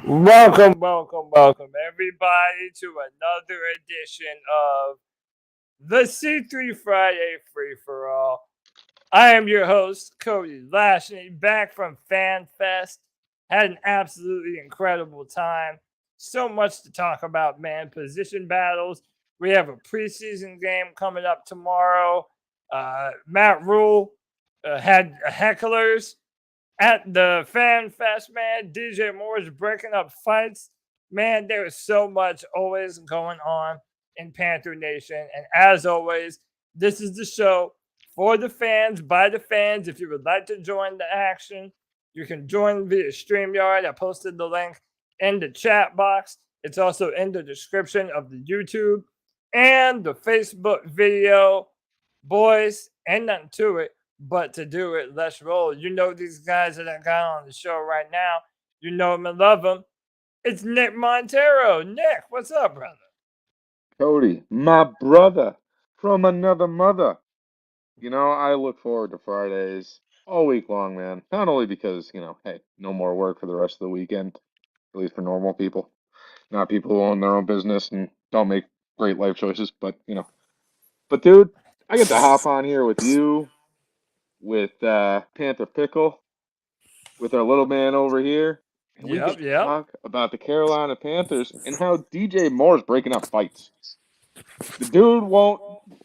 Welcome, everybody, to another edition of the C3 Friday Free for All. I am your host, Cody Lashley, back from Fan Fest. Had an absolutely incredible time. So much to talk about, man. Position battles. We have a preseason game coming up tomorrow. Matt Rhule had hecklers at the Fan Fest, man. DJ Moore's breaking up fights. Man, there is so much always going on in Panther Nation. And as always, this is the show for the fans, by the fans. If you would like to join the action, you can join via StreamYard. I posted the link in the chat box. It's also in the description of the YouTube and the Facebook video. Boys, ain't nothing to it but to do it. Let's roll. You know these guys that I got on the show right now. You know them and love them. It's Nick Montero. Nick, what's up, brother? Cody, my brother from another mother. I look forward to Fridays all week long, man. Not only because, hey, no more work for the rest of the weekend, at least for normal people, not people who own their own business and don't make great life choices, but dude, I get to hop on here with you, with Panther Pickle, with our little man over here, and we get to Yep. talk about the Carolina Panthers and how DJ Moore's breaking up fights. The dude won't.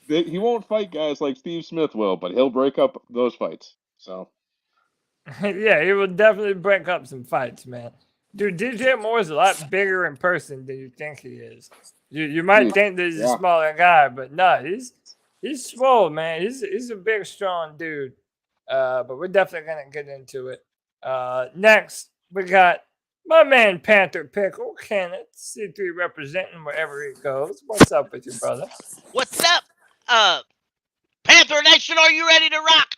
He won't fight guys like Steve Smith will, but he'll break up those fights. So Yeah, he will definitely break up some fights, man. Dude, DJ Moore is a lot bigger in person than you think he is. You might think that he's a yeah, smaller guy, but no, he's swole, man. He's a big, strong dude. But we're definitely gonna get into it. Next, we got my man Panther Pickle, Kenneth, C3 representing wherever he goes. What's up with you, brother? What's up? Panther Nation, are you ready to rock?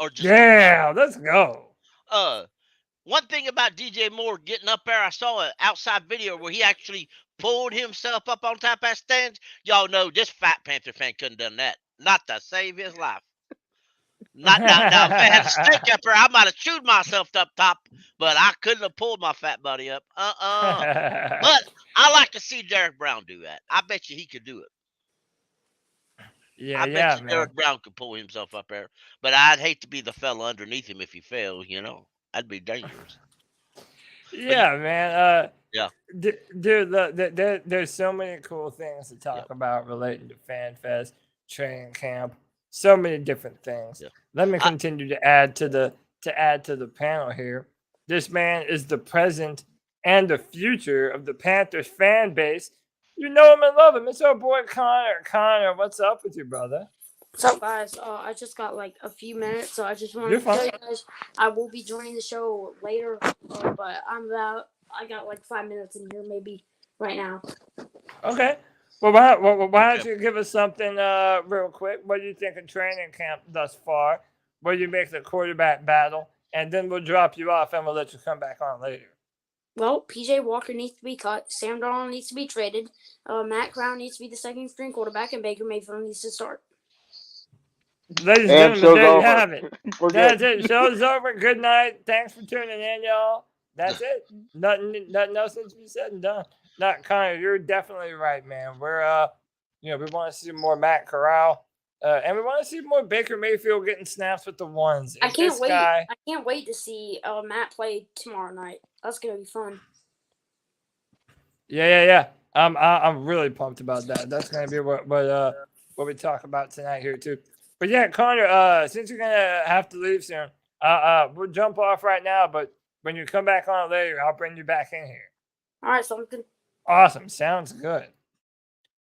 Or just Yeah, let's go. One thing about DJ Moore getting up there, I saw an outside video where he actually pulled himself up on top of that stand. Y'all know this fat Panther fan couldn't have done that. Not to save his life. Not now. If I had a steak up there, I might have chewed myself up top, but I couldn't have pulled my fat buddy up. But I like to see Derek Brown do that. I bet you he could do it. I bet you man. Derek Brown could pull himself up there, but I'd hate to be the fella underneath him if he fell. That'd be dangerous. Yeah, man. Yeah, Dude, look, there's so many cool things to talk about relating to FanFest, training camp, so many different things. yeah. Let me continue to add to the panel here. This man is the present and the future of the Panthers fan base. You know him and love him. It's our boy Connor. Connor, what's up with you, brother? What's up, guys? I just got like a few minutes, so I just wanted to tell you guys I will be joining the show later, but I got like 5 minutes in here, maybe right now. Okay. Well, why don't you give us something real quick? What do you think of training camp thus far? Where you make the quarterback battle, and then we'll drop you off and we'll let you come back on later. Well, PJ Walker needs to be cut. Sam Darnold needs to be traded. Matt Corral needs to be the second string quarterback, and Baker Mayfield needs to start. Ladies and gentlemen, there you have it. That's it. Show's over. Good night. Thanks for tuning in, y'all. That's it. Nothing else needs to be said and done. Not Connor, you're definitely right, man. We're we want to see more Matt Corral. And we want to see more Baker Mayfield getting snaps with the ones. I can't wait. I can't wait to see Matt play tomorrow night. That's gonna be fun. Yeah. I'm really pumped about that. That's gonna be what we talk about tonight here too. But yeah, Connor, since you're gonna have to leave soon, we'll jump off right now. But when you come back on later, I'll bring you back in here. All right, sounds good. Awesome, sounds good.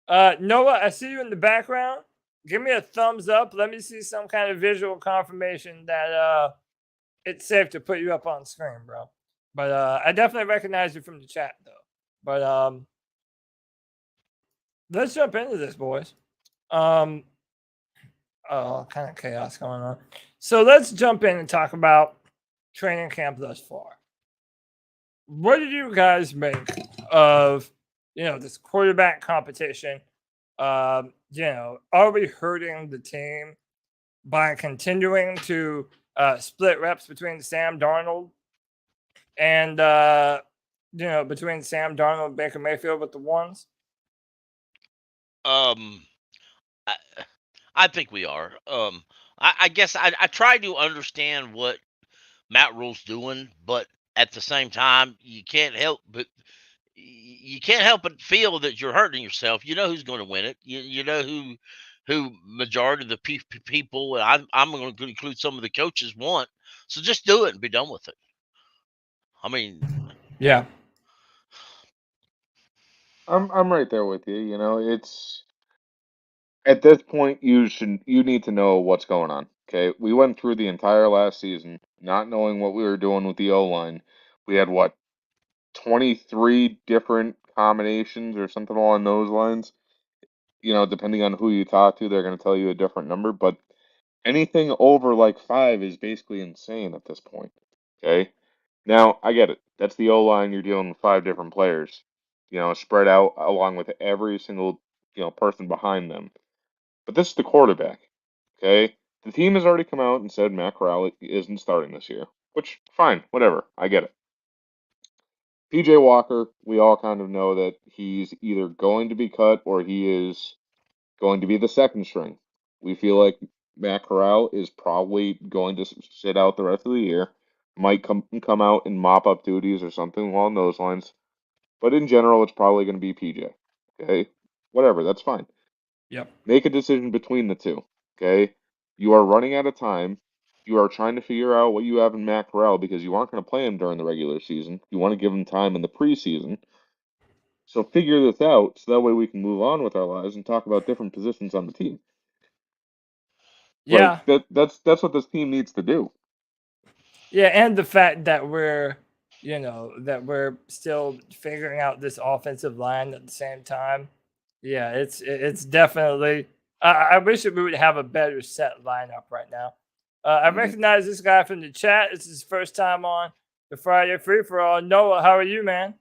Noah, I see you in the background. Give me a thumbs up. Let me see some kind of visual confirmation that it's safe to put you up on screen, bro. But I definitely recognize you from the chat, though. But let's jump into this, boys. All kind of chaos going on. So let's jump in and talk about training camp thus far. What did you guys make of this quarterback competition? Are we hurting the team by continuing to split reps between Sam Darnold and between Sam Darnold and Baker Mayfield with the ones? I think we are. I guess I try to understand what Matt Rhule's doing, but at the same time, you can't help but feel that you're hurting yourself. You know who's going to win it. You know who majority of the people, and I'm going to include some of the coaches, want. So just do it and be done with it. I mean, Yeah. I'm right there with you. It's at this point you need to know what's going on. Okay, we went through the entire last season not knowing what we were doing with the O line. We had what 23 different combinations or something along those lines. Depending on who you talk to, they're going to tell you a different number, but anything over like 5 is basically insane at this point. Okay? Now, I get it. That's the O line. You're dealing with 5 different players, spread out along with every single, person behind them. But this is the quarterback. Okay? The team has already come out and said Matt Corral isn't starting this year, which, fine, whatever. I get it. PJ Walker, we all kind of know that he's either going to be cut or he is going to be the second string. We feel like Matt Corral is probably going to sit out the rest of the year. Might come out and mop up duties or something along those lines. But in general, it's probably going to be PJ. Okay? Whatever, that's fine. Yep. Make a decision between the two. Okay? You are running out of time. You are trying to figure out what you have in Matt Corral because you aren't going to play him during the regular season. You want to give him time in the preseason. So figure this out so that way we can move on with our lives and talk about different positions on the team. Yeah. That's what this team needs to do. Yeah, and the fact that we're still figuring out this offensive line at the same time. Yeah, it's definitely. I wish that we would have a better set lineup right now. I recognize this guy from the chat. It's his first time on the Friday Free for All. Noah, how are you, man?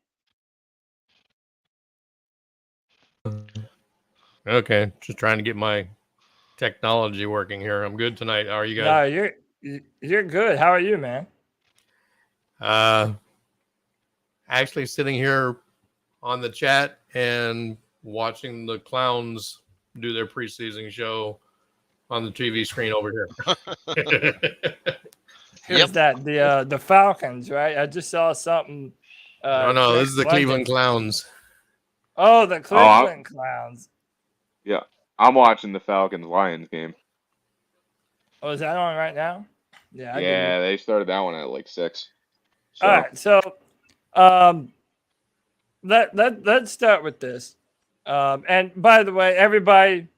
Okay, just trying to get my technology working here. I'm good tonight. How are you guys? No, you're good. How are you, man? Actually sitting here on the chat and watching the clowns do their preseason show on the TV screen over here. Who's that? The Falcons, right? I just saw something. No, this is the Cleveland Clowns. Oh, the Cleveland Clowns. Yeah, I'm watching the Falcons-Lions game. Oh, is that on right now? Yeah, they started that one at like 6. So. All right, so let's start with this. And by the way, everybody,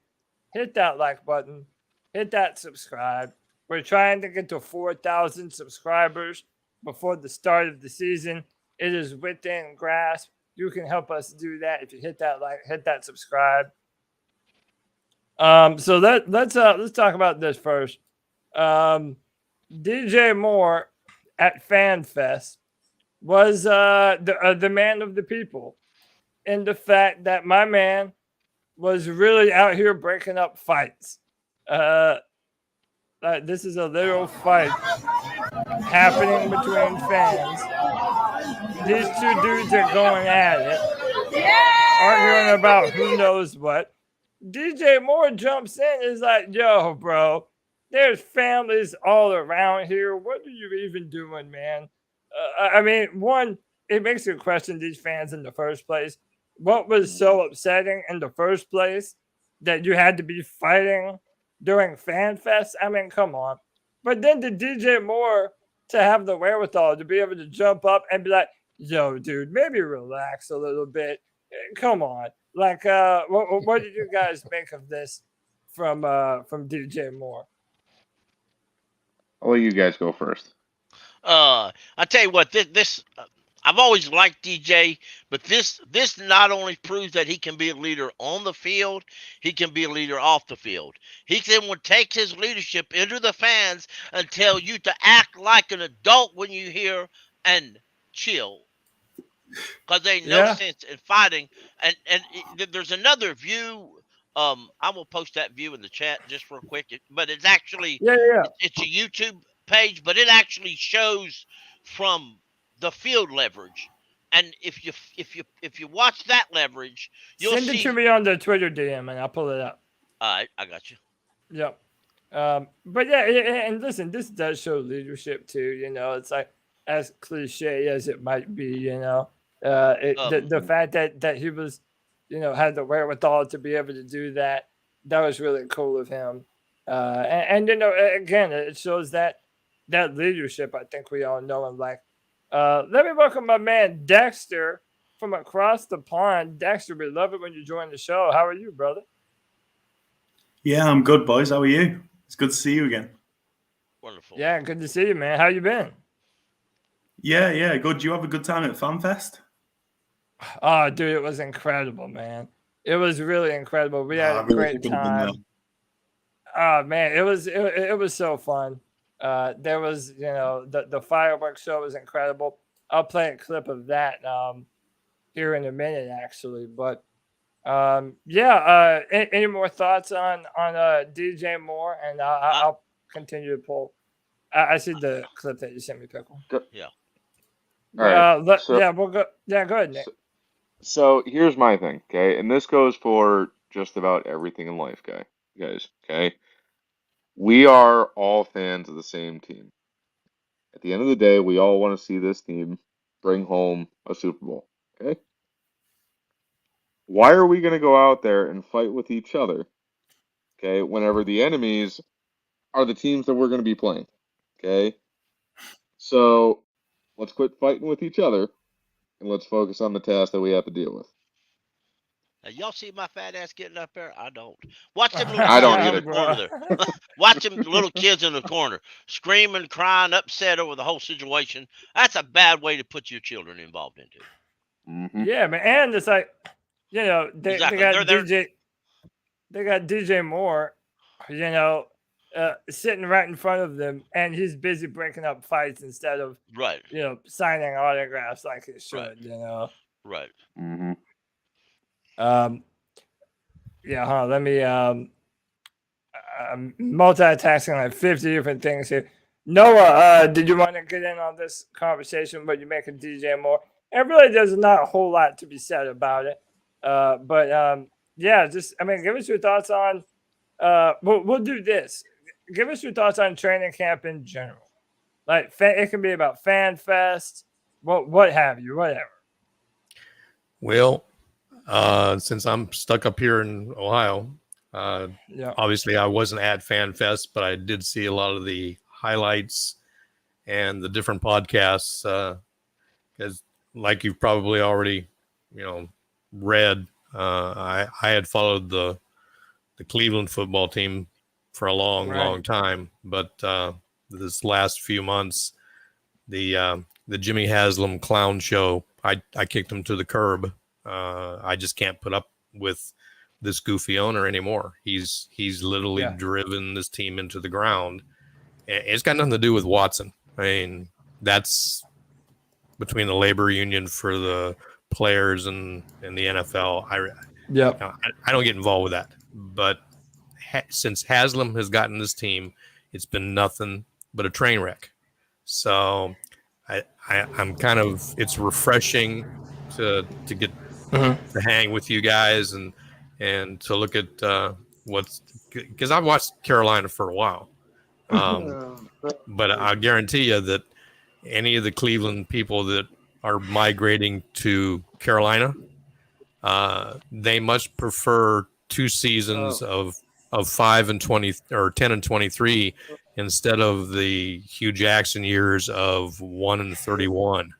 hit that like button, hit that subscribe. We're trying to get to 4,000 subscribers before the start of the season. It is within grasp. You can help us do that if you hit that like, hit that subscribe. So let's talk about this first. DJ Moore at FanFest was the man of the people, in the fact that my man was really out here breaking up fights. This is a literal fight happening between fans. These two dudes are going at it, arguing about who knows what. DJ Moore jumps in and is like, yo, bro, there's families all around here. What are you even doing, man? I mean, one, it makes you question these fans in the first place. What was so upsetting in the first place that you had to be fighting during FanFest? I mean, come on. But then the DJ Moore to have the wherewithal to be able to jump up and be like, yo, dude, maybe relax a little bit. Come on. Like, what did you guys make of this from DJ Moore? I'll let you guys go first. I tell you what, this I've always liked DJ, but this not only proves that he can be a leader on the field, he can be a leader off the field. He can take his leadership into the fans and tell you to act like an adult when you hear and chill. Because there ain't no sense in fighting. And there's another view. I will post that view in the chat just real quick. But it's actually it's a YouTube page, but it actually shows from the field leverage. And if you watch that leverage, you'll Send see. it to me on the Twitter DM and I'll pull it up. All right, I got you. Yep. But yeah, and listen, this does show leadership too. You know, it's like as cliche as it might be. You know, the fact that he was, you know, had the wherewithal to be able to do that. That was really cool of him. And you know, again, it shows that leadership. I think we all know and like. Let me welcome my man Dexter from across the pond. Dexter, we love it when you join the show. How are you, brother? Yeah, I'm good, boys. How are you? It's good to see you again. Wonderful. Yeah, good to see you, man. How you been? Yeah, good. Do you have a good time at FanFest? Oh, dude, it was incredible, man. It was really incredible. We had a great time. Oh man, it was so fun. There was, you know, the fireworks show was incredible. I'll play a clip of that here in a minute, actually. But yeah, any more thoughts on DJ Moore? And I'll continue to pull. I see the clip that you sent me, Pickle. Yeah. All right. Yeah, we'll go. Yeah, go ahead, Nick. So here's my thing, okay? And this goes for just about everything in life, guys, okay? We are all fans of the same team. At the end of the day, we all want to see this team bring home a Super Bowl, okay? Why are we going to go out there and fight with each other, okay, whenever the enemies are the teams that we're going to be playing, okay? So let's quit fighting with each other and let's focus on the task that we have to deal with. Now, y'all see my fat ass getting up there? I don't. Watch them little I don't kids in either. the corner there. Watch them little kids in the corner screaming, crying, upset over the whole situation. That's a bad way to put your children involved into it. Mm-hmm. Yeah, man, and it's like, you know, they got DJ Moore, you know, sitting right in front of them, and he's busy breaking up fights instead of you know, signing autographs like he should, you know. Right. Mm-hmm. Yeah, let me multitasking like 50 different things here. Noah, did you want to get in on this conversation? But you making DJ Moore? And really, there's not a whole lot to be said about it. But yeah, just I mean, give us your thoughts on. We'll do this. Give us your thoughts on training camp in general. Like it can be about Fan Fest, what have you, whatever. Well, since I'm stuck up here in Ohio, obviously I wasn't at Fan Fest, but I did see a lot of the highlights and the different podcasts. Because, like you've probably already, you know, read, I had followed the Cleveland football team for a long time, but this last few months, the Jimmy Haslam clown show, I kicked him to the curb. I just can't put up with this goofy owner anymore. He's literally driven this team into the ground. It's got nothing to do with Watson. I mean, that's between the labor union for the players and the NFL. I don't get involved with that. But since Haslam has gotten this team, it's been nothing but a train wreck. So I'm kind of, it's refreshing to get to hang with you guys and to look at what's, because I've watched Carolina for a while. But I guarantee you that any of the Cleveland people that are migrating to Carolina, they much prefer 2 seasons of 5 and 20 or 10 and 23 instead of the Hugh Jackson years of 1 and 31.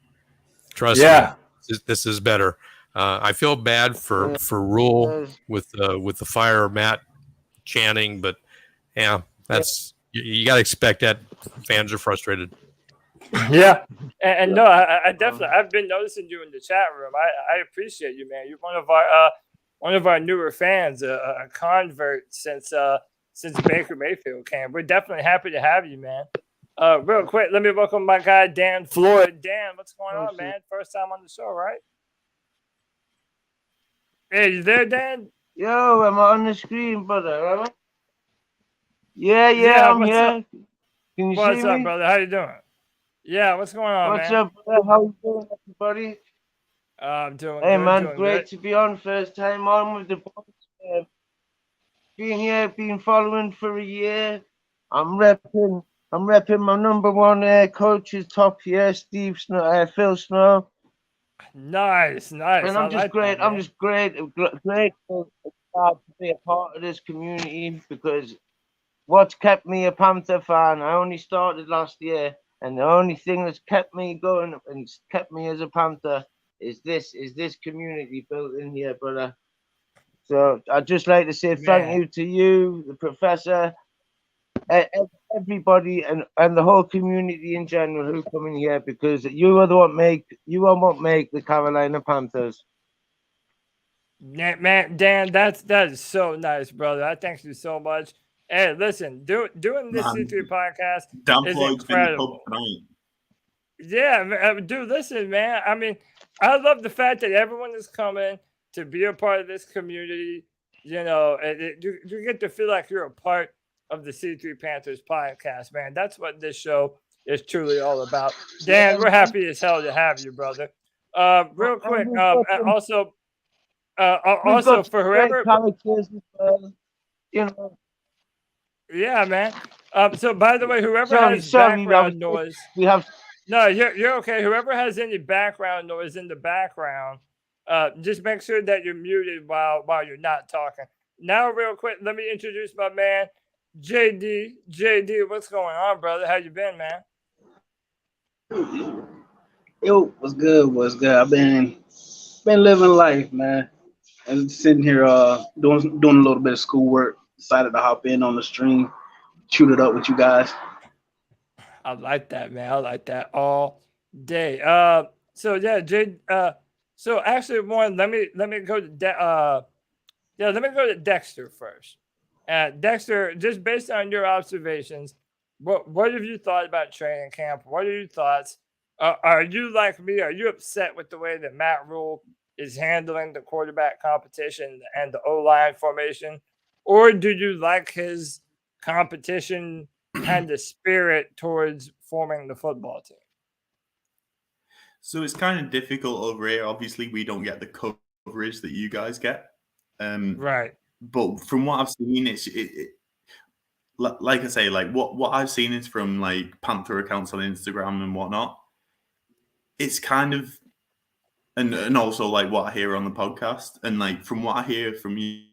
Trust me, this is better. I feel bad for Rhule with the fire Matt Channing, but yeah, that's you got to expect that. Fans are frustrated. Yeah, and no, I definitely I've been noticing you in the chat room. I appreciate you, man. You're one of our newer fans, a convert since Baker Mayfield came. We're definitely happy to have you, man. Real quick, let me welcome my guy Dan Floyd. Dan, what's going on, man? First time on the show, right? Hey, you there, Dan? Yo, I'm on the screen, brother. Yeah, I'm here. Can you see me? What's up, brother? How you doing? Yeah, what's going on, What's man? up, brother? How you doing, everybody? I'm doing Hey, good. man, Doing great good. to be on. First time on with the boys. Been here, been following for a year. I'm repping my number one coach is top here, Phil Snow. Nice. And I I'm just like great. that, I'm man. just grateful to be a part of this community because what's kept me a Panther fan, I only started last year, and the only thing that's kept me going and kept me as a Panther is this community built in here, brother. So I'd just like to say thank Man. you to you, the professor, everybody, and the whole community in general who come in here because you are what make the Carolina Panthers. Man, Dan, that is so nice, brother. I thank you so much. Hey, listen, doing this Man, C3 podcast Dan is Floyd's been in the pub incredible. tonight. Yeah, dude, listen, man. I mean, I love the fact that everyone is coming to be a part of this community. You know, you get to feel like you're a part of the C3 Panthers podcast, man. That's what this show is truly all about. Dan, we're happy as hell to have you, brother. Real quick, also for Great whoever, characters as well, you know. yeah, man. So by the way, whoever has Sorry, background noise, we have. no, you're okay. Whoever has any background noise in the background, just make sure that you're muted while you're not talking. Now, real quick, let me introduce my man, JD. JD, what's going on, brother? How you been, man? Yo, what's good? What's good? I've been living life, man. I'm sitting here doing a little bit of schoolwork. Decided to hop in on the stream, shoot it up with you guys. I like that, man. I like that all day. So yeah, Jade. So actually, one, let me go to let me go to Dexter first. Dexter, just based on your observations, what have you thought about training camp? What are your thoughts? Are you like me? Are you upset with the way that Matt Rhule is handling the quarterback competition and the O-line formation? Or do you like his competition kind of spirit towards forming the football team? So it's kind of difficult over here. Obviously, we don't get the coverage that you guys get. Right. But from what I've seen, like I say, like what I've seen is from like Panther accounts on Instagram and whatnot. It's kind of, and also like what I hear on the podcast, and like from what I hear from you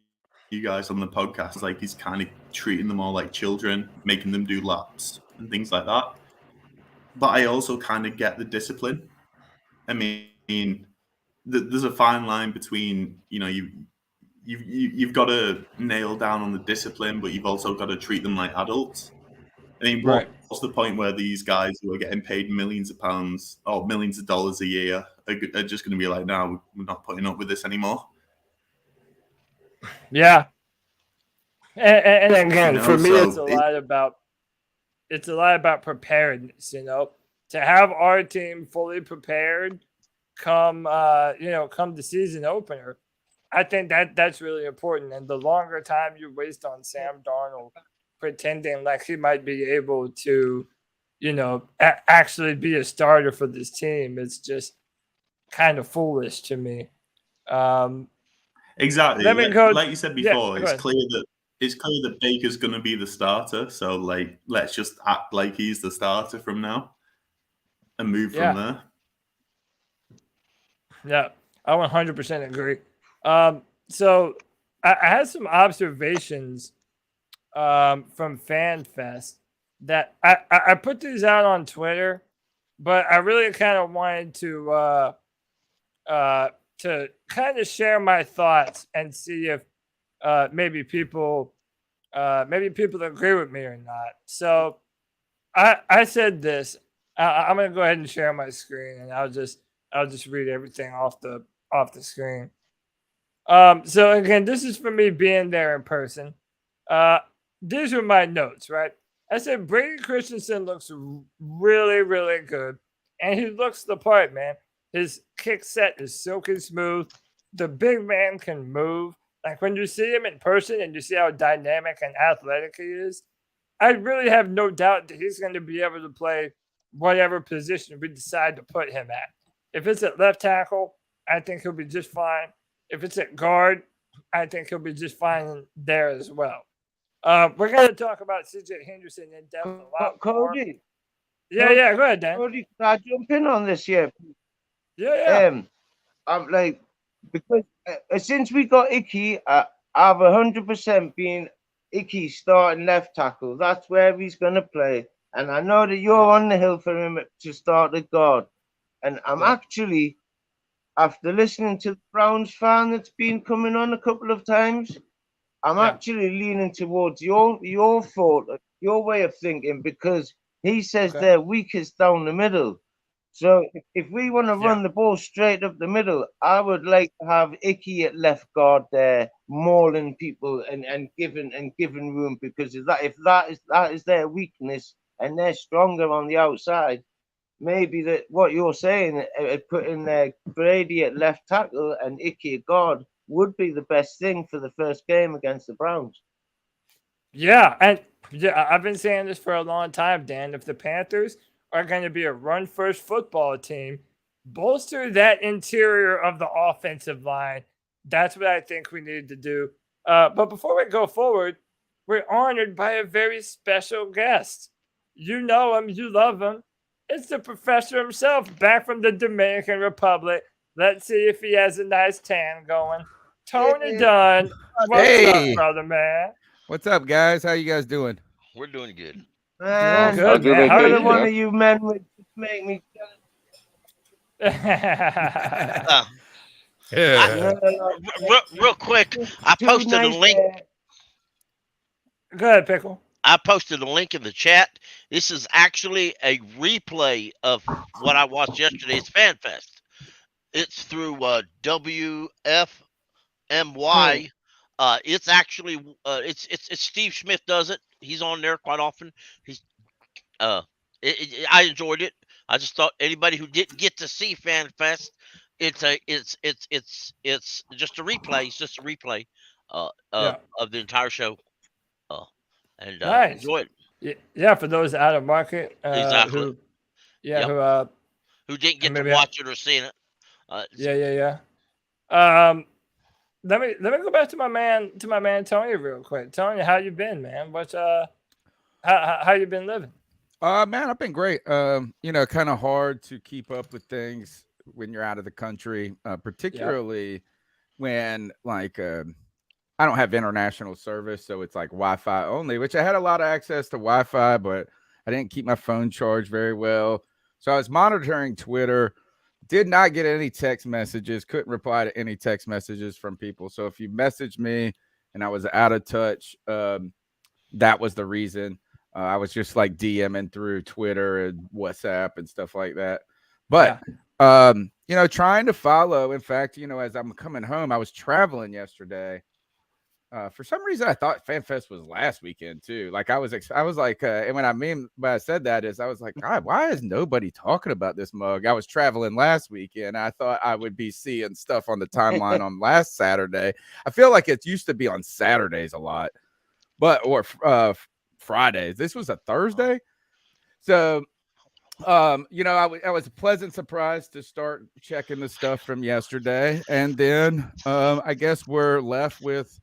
guys on the podcast, like he's kind of treating them all like children, making them do laps and things like that. But I also kind of get the discipline. I mean, there's a fine line between, you know, you've got to nail down on the discipline, but you've also got to treat them like adults. I mean, what's the point where these guys who are getting paid millions of pounds or millions of dollars a year are just going to be like, no, we're not putting up with this anymore? Yeah. And again, You know, for me, so it's a lot about preparedness. You know, to have our team fully prepared come the season opener. I think that's really important. And the longer time you waste on Sam Darnold pretending like he might be able to, you know, actually be a starter for this team, it's just kind of foolish to me. Exactly. Let me go. Like you said before, Yeah, it's clear that Baker's going to be the starter. So, like, let's just act like he's the starter from now and move from there. Yeah, I 100% agree. So I had some observations from FanFest that I put these out on Twitter, but I really kind of wanted to kind of share my thoughts and see if maybe people agree with me or not. So I said this. I'm gonna go ahead and share my screen, and I'll just read everything off the screen. So again, this is for me being there in person. These are my notes, right? I said Brady Christensen looks really, really good, and he looks the part, man. His kick set is silky smooth. The big man can move. Like when you see him in person and you see how dynamic and athletic he is, I really have no doubt that he's going to be able to play whatever position we decide to put him at. If it's at left tackle, I think he'll be just fine. If it's at guard, I think he'll be just fine there as well. We're going to talk about CJ Henderson in depth a lot more. Cody. Yeah, go ahead, Dan. Cody, can I jump in on this here? Yeah. I'm like, because since we got Icky, I've 100% been Icky starting left tackle. That's where he's going to play. And I know that you're on the hill for him to start the guard. And I'm actually, after listening to the Browns fan that's been coming on a couple of times, I'm actually leaning towards your thought, your way of thinking, because he says they're weakest down the middle. So if we want to run the ball straight up the middle, I would like to have Icky at left guard there, mauling people and giving room, because if that is their weakness and they're stronger on the outside, maybe that what you're saying, putting Brady at left tackle and Icky at guard would be the best thing for the first game against the Browns. Yeah, and I've been saying this for a long time, Dan. If the Panthers are going to be a run-first football team, bolster that interior of the offensive line. That's what I think we need to do. But before we go forward, we're honored by a very special guest. You know him, you love him. It's the professor himself, back from the Dominican Republic. Let's see if he has a nice tan going. Tony Dunn, what's up, brother, man? What's up, guys? How you guys doing? We're doing good. Man, good, man. How did one of you men would make me real quick, I posted a link. Go ahead, Pickle. I posted a link in the chat. This is actually a replay of what I watched yesterday's FanFest. It's through WFMY. It's actually it's Steve Smith does it. He's on there quite often. I enjoyed it. I just thought anybody who didn't get to see FanFest, it's just a replay. It's just a replay of the entire show. And nice. Enjoy it. Yeah, for those out of market, exactly. who didn't get to watch it or see it. Let me go back to my man Tony real quick. Tony, how you been, man? What's how you been living? Man, I've been great. Kind of hard to keep up with things when you're out of the country, particularly when I don't have international service, so it's like Wi-Fi only, which I had a lot of access to Wi-Fi, but I didn't keep my phone charged very well. So I was monitoring Twitter, did not get any text messages, couldn't reply to any text messages from people. So if you messaged me and I was out of touch, that was the reason. I was just like DMing through Twitter and WhatsApp and stuff like that. But, trying to follow. In fact, as I'm coming home, I was traveling yesterday. For some reason, I thought FanFest was last weekend too. Like I was like, and when I said that is, I was like, God, why is nobody talking about this mug? I was traveling last weekend. I thought I would be seeing stuff on the timeline on last Saturday. I feel like it used to be on Saturdays a lot, or Fridays. This was a Thursday, so I was a pleasant surprise to start checking the stuff from yesterday, and then I guess we're left with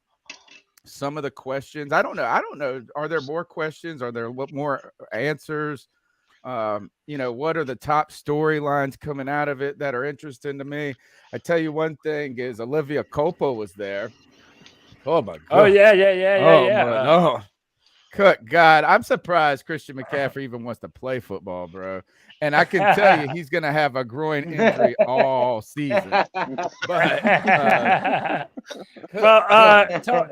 some of the questions. I don't know. Are there more questions? Are there more answers? What are the top storylines coming out of it that are interesting to me? I tell you one thing is Olivia Culpo was there. Oh my God. Oh yeah. No. Good God. I'm surprised Christian McCaffrey even wants to play football, bro. And I can tell you he's going to have a groin injury all season. But,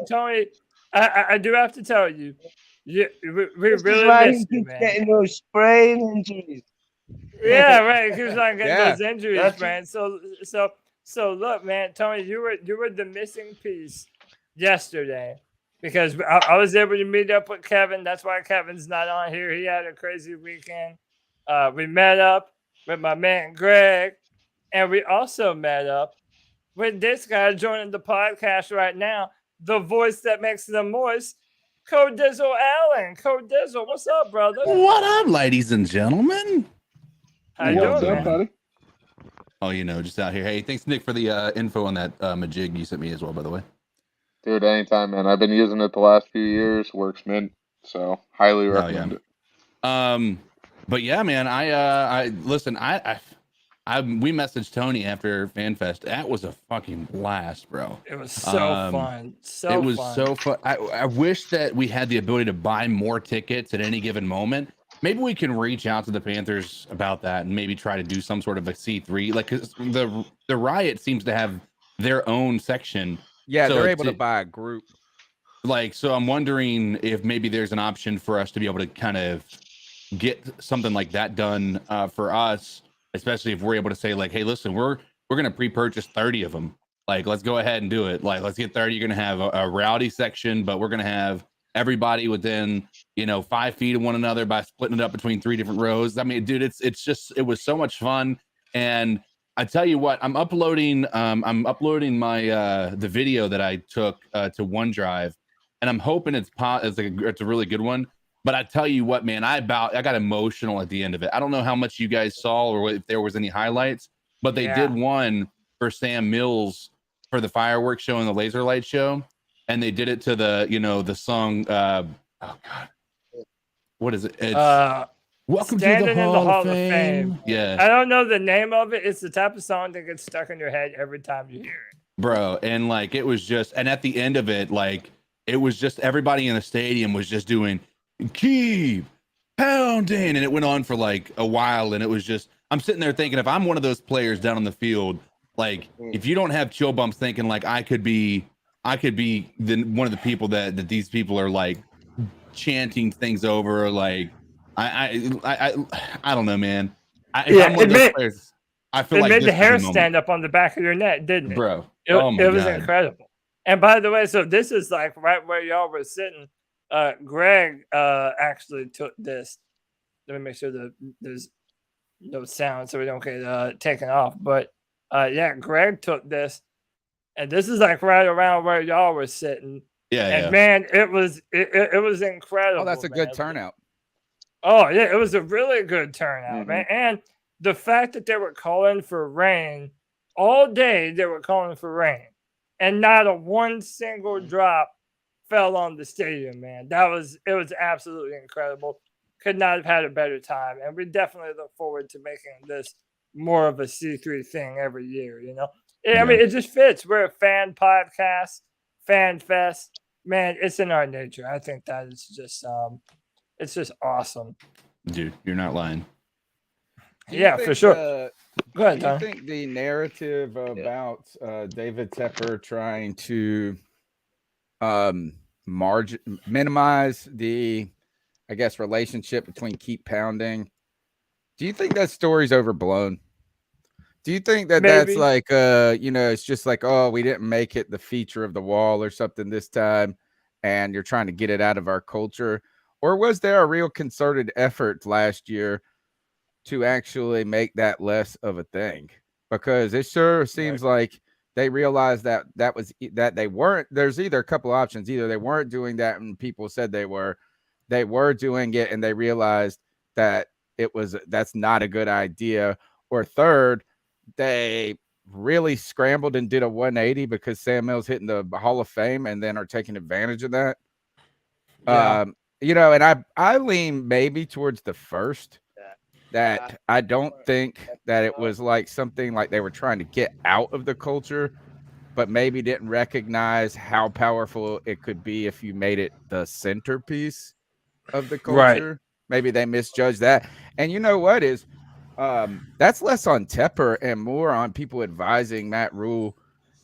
Tony, I do have to tell you, we really missed you, man. Getting those sprain injuries. Yeah, right. He was not getting those injuries, man. So look, man, Tony, you were the missing piece yesterday. Because I was able to meet up with Kevin. That's why Kevin's not on here. He had a crazy weekend. We met up with my man Greg, and we also met up with this guy joining the podcast right now, the voice that makes the moist, Codizzle Allen. Codizzle, what's up, brother? What up, ladies and gentlemen? How you doing, man? buddy? Oh, just out here. Hey, thanks, Nick, for the info on that Majig you sent me as well, by the way. Dude, anytime, man. I've been using it the last few years. Works mint. So highly recommend it. But yeah, man, I listen, we messaged Tony after FanFest. That was a fucking blast, bro. It was so fun. So fun. I wish that we had the ability to buy more tickets at any given moment. Maybe we can reach out to the Panthers about that and maybe try to do some sort of a C3. Like, 'cause the Riot seems to have their own section. Yeah, so they're able to buy a group. Like, so I'm wondering if maybe there's an option for us to be able to kind of get something like that done for us, especially if we're able to say, like, hey, listen, we're gonna pre-purchase 30 of them. Like, let's go ahead and do it. Like, let's get 30. You're gonna have a rowdy section, but we're gonna have everybody within 5 feet of one another by splitting it up between 3 different rows. I mean, dude, it was so much fun. And I tell you what, I'm uploading my the video that I took to OneDrive, and I'm hoping it's a really good one. But I tell you what, man, I got emotional at the end of it. I don't know how much you guys saw or if there was any highlights, but they did one for Sam Mills for the fireworks show and the laser light show, and they did it to the song. Oh God, what is it? It's Welcome Standing to the in Hall, the Hall of Fame. Yeah, I don't know the name of it. It's the type of song that gets stuck in your head every time you hear it, bro. And like, it was just, and at the end of it, like, it was just everybody in the stadium was just doing keep pounding, and it went on for like a while. And it was just, I'm sitting there thinking, if I'm one of those players down on the field, like, if you don't have chill bumps thinking like I could be one of the people that these people are like chanting things over, like I don't know, man. I'm one of those players, I feel like it made this the hair is the stand up on the back of your neck, didn't it, bro? It was God. incredible. And by the way, so this is like right where y'all were sitting. Greg actually took this. Let me make sure that there's no sound so we don't get taken off. But yeah, Greg took this, and this is like right around where y'all were sitting. Yeah, and man, it was incredible. Oh, that's a good turnout. Oh yeah, it was a really good turnout, man. And the fact that they were calling for rain all day, they were calling for rain, and not a one single drop fell on the stadium, man. It was absolutely incredible. Could not have had a better time. And we definitely look forward to making this more of a C3 thing every year, I mean, it just fits. We're a fan podcast, fan fest. Man, it's in our nature. I think that is just it's just awesome. Dude, you're not lying. Yeah, for sure. Go ahead, do you Tom. think the narrative about David Tepper trying to minimize the, I guess, relationship between keep pounding, do you think that story's overblown? Do you think that that's like it's just like, oh, we didn't make it the feature of the wall or something this time, and you're trying to get it out of our culture? Or was there a real concerted effort last year to actually make that less of a thing? Because it sure seems like they realized that they weren't. There's either a couple of options. Either they weren't doing that and people said they were doing it, and they realized that that's not a good idea. Or third, they really scrambled and did a 180 because Sam Mills hitting the Hall of Fame and then are taking advantage of that. Yeah. And I lean maybe towards the first, that I don't think that it was like something like they were trying to get out of the culture, but maybe didn't recognize how powerful it could be if you made it the centerpiece of the culture. Right. Maybe they misjudged that. And you know what is, that's less on Tepper and more on people advising Matt Rhule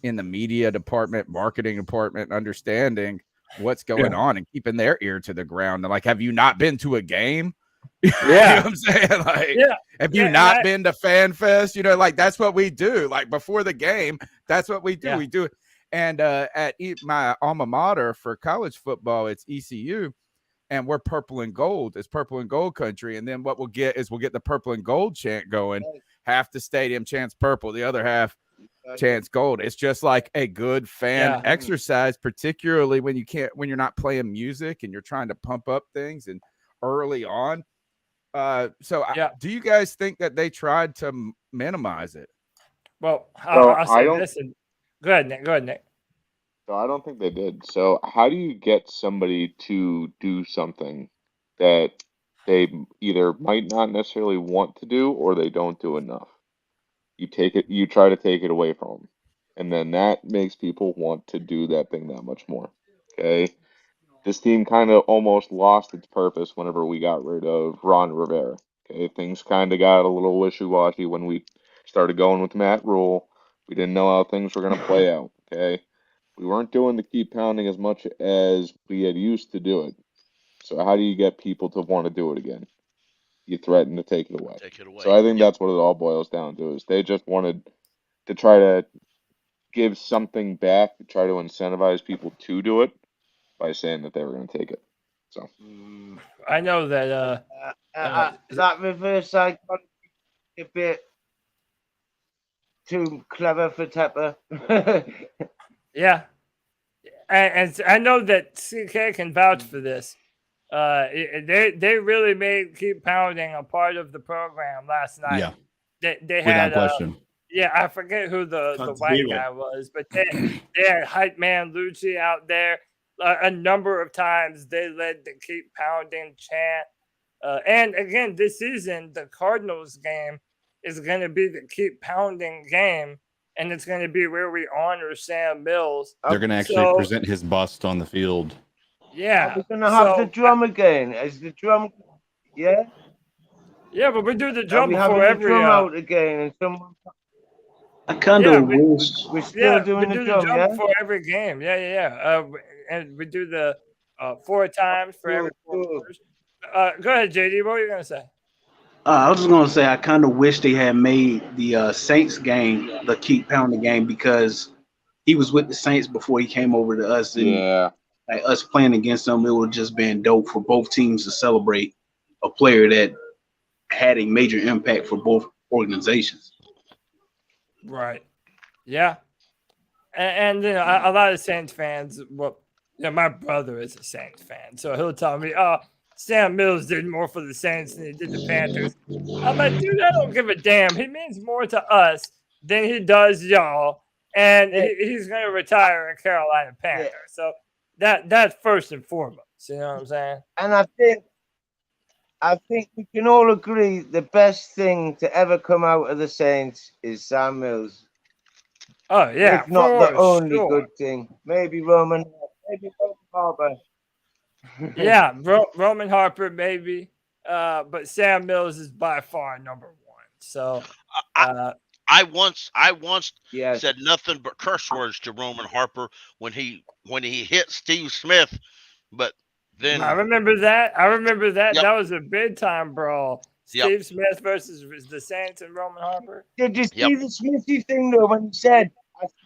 in the media department, marketing department, understanding what's going on and keeping their ear to the ground. And like, have you not been to a game? Yeah. You know what I'm saying? Like, have you not been to Fan Fest? Like, that's what we do. Like, before the game, that's what we do. Yeah. We do it. And at my alma mater for college football, it's ECU. And we're purple and gold. It's purple and gold country. And then what we'll get the purple and gold chant going. Half the stadium chants purple, the other half chants gold. It's just like a good fan exercise, particularly when you're not playing music and you're trying to pump up things and early on. Do you guys think that they tried to minimize it? Well, So I'll I say don't. this. And go ahead, Nick. Go ahead, Nick. So I don't think they did. So how do you get somebody to do something that they either might not necessarily want to do or they don't do enough? You try to take it away from them, and then that makes people want to do that thing that much more. Okay, this team kind of almost lost its purpose whenever we got rid of Ron Rivera. Okay, things kind of got a little wishy-washy when we started going with Matt Rhule. We didn't know how things were going to play out. Okay, we weren't doing the keep pounding as much as we had used to do it. So how do you get people to want to do it again? You threaten to take it away. Take it away. So I think Yep. that's what it all boils down to is they just wanted to try to give something back, to try to incentivize people to do it by saying that they were going to take it. So I know that. That reverse psychology a bit too clever for Tepper. Yeah, and I know that CK can vouch for this. They really made keep pounding a part of the program last night. Yeah, They without had question. yeah, I forget who the white guy was, but they had hype man Lucci out there. A number of times they led the keep pounding chant. And again, this season, the Cardinals game is going to be the keep pounding game, and it's going to be where we honor Sam Mills. They're going to actually present his bust on the field. Yeah. We're going to have the drum again. Is the drum, yeah? Yeah, but we do the drum we before having every. The drum out again, and someone. I kind of wish. We're still doing we do the drum before every game. Yeah. And we do the 4 times for every 4 quarters. Go ahead, JD. What were you gonna say? I was just gonna say I kind of wish they had made the Saints game the keep pounding game because he was with the Saints before he came over to us, and like us playing against them, it would just been dope for both teams to celebrate a player that had a major impact for both organizations. Right. Yeah. And you know, a lot of Saints fans. Well, my brother is a Saints fan, so he'll tell me, "Oh, Sam Mills did more for the Saints than he did the Panthers." I'm like, dude, I don't give a damn. He means more to us than he does y'all, and he's going to retire a Carolina Panther. So that's first and foremost. You know what I'm saying? And I think we can all agree the best thing to ever come out of the Saints is Sam Mills. Oh yeah, if not the only good thing. Maybe Roman Harper. Yeah, Roman Harper maybe, but Sam Mills is by far number 1. So I once said nothing but curse words to Roman Harper when he hit Steve Smith, but then I remember that. Yep. That was a big time brawl. Steve Smith versus the Saints and Roman Harper. Did you see the Smithy thing though when he said,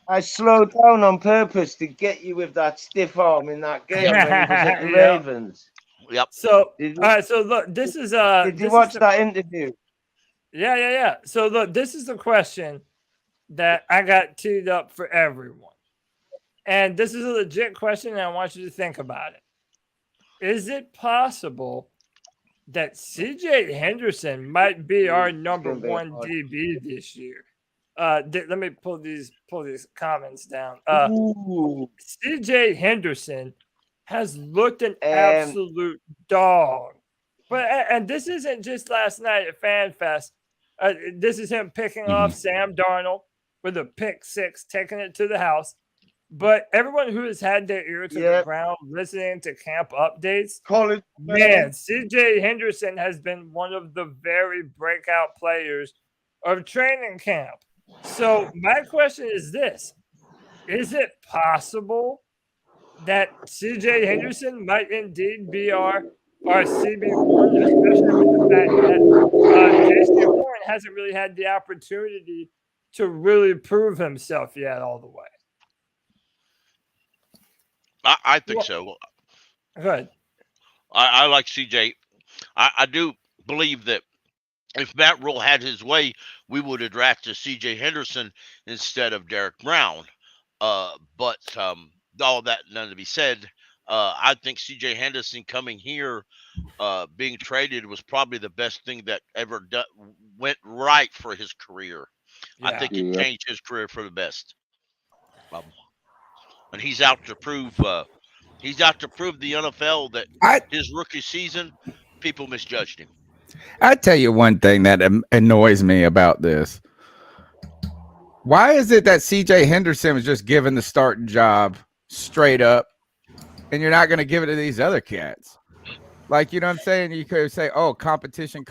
I slowed down on purpose to get you with that stiff arm in that game when he was at the Ravens. Yep. So all right, so look, this is Did you watch that interview? Yeah. So look, this is the question that I got teed up for everyone. And this is a legit question, and I want you to think about it. Is it possible that CJ Henderson might be our number 1 DB this year? Let me pull these comments down. CJ Henderson has looked an absolute dog. And this isn't just last night at FanFest. This is him picking off Sam Darnold with a pick 6, taking it to the house. But everyone who has had their ear to the ground listening to camp updates, man, CJ Henderson has been one of the very breakout players of training camp. So my question is this: is it possible that CJ Henderson might indeed be our CB1, especially with the fact that J.C. Warren hasn't really had the opportunity to really prove himself yet all the way? I think so. Good. I like CJ. I do believe that if Matt Rhule had his way, we would have drafted CJ Henderson instead of Derek Brown. But all that none to be said. I think C.J. Henderson coming here, being traded, was probably the best thing that ever went right for his career. I Yeah. think it changed his career for the best. And he's out to prove. He's out to prove the NFL that his rookie season, people misjudged him. I tell you one thing that annoys me about this. Why is it that C.J. Henderson was just given the starting job straight up, and you're not going to give it to these other cats? Like, you know what I'm saying? You could say, "Oh, competition."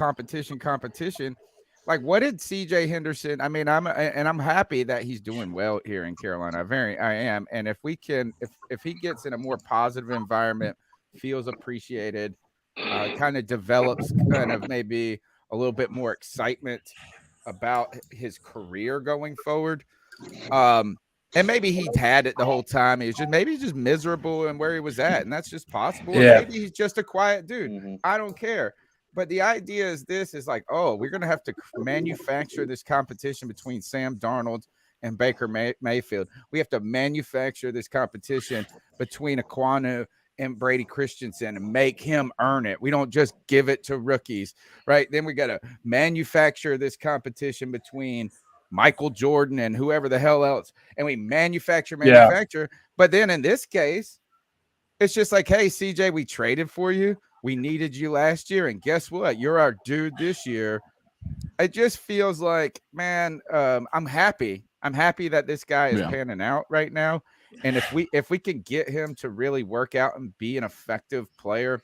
Like, what did C.J. Henderson? I mean, I'm happy that he's doing well here in Carolina. I am. And if we can, if he gets in a more positive environment, feels appreciated, kind of develops kind of maybe a little bit more excitement about his career going forward. And maybe he'd had it the whole time. He was just miserable and where he was at. And that's just possible. Yeah. Maybe he's just a quiet dude. I don't care. But the idea is like, oh, we're going to have to manufacture this competition between Sam Darnold and Baker Mayfield. We have to manufacture this competition between Aquanu and Brady Christensen and make him earn it. We don't just give it to rookies, right? Then we got to manufacture this competition between Michael Jordan and whoever the hell else. And we manufacture. Yeah. But then in this case, it's just like, hey, CJ, we traded for you. We needed you last year. And guess what? You're our dude this year. It just feels like, man, I'm happy. I'm happy that this guy is panning out right now. And if we can get him to really work out and be an effective player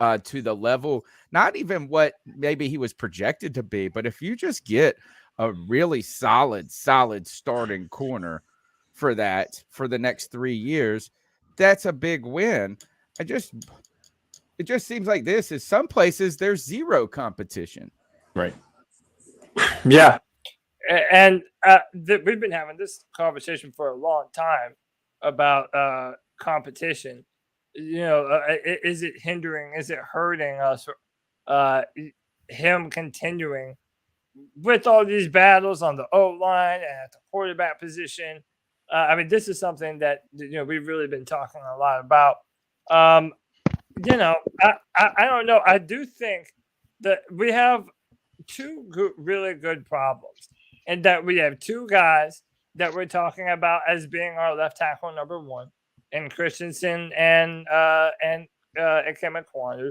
to the level, not even what maybe he was projected to be, but if you just get a really solid starting corner for the next 3 years, that's a big win. It just seems like this is some places there's zero competition. Right. Yeah. And we've been having this conversation for a long time about competition. You know, is it hindering? Is it hurting us? Him continuing with all these battles on the O-line and at the quarterback position. I mean, this is something that, you know, we've really been talking a lot about. You know, I don't know. I do think that we have two really good problems, and that we have two guys that we're talking about as being our left tackle number one, and Christensen and Icky Aquanu,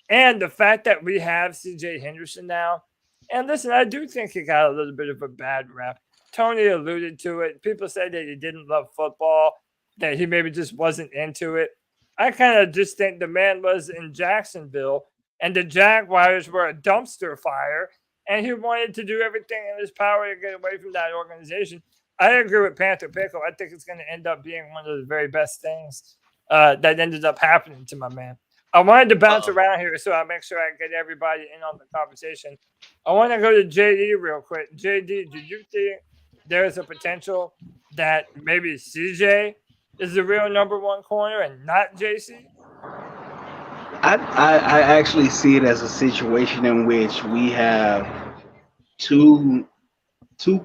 and the fact that we have C.J. Henderson now. And listen, I do think he got a little bit of a bad rap. Tony alluded to it. People said that he didn't love football, that he maybe just wasn't into it. I kind of just think the man was in Jacksonville and the Jaguars were a dumpster fire, and he wanted to do everything in his power to get away from that organization. I agree with Panther Pickle. I think it's going to end up being one of the very best things that ended up happening to my man. I wanted to bounce around here so I make sure I get everybody in on the conversation. I want to go to JD real quick. JD, do you think there's a potential that maybe CJ is the real number one corner and not JC? I actually see it as a situation in which we have two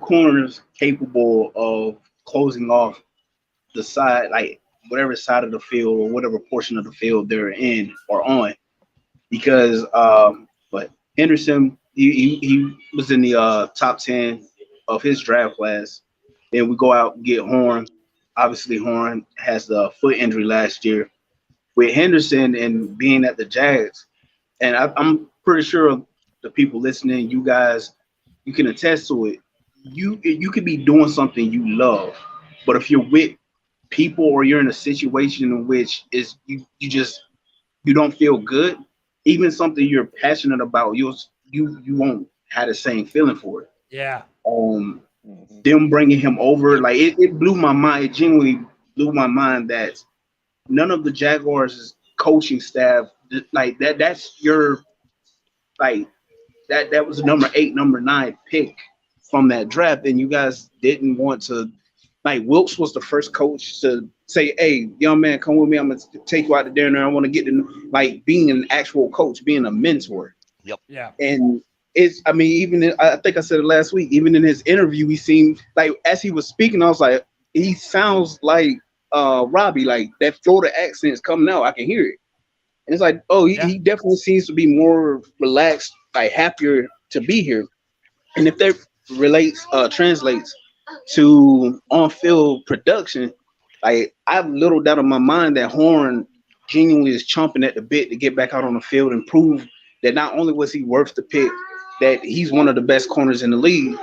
corners capable of closing off the side, like whatever side of the field or whatever portion of the field they're in or on. Because but Henderson, he was in the top 10 of his draft class. Then we go out and get Horn. Obviously, Horn has the foot injury last year. With Henderson and being at the Jags, and I'm pretty sure the people listening, you guys, you can attest to it. You could be doing something you love, but if you're with people or you're in a situation in which is you don't feel good, even something you're passionate about, you won't have the same feeling for it. Yeah. Them bringing him over, like it blew my mind. It genuinely blew my mind that none of the Jaguars' coaching staff, like that's your, like that was a number 8, number 9 pick from that draft, and you guys didn't want to, like Wilkes was the first coach to say, hey, young man, come with me, I'm gonna take you out to dinner. I want to get to like being an actual coach, being a mentor. Yep. Yeah. And it's, I mean, even I think I said it last week, even in his interview, he seemed like, as he was speaking, I was like, he sounds like Robbie, like that Florida accent's coming out. I can hear it. And it's like, oh, he definitely seems to be more relaxed, like happier to be here. And if that translates to on-field production, like I have little doubt in my mind that Horn genuinely is chomping at the bit to get back out on the field and prove that not only was he worth the pick, that he's one of the best corners in the league.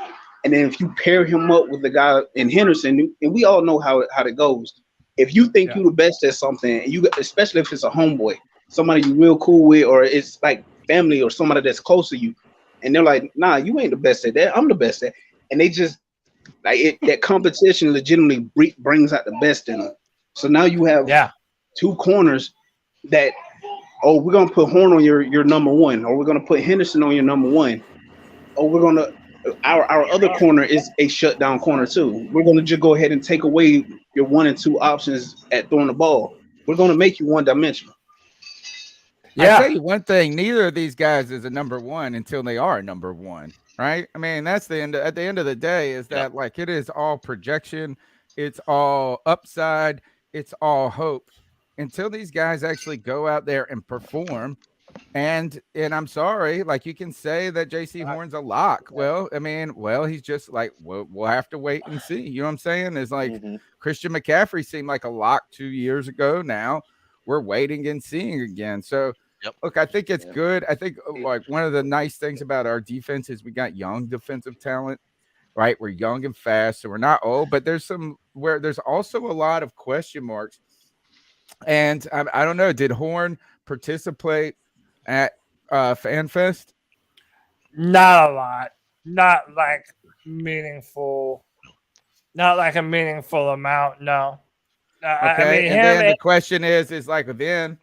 And then if you pair him up with the guy in Henderson, and we all know how it goes. If you think you're the best at something, and you, especially if it's a homeboy, somebody you're real cool with, or it's like family or somebody that's close to you, and they're like, nah, you ain't the best at that. I'm the best at. And they just like that competition legitimately brings out the best in them. So now you have two corners that, oh, we're gonna put Horn on your number one, or we're gonna put Henderson on your number one, or we're gonna our other corner is a shutdown corner too. We're gonna just go ahead and take away your 1 and 2 options at throwing the ball. We're gonna make you one-dimensional. Yeah. I'll tell you one thing, neither of these guys is a number one until they are a number one, right? I mean, that's the end. At the end of the day, is that like it is all projection, it's all upside, it's all hope until these guys actually go out there and perform. And I'm sorry, like you can say that JC Horn's a lock. Well, I mean, he's just like, we'll have to wait and see. You know what I'm saying? It's like Christian McCaffrey seemed like a lock 2 years ago. Now we're waiting and seeing again. So look, I think it's good. I think like one of the nice things about our defense is we got young defensive talent, right? We're young and fast, so we're not old, but there's also a lot of question marks. And I don't know, did Horn participate at FanFest? Not a lot. Not like meaningful. Not like a meaningful amount. No. Okay. I mean, and then the question is like, then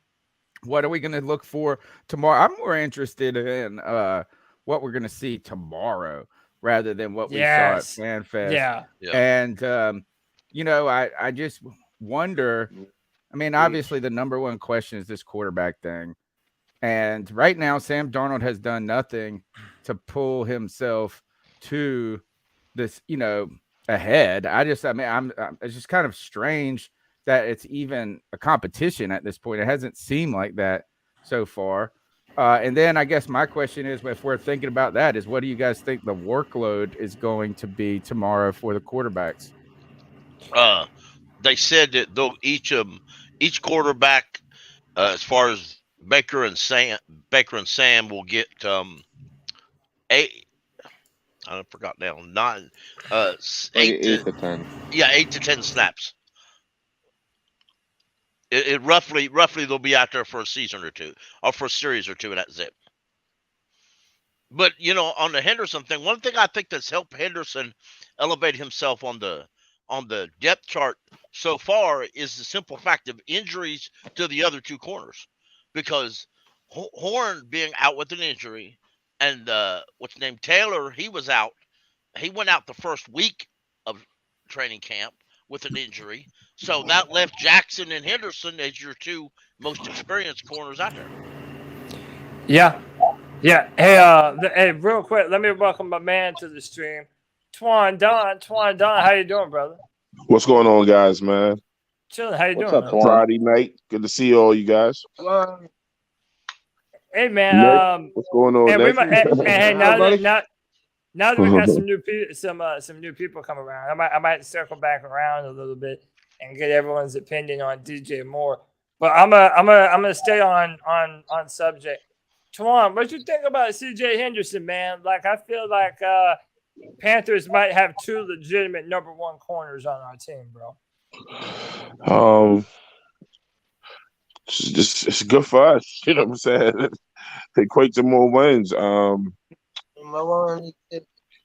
what are we going to look for tomorrow? I'm more interested in what we're going to see tomorrow rather than what we saw at FanFest. Yeah. And you know, I just wonder. I mean, obviously, the number one question is this quarterback thing. And right now, Sam Darnold has done nothing to pull himself to this, you know, ahead. It's just kind of strange that it's even a competition at this point. It hasn't seemed like that so far. And then I guess my question is, if we're thinking about that, is what do you guys think the workload is going to be tomorrow for the quarterbacks? They said that though each quarterback, as far as Baker and Sam will get 8. I forgot now. 9, 8 to 10. Yeah, 8 to 10 snaps. It roughly they'll be out there for a season or two, or for a series or two, and that's it. But you know, on the Henderson thing, one thing I think that's helped Henderson elevate himself on the depth chart so far is the simple fact of injuries to the other two corners, because Horn being out with an injury, and what's named Taylor, he was out. He went out the first week of training camp with an injury, so that left Jackson and Henderson as your two most experienced corners out there. Yeah. Hey, real quick, let me welcome my man to the stream, Twan Don, how you doing, brother? What's going on, guys, man? Chilling. How you doing? What's up, Friday night. Good to see all you guys. Hey, man. Nick, what's going on, Nick? Now that we got some new people come around, I might circle back around a little bit and get everyone's opinion on DJ Moore. But I'm gonna stay on subject. Twan, what you think about CJ Henderson, man? Like, I feel like Panthers might have 2 legitimate number 1 corners on our team, bro. It's good for us. You know what I'm saying? They equate to more wins.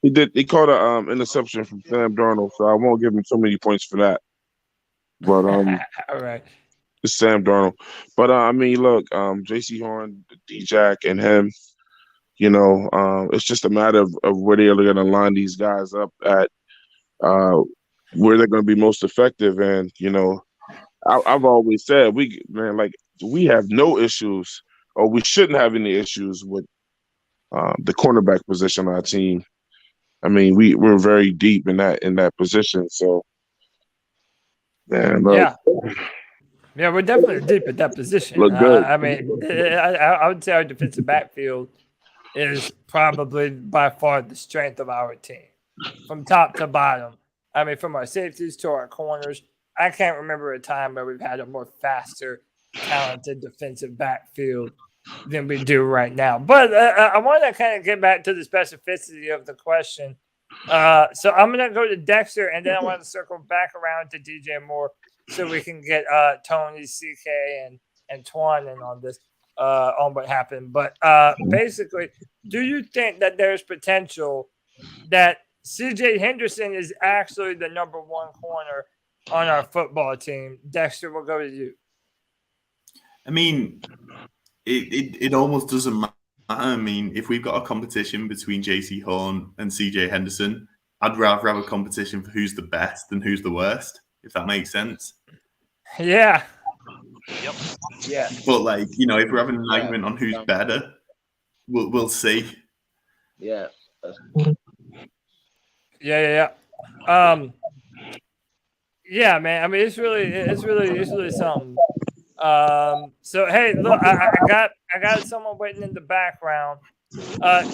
He caught an interception from Sam Darnold, so I won't give him so many points for that. But all right, it's Sam Darnold. But I mean, look, JC Horn, D-Jack, and him. You know, it's just a matter of where they're going to line these guys up at, where they're going to be most effective. And you know, I've always said we have no issues, or we shouldn't have any issues with the cornerback position on our team. I mean, we're very deep in that position. So Man, look, Yeah, we're definitely deep at that position. Look good. I mean, I would say our defensive backfield is probably by far the strength of our team from top to bottom. I mean, from our safeties to our corners, I can't remember a time where we've had a more faster, talented defensive backfield than we do right now. But I want to kind of get back to the specificity of the question. So I'm going to go to Dexter, and then I want to circle back around to DJ Moore so we can get Tony, CK, and Twan in on this, on what happened. But basically, do you think that there's potential that CJ Henderson is actually the number one corner on our football team? Dexter, we'll go to you. I mean, it almost doesn't matter. I mean, if we've got a competition between JC Horn and CJ Henderson, I'd rather have a competition for who's the best than who's the worst, if that makes sense. Yeah. Yep. Yeah. But, like, you know, if we're having an argument on who's better, we'll see. Yeah. Yeah, man. I mean, it's really something. So hey, look, I got someone waiting in the background.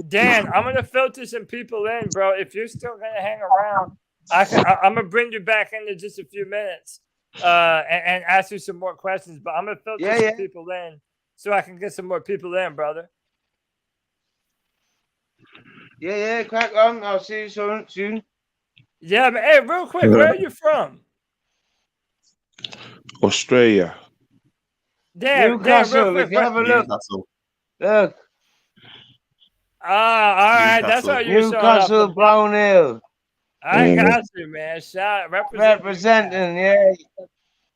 Dan, I'm gonna filter some people in, bro. If you're still gonna hang around, I'm gonna bring you back into just a few minutes, and ask you some more questions. But I'm gonna filter some people in so I can get some more people in, brother. Yeah, crack on. I'll see you soon. Yeah, man. Hey, real quick, where are you from? Australia. Newcastle, if you have a look. Look. All right. That's how you Newcastle, Brown Hill. I got you, man. Shout representing, yeah.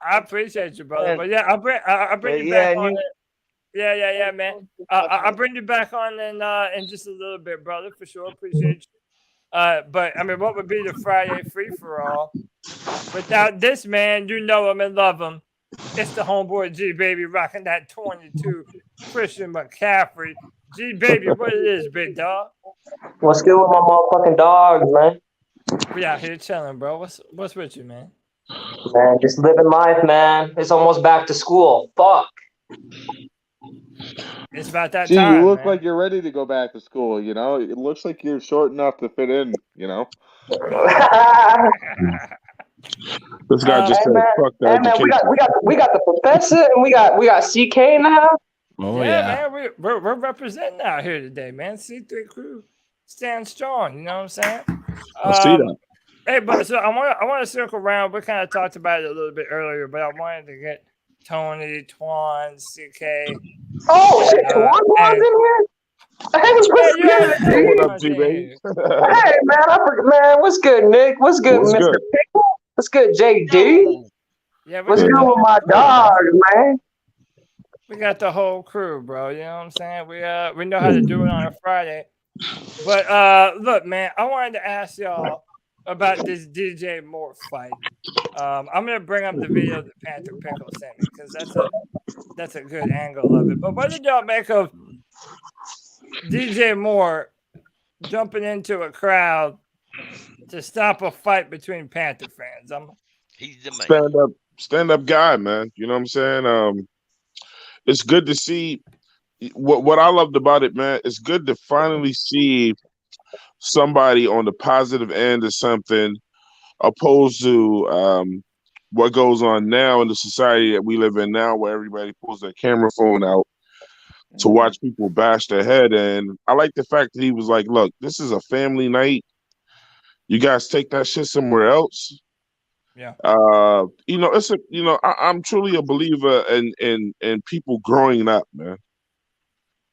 I appreciate you, brother. But yeah, I'll bring you back on it. Yeah, man. I'll bring you back on in just a little bit, brother, for sure. Appreciate you. But I mean, what would be the Friday free for all without this man? You know him and love him. It's the homeboy G baby rocking that 22 Christian McCaffrey. G baby, what it is, big dog? What's good with my motherfucking dogs, man? We out here chilling, bro. What's with you, man? Man, just living life, man. It's almost back to school. Fuck. It's about that Gee, time. You look man. like you're ready to go back to school, you know? It looks like you're short enough to fit in, you know? This guy just said, "Fuck that education." Man, we got the professor and we got CK in the house. Oh man, we're representing out here today, man. C3 crew stand strong. You know what I'm saying? I see that. Hey, but so I want to circle around. We kind of talked about it a little bit earlier, but I wanted to get Tony, Twan, CK. Oh shit, Twan was in here. Hey, what's good? What up, G baby? Hey man, what's good, Nick? What's good, What's Mr. good? Pickle? What's good, JD? Yeah, what's good with my dog, man? We got the whole crew, bro. You know what I'm saying? We know how to do it on a Friday. But look, man, I wanted to ask y'all about this DJ Moore fight. I'm gonna bring up the video that Panther Pickle sent me because that's a good angle of it. But what did y'all make of DJ Moore jumping into a crowd to stop a fight between Panther fans? He's the man. Stand up guy, man. You know what I'm saying? It's good to see what I loved about it, man. It's good to finally see somebody on the positive end of something, opposed to what goes on now in the society that we live in now, where everybody pulls their camera phone out to watch people bash their head. And I like the fact that he was like, "Look, this is a family night. You guys take that shit somewhere else." Yeah. I'm truly a believer in people growing up, man.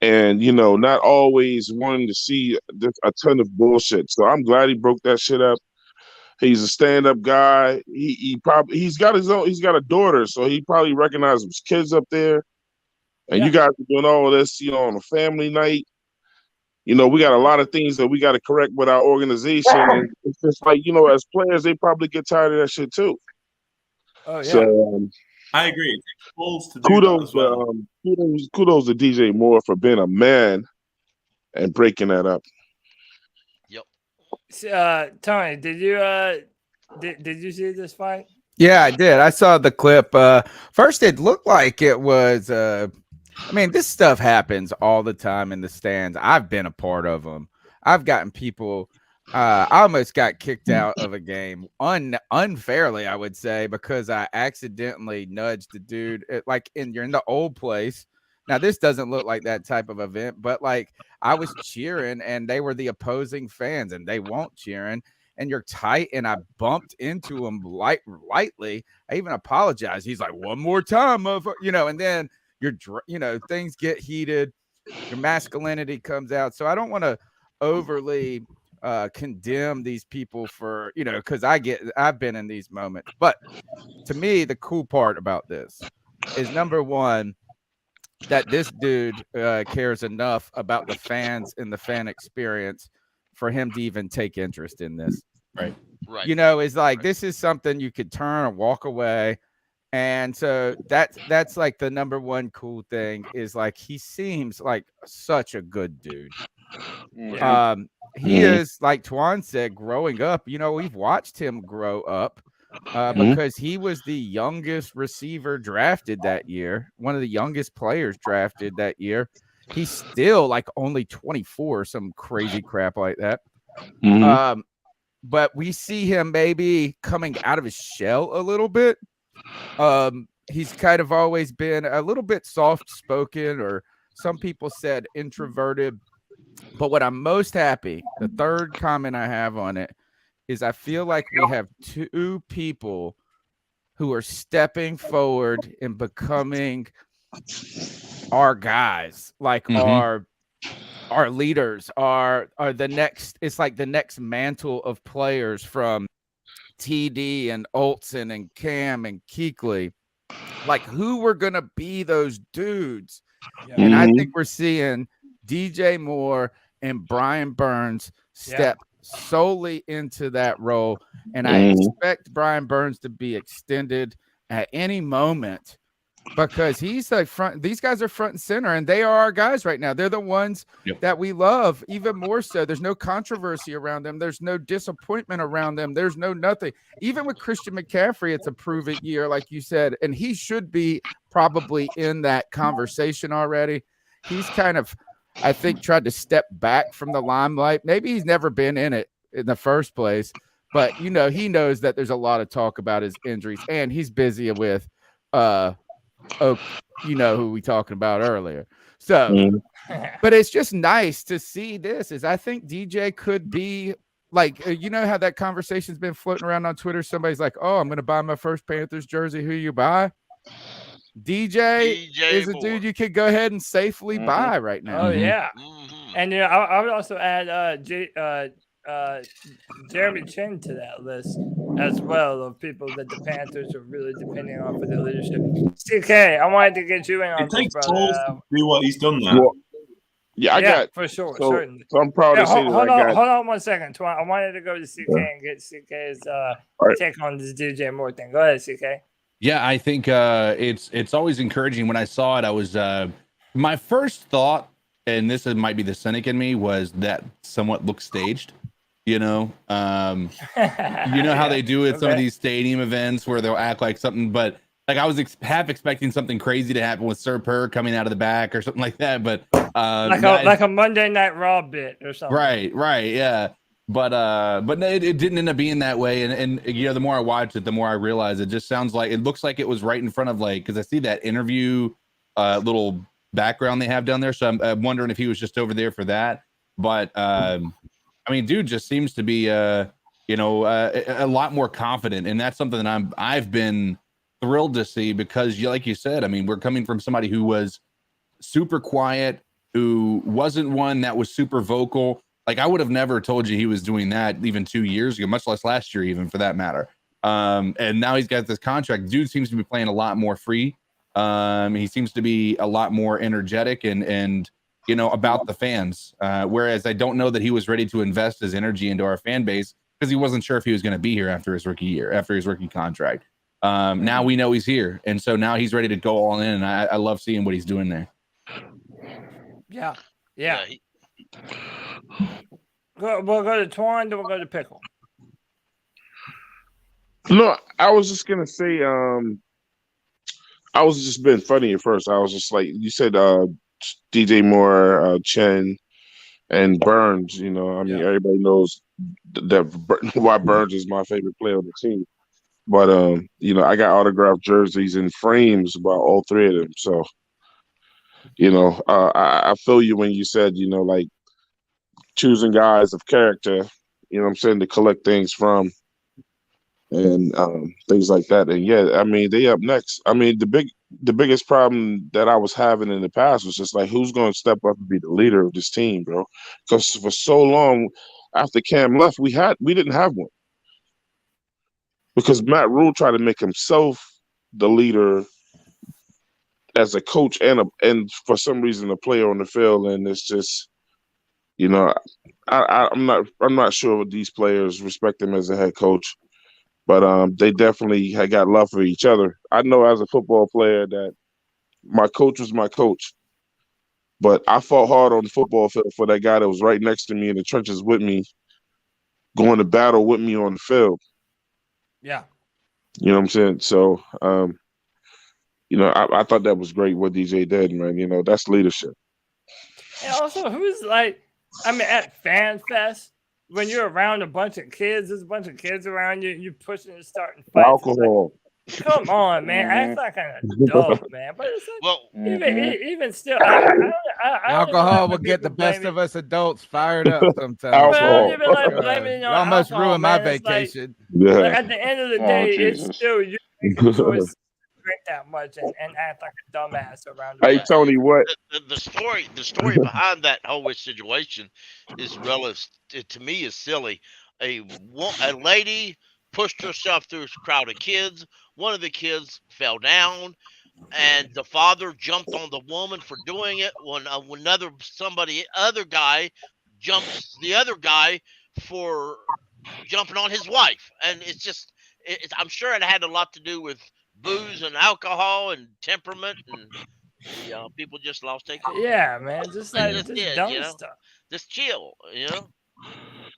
And, not always wanting to see a ton of bullshit. So I'm glad he broke that shit up. He's a stand-up guy. He's got a daughter, so he probably recognizes his kids up there. And you guys are doing all of this, on a family night. We got a lot of things that we got to correct with our organization. And it's just like, as players, they probably get tired of that shit too. Oh, yeah. So, I agree. Kudos to DJ Moore for being a man and breaking that up. Yep. Tony, did you see this fight? Yeah, I did. I saw the clip. First, it looked like it was. I mean, this stuff happens all the time in the stands. I've been a part of them. I've gotten people. I almost got kicked out of a game unfairly, I would say, because I accidentally nudged the dude. You're in the old place. Now, this doesn't look like that type of event, but like I was cheering and they were the opposing fans and they weren't cheering. And you're tight, and I bumped into him lightly. I even apologized. He's like, one more time, motherfucker, and then things get heated. Your masculinity comes out. So I don't want to overly condemn these people for, because I've been in these moments. But to me, the cool part about this is, number one, that this dude cares enough about the fans and the fan experience for him to even take interest in this. Right. It's like, this is something you could turn and walk away. And so that's like the number one cool thing is like, he seems like such a good dude. Yeah. He is, like Twan said, growing up, we've watched him grow up because he was the youngest receiver drafted that year. One of the youngest players drafted that year. He's still like only 24, some crazy crap like that. But we see him maybe coming out of his shell a little bit. He's kind of always been a little bit soft-spoken, or some people said introverted. But what I'm most happy, the third comment I have on it, is I feel like we have two people who are stepping forward and becoming our guys, like our leaders, are the next. It's like the next mantle of players from TD and Olsen and Cam and Kuechly. Like, who were gonna be those dudes? And I think we're seeing DJ Moore and Brian Burns step solely into that role. And I expect Brian Burns to be extended at any moment, because he's like these guys are front and center, and they are our guys right now. They're the ones that we love even more so. There's no controversy around them. There's no disappointment around them. There's no nothing. Even with Christian McCaffrey, it's a prove-it year, like you said, and he should be probably in that conversation already. He's kind of, I think, tried to step back from the limelight. Maybe he's never been in it in the first place, but he knows that there's a lot of talk about his injuries, and he's busy with who we talking about earlier. So but it's just nice to see this. Is I think DJ could be like, how that conversation's been floating around on Twitter. Somebody's like, oh, I'm gonna buy my first Panthers jersey. Who you buy? DJ is a dude you could go ahead and safely buy right now. Oh yeah. And I would also add Jeremy Chin to that list as well, of people that the Panthers are really depending on for their leadership. CK, I wanted to get you in on It takes this, tools brother. to do what he's done there. Well, I got for sure, so, certainly. So I'm proud to say that hold on 1 second, Twan. I wanted to go to CK and get CK's take on this DJ Moore thing. Go ahead, CK. Yeah, I think it's always encouraging. When I saw it, I was my first thought, and this might be the cynic in me, was that somewhat looks staged. How they do at some of these stadium events where they'll act like something, but like I was half expecting something crazy to happen with Sir Purr coming out of the back or something like that. But like a Monday Night Raw bit or something. Right, yeah. But no, it didn't end up being that way. And the more I watched it, the more I realized it just sounds like, it looks like it was right in front of, like, because I see that interview little background they have down there. So I'm wondering if he was just over there for that. But I mean, dude just seems to be a lot more confident, and that's something that I've been thrilled to see, because like you said, I mean, we're coming from somebody who was super quiet, who wasn't one that was super vocal. Like, I would have never told you he was doing that even 2 years ago, much less last year, even, for that matter. And now he's got this contract. Dude seems to be playing a lot more free. He seems to be a lot more energetic and about the fans. Whereas I don't know that he was ready to invest his energy into our fan base, because he wasn't sure if he was going to be here after his rookie year, after his rookie contract. Now we know he's here. And so now he's ready to go all in. And I love seeing what he's doing there. Yeah. We'll go to Twan, then we'll go to Pickle. No, I was just gonna say, I was just being funny at first. I was just like, you said, DJ Moore, Chen, and Burns. You know, I mean, everybody knows that why Burns is my favorite player on the team. But you know, I got autographed jerseys and frames about all three of them. So, you know, I feel you when you said, you know, like choosing guys of character. You know what I'm saying, to collect things from and things like that. And yeah, I mean, they up next. I mean, the biggest problem that I was having in the past was just like, who's going to step up and be the leader of this team, bro? Because for so long after Cam left, we didn't have one. Because Matt Rhule tried to make himself the leader as a coach and for some reason a player on the field, and it's just, you know, I'm not sure what these players respect him as a head coach, but they definitely had got love for each other. I know as a football player that my coach was my coach, but I fought hard on the football field for that guy that was right next to me in the trenches with me, going to battle with me on the field. Yeah. You know what I'm saying? So, you know, I thought that was great what DJ did, man. You know, that's leadership. And also, who's like, I mean, at Fan Fest, when you're around a bunch of kids, there's a bunch of kids around you, and you're pushing and starting fights. Alcohol. Like, come on, man. Act like an adult, man. But it's like, Well, even still, I Alcohol will get the best of us adults fired up sometimes. Alcohol. Even like blaming it on almost alcohol, ruined my man. It's like- vacation. Yeah. Like, at the end of the day, it's still you making choices to drink that much and act like a dumbass around the Hey, rest. Tony, what? the story behind that whole situation is relative to me is silly. A lady pushed herself through a crowd of kids. One of the kids fell down, and the father jumped on the woman for doing it. When other guy jumps the other guy for jumping on his wife, and it's just, I'm sure it had a lot to do with booze and alcohol and temperament, and people just lost their control. Yeah, man. Just like just just did, dumb you know? stuff. Just chill, you know.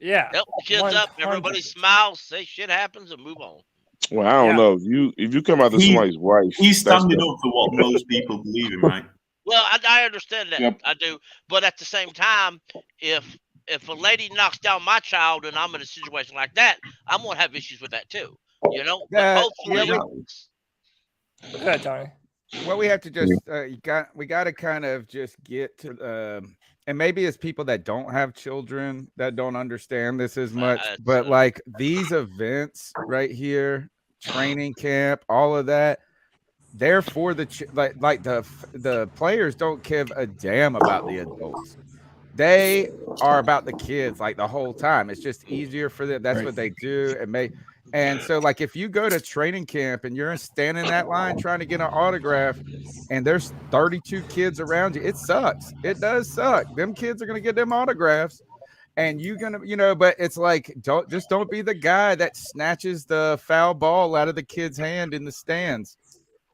Yeah. Help the kids up. Everybody 100%. smiles, say shit happens, and move on. Well, I don't know. If you come out to somebody's wife, He's that's standing the- up for what most people believe in, right? Well, I understand that. Yep. I do. But at the same time, if a lady knocks down my child and I'm in a situation like that, I'm gonna have issues with that too. You know? But hopefully, Go ahead, Tony. Well, we have to just we got to kind of just get to and maybe it's people that don't have children that don't understand this as much, but like these events right here, training camp, all of that, they're for the like the players don't give a damn about the adults. They are about the kids like the whole time. It's just easier for them. That's what they do. And so, like, if you go to training camp and you're standing in that line trying to get an autograph and there's 32 kids around you, it sucks. It does suck. Them kids are going to get them autographs and you're going to, but it's like, don't be the guy that snatches the foul ball out of the kid's hand in the stands.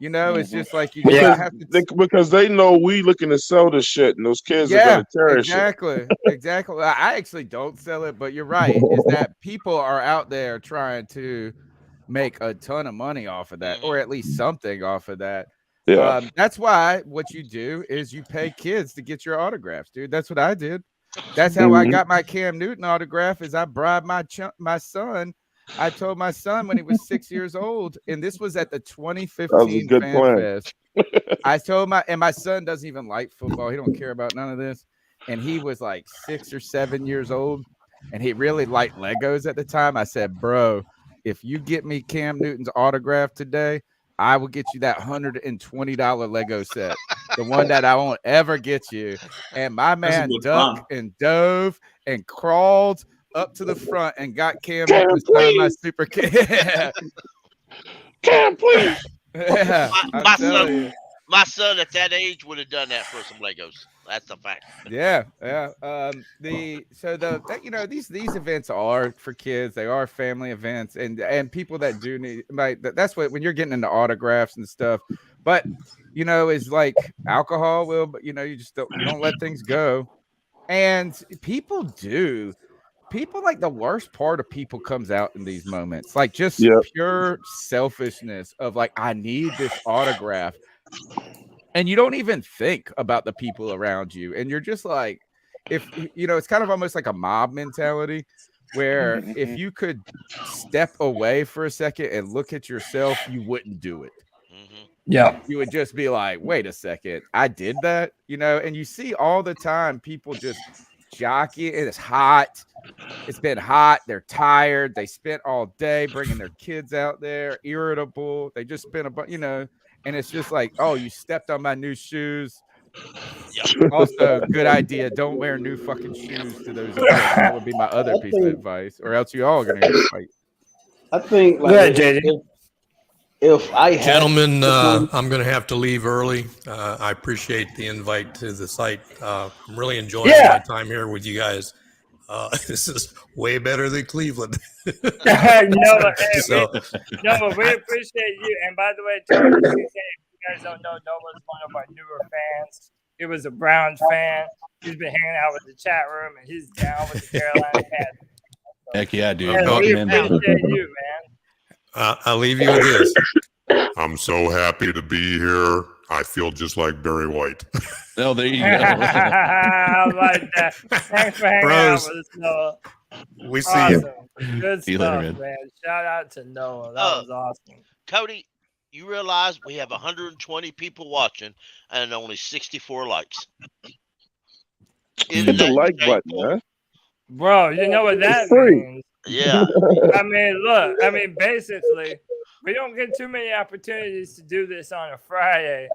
It's just like you just have to because they know we looking to sell the shit, and those kids are going to cherish it. Exactly. I actually don't sell it, but you're right. Is that people are out there trying to make a ton of money off of that, or at least something off of that. Yeah. That's why what you do is you pay kids to get your autographs, dude. That's what I did. That's how I got my Cam Newton autograph. Is I bribed my son. I told my son when he was 6 years old, and this was at the 2015 Fan Fest. I told my son doesn't even like football. He don't care about none of this. And he was like 6 or 7 years old, and he really liked Legos at the time. I said, bro, if you get me Cam Newton's autograph today, I will get you that $120 Lego set, the one that I won't ever get you. And my man ducked and dove and crawled up to the front and got Cam to sign my super kid. Cam, please. Yeah, my son at that age would have done that for some Legos. That's a fact. Yeah. These events are for kids. They are family events, and people that do need. That's what when you're getting into autographs and stuff. But is like alcohol will. You just don't let things go, and people people like the worst part of people comes out in these moments, like just Yep. pure selfishness of like, I need this autograph. And you don't even think about the people around you. And you're just like, if you know, it's kind of almost like a mob mentality where if you could step away for a second and look at yourself, you wouldn't do it. Yeah. You would just be like, wait a second, I did that, you know. And you see all the time people just jockey, and it's hot. It's been hot. They're tired. They spent all day bringing their kids out there, irritable. They just spent you know, and it's just like, oh, you stepped on my new shoes. Also, good idea. Don't wear new fucking shoes to those events. That would be my other piece of advice, or else you all are gonna get a fight. I think, like, if I had Gentlemen, I'm going to have to leave early. I appreciate the invite to the site. I'm really enjoying my time here with you guys. This is way better than Cleveland. No, we appreciate you. And by the way, Tony, if you guys don't know, Noah's one of our newer fans. He was a Browns fan. He's been hanging out with the chat room, and he's down with the Carolina Panthers. Heck yeah, dude. Yeah, we appreciate you, man. I'll leave you with this. I'm so happy to be here. I feel just like Barry White. Oh, there you go. I like that. Thanks for hanging out with us, Noah. We see you. Good See you stuff, later, man. man. Shout out to Noah. That was awesome. Cody, you realize we have 120 people watching and only 64 likes. Hit the like button, man. Bro, you know what that means? Yeah. I mean, look. I mean, basically, we don't get too many opportunities to do this on a Friday,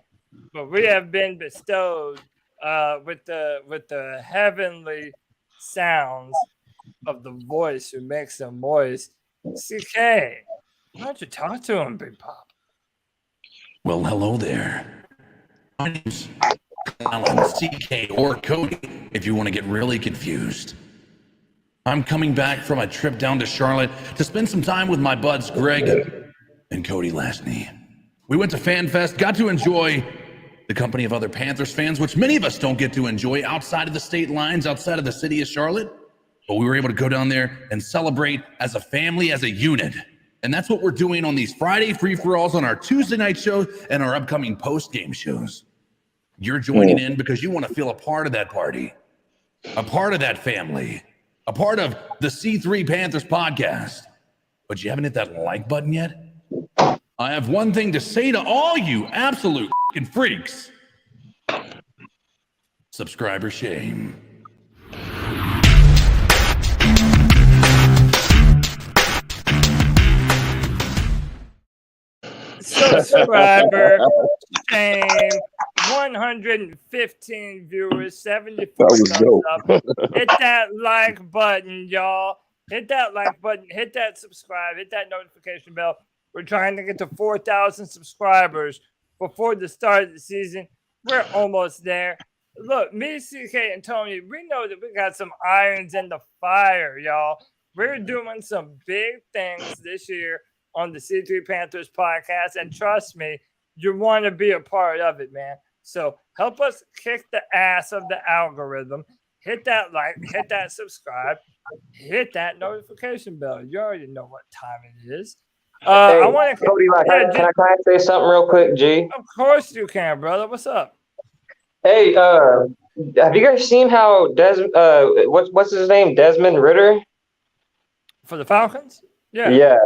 but we have been bestowed with the heavenly sounds of the voice who makes them moist. CK, why don't you talk to him, Big Pop? Well, hello there. My name's Alan, CK, or Cody, if you want to get really confused. I'm coming back from a trip down to Charlotte to spend some time with my buds Greg and Cody Lashney. We went to FanFest, got to enjoy the company of other Panthers fans, which many of us don't get to enjoy outside of the state lines, outside of the city of Charlotte. But we were able to go down there and celebrate as a family, as a unit. And that's what we're doing on these Friday free-for-alls, on our Tuesday night show, and our upcoming post-game shows. You're joining in because you want to feel a part of that party, a part of that family, a part of the C3 Panthers podcast. But you haven't hit that like button yet? I have one thing to say to all you absolute fucking freaks. Subscriber shame. Subscriber shame. 115 viewers, 74 thumbs up. Hit that like button, y'all. Hit that like button. Hit that subscribe. Hit that notification bell. We're trying to get to 4,000 subscribers before the start of the season. We're almost there. Look, me, CK, and Tony, we know that we got some irons in the fire, y'all. We're doing some big things this year on the C3 Panthers podcast. And trust me, you want to be a part of it, man. So help us kick the ass of the algorithm. Hit that like, hit that subscribe, hit that notification bell. You already know what time it is. I want to. Cody, can I say something real quick, G? Of course you can, brother. What's up? Hey, have you guys seen how what's his name? Desmond Ritter? For the Falcons? Yeah. Yeah.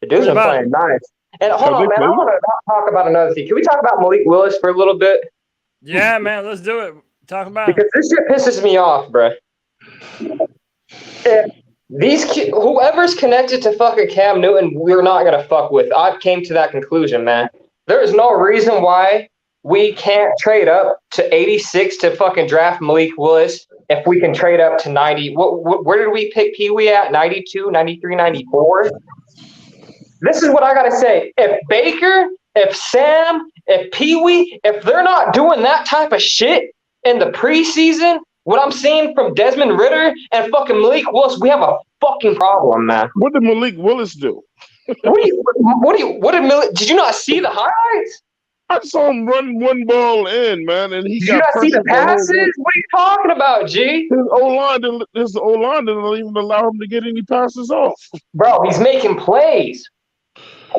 The dude's been playing nice. And hold on, man. I want to talk about another thing. Can we talk about Malik Willis for a little bit? Yeah, man. Let's do it. Talk about because this shit pisses me off, bro. Whoever's connected to fucking Cam Newton, we're not gonna fuck with. I came to that conclusion, man. There is no reason why we can't trade up to 86 to fucking draft Malik Willis if we can trade up to 90. Where did we pick Pee Wee at? 92, 93, 94? This is what I gotta say. If Baker, if Sam, if Pee Wee, if they're not doing that type of shit in the preseason, what I'm seeing from Desmond Ritter and fucking Malik Willis, we have a fucking problem, man. What did Malik Willis do? Did you not see the highlights? I saw him run one ball in, man, and he Did got you not see the pressured whole passes? game. What are you talking about, G? His O-line didn't even allow him to get any passes off. Bro, he's making plays.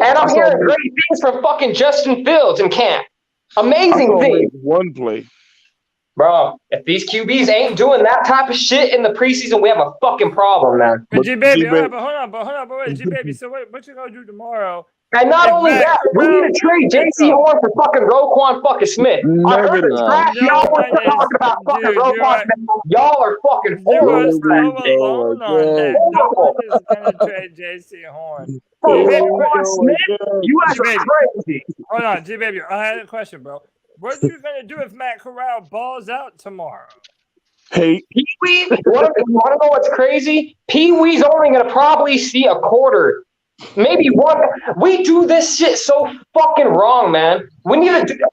And I'm hearing great things from fucking Justin Fields in camp. Amazing things. One play. Bro, if these QBs ain't doing that type of shit in the preseason, we have a fucking problem, man. But G-Baby, hold on, wait, G-Baby, so what you gonna do tomorrow? And not only that, we need to trade J.C. Horn for fucking Roquan fucking Smith. I heard the trash y'all were talking about fucking Roquan Smith. Y'all are fucking horrible. Alone on that. No one is gonna trade J.C. Horn. Roquan Smith, you guys are crazy. Hold on, G-Baby, I had a question, bro. What are you gonna do if Matt Corral balls out tomorrow? Hey, Pee-wee, you want to know what's crazy? Pee-wee's only gonna probably see a quarter. Maybe one. We do this shit so fucking wrong, man. We need to do.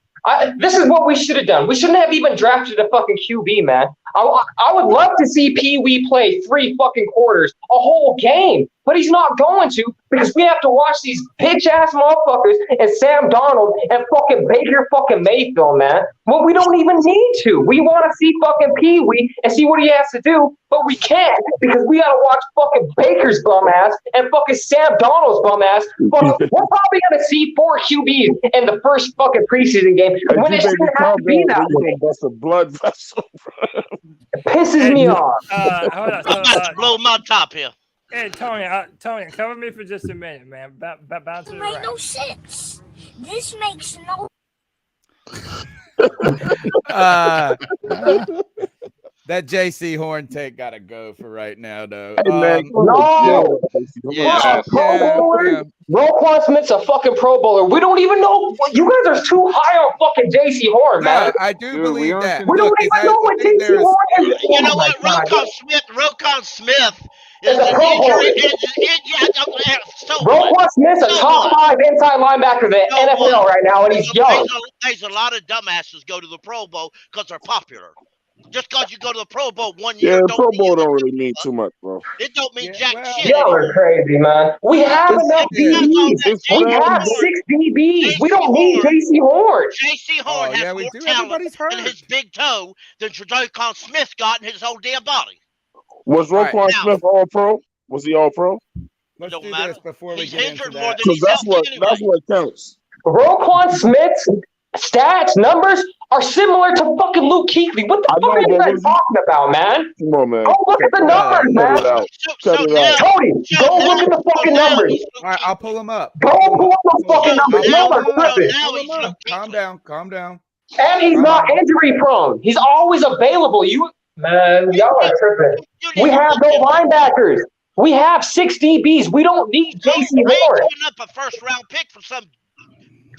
This is what we should have done. We shouldn't have even drafted a fucking QB, man. I would love to see Pee Wee play 3 fucking quarters, a whole game, but he's not going to because we have to watch these bitch ass motherfuckers and Sam Darnold and fucking Baker fucking Mayfield, man. Well, we don't even need to. We want to see fucking Pee Wee and see what he has to do, but we can't because we got to watch fucking Baker's bum ass and fucking Sam Darnold's bum ass. We're probably going to see 4 QBs in the first fucking preseason game when it shouldn't have to be that way. That's a blood vessel. It pisses me off. Hold on. I'm about to blow my top here. Hey, Tony, cover me for just a minute, man. Bounce it It makes around. no sense. This makes no. That JC Horn take gotta go for right now, though. Hey, man, No. Yeah. Pro Bowler. Roquan Smith's a fucking Pro Bowler. We don't even know. You guys are too high on fucking J.C. Horn, man. I do believe that. We don't even know what J.C. Horn is. You know what? Roquan Smith is a an Pro Bowler. injury. Roquan Smith's a top 5 inside linebacker in the NFL right now, and he's young. There's a lot of dumbasses go to the Pro Bowl because they're popular. Just because you go to the Pro Bowl 1 year, Yeah, Pro Bowl don't really mean too much, bro. it don't mean jack shit. Y'all are crazy, man. We have enough DBs. We have 6 DBs. We don't need J.C. Horn. J.C. Horn has more talent in his big toe than Roquan Smith got in his whole damn body. Was Roquan Smith all pro? Was he all pro? Let's Don't do matter. this before we He's get into injured more that. than he's That's healthy what counts. Roquan Smith's stats, numbers are similar to fucking Luke Kuechly. What the fuck are you guys talking about, man? Come on, man. Go look at the numbers, man. Cut it out. Tony, go look at the fucking numbers. All right, I'll pull them up. Go pull up the fucking numbers. Y'all are tripping. Calm down. And he's not injury prone. He's always available. Man, y'all are tripping. We have no linebackers. We have 6 DBs. We don't need J.C. Horn. Giving up a first-round pick for some.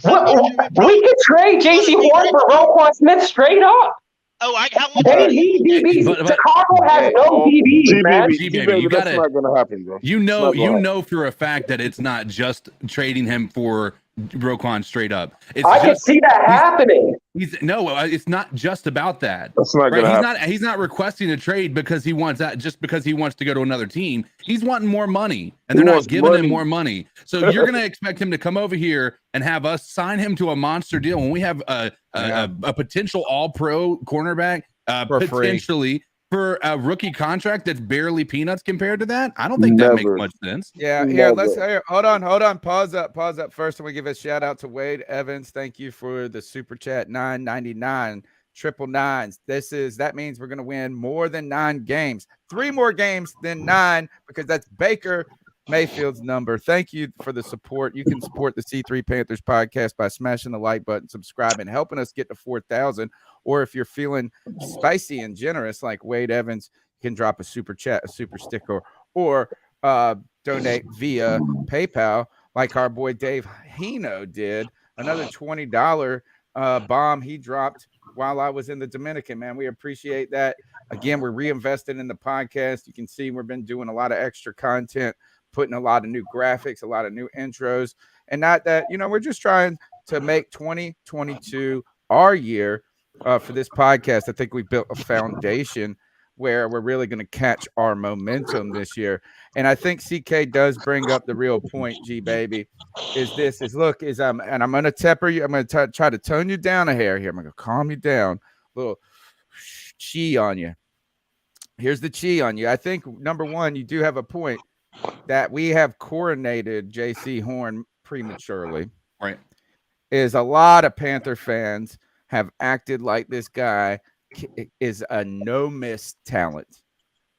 We could trade J.C. Horn for Roquan Smith straight up. Oh, how much? They need DBs. Chicago has no DBs, man. G-Baby, you that's gotta, not gonna happen, bro. you know for a fact that it's not just trading him for Roquan straight up. It's I can see that happening. It's not just about that. That's not gonna happen. He's not requesting a trade because he wants that, just because he wants to go to another team. He's wanting more money, and they're not giving him more money. So you're gonna expect him to come over here and have us sign him to a monster deal when we have a potential All-Pro cornerback potentially for a rookie contract that's barely peanuts compared to that? I don't think that makes much sense. Yeah, let's hear. Hold on. Pause up first, and we give a shout out to Wade Evans. Thank you for the super chat. 999 999s. That means we're gonna win more than 9 games. 3 more games than 9 because that's Baker Mayfield's number. Thank you for the support. You can support the C3 Panthers podcast by smashing the like button, subscribing, helping us get to 4,000. Or if you're feeling spicy and generous like Wade Evans, you can drop a super chat, a super sticker, or donate via PayPal like our boy Dave Hino did. Another $20 bomb he dropped while I was in the Dominican, man. We appreciate that. Again, we're reinvesting in the podcast. You can see we've been doing a lot of extra content, putting a lot of new graphics, a lot of new intros. And not that, we're just trying to make 2022 our year for this podcast. I think we built a foundation where we're really going to catch our momentum this year. And I think CK does bring up the real point, G baby, I'm going to temper you. I'm going to try to tone you down a hair here. I'm going to calm you down, a little chi on you. Here's the chi on you. I think, number one, you do have a point that we have coronated J.C. Horn prematurely. Right. Is a lot of Panther fans have acted like this guy is a no-miss talent.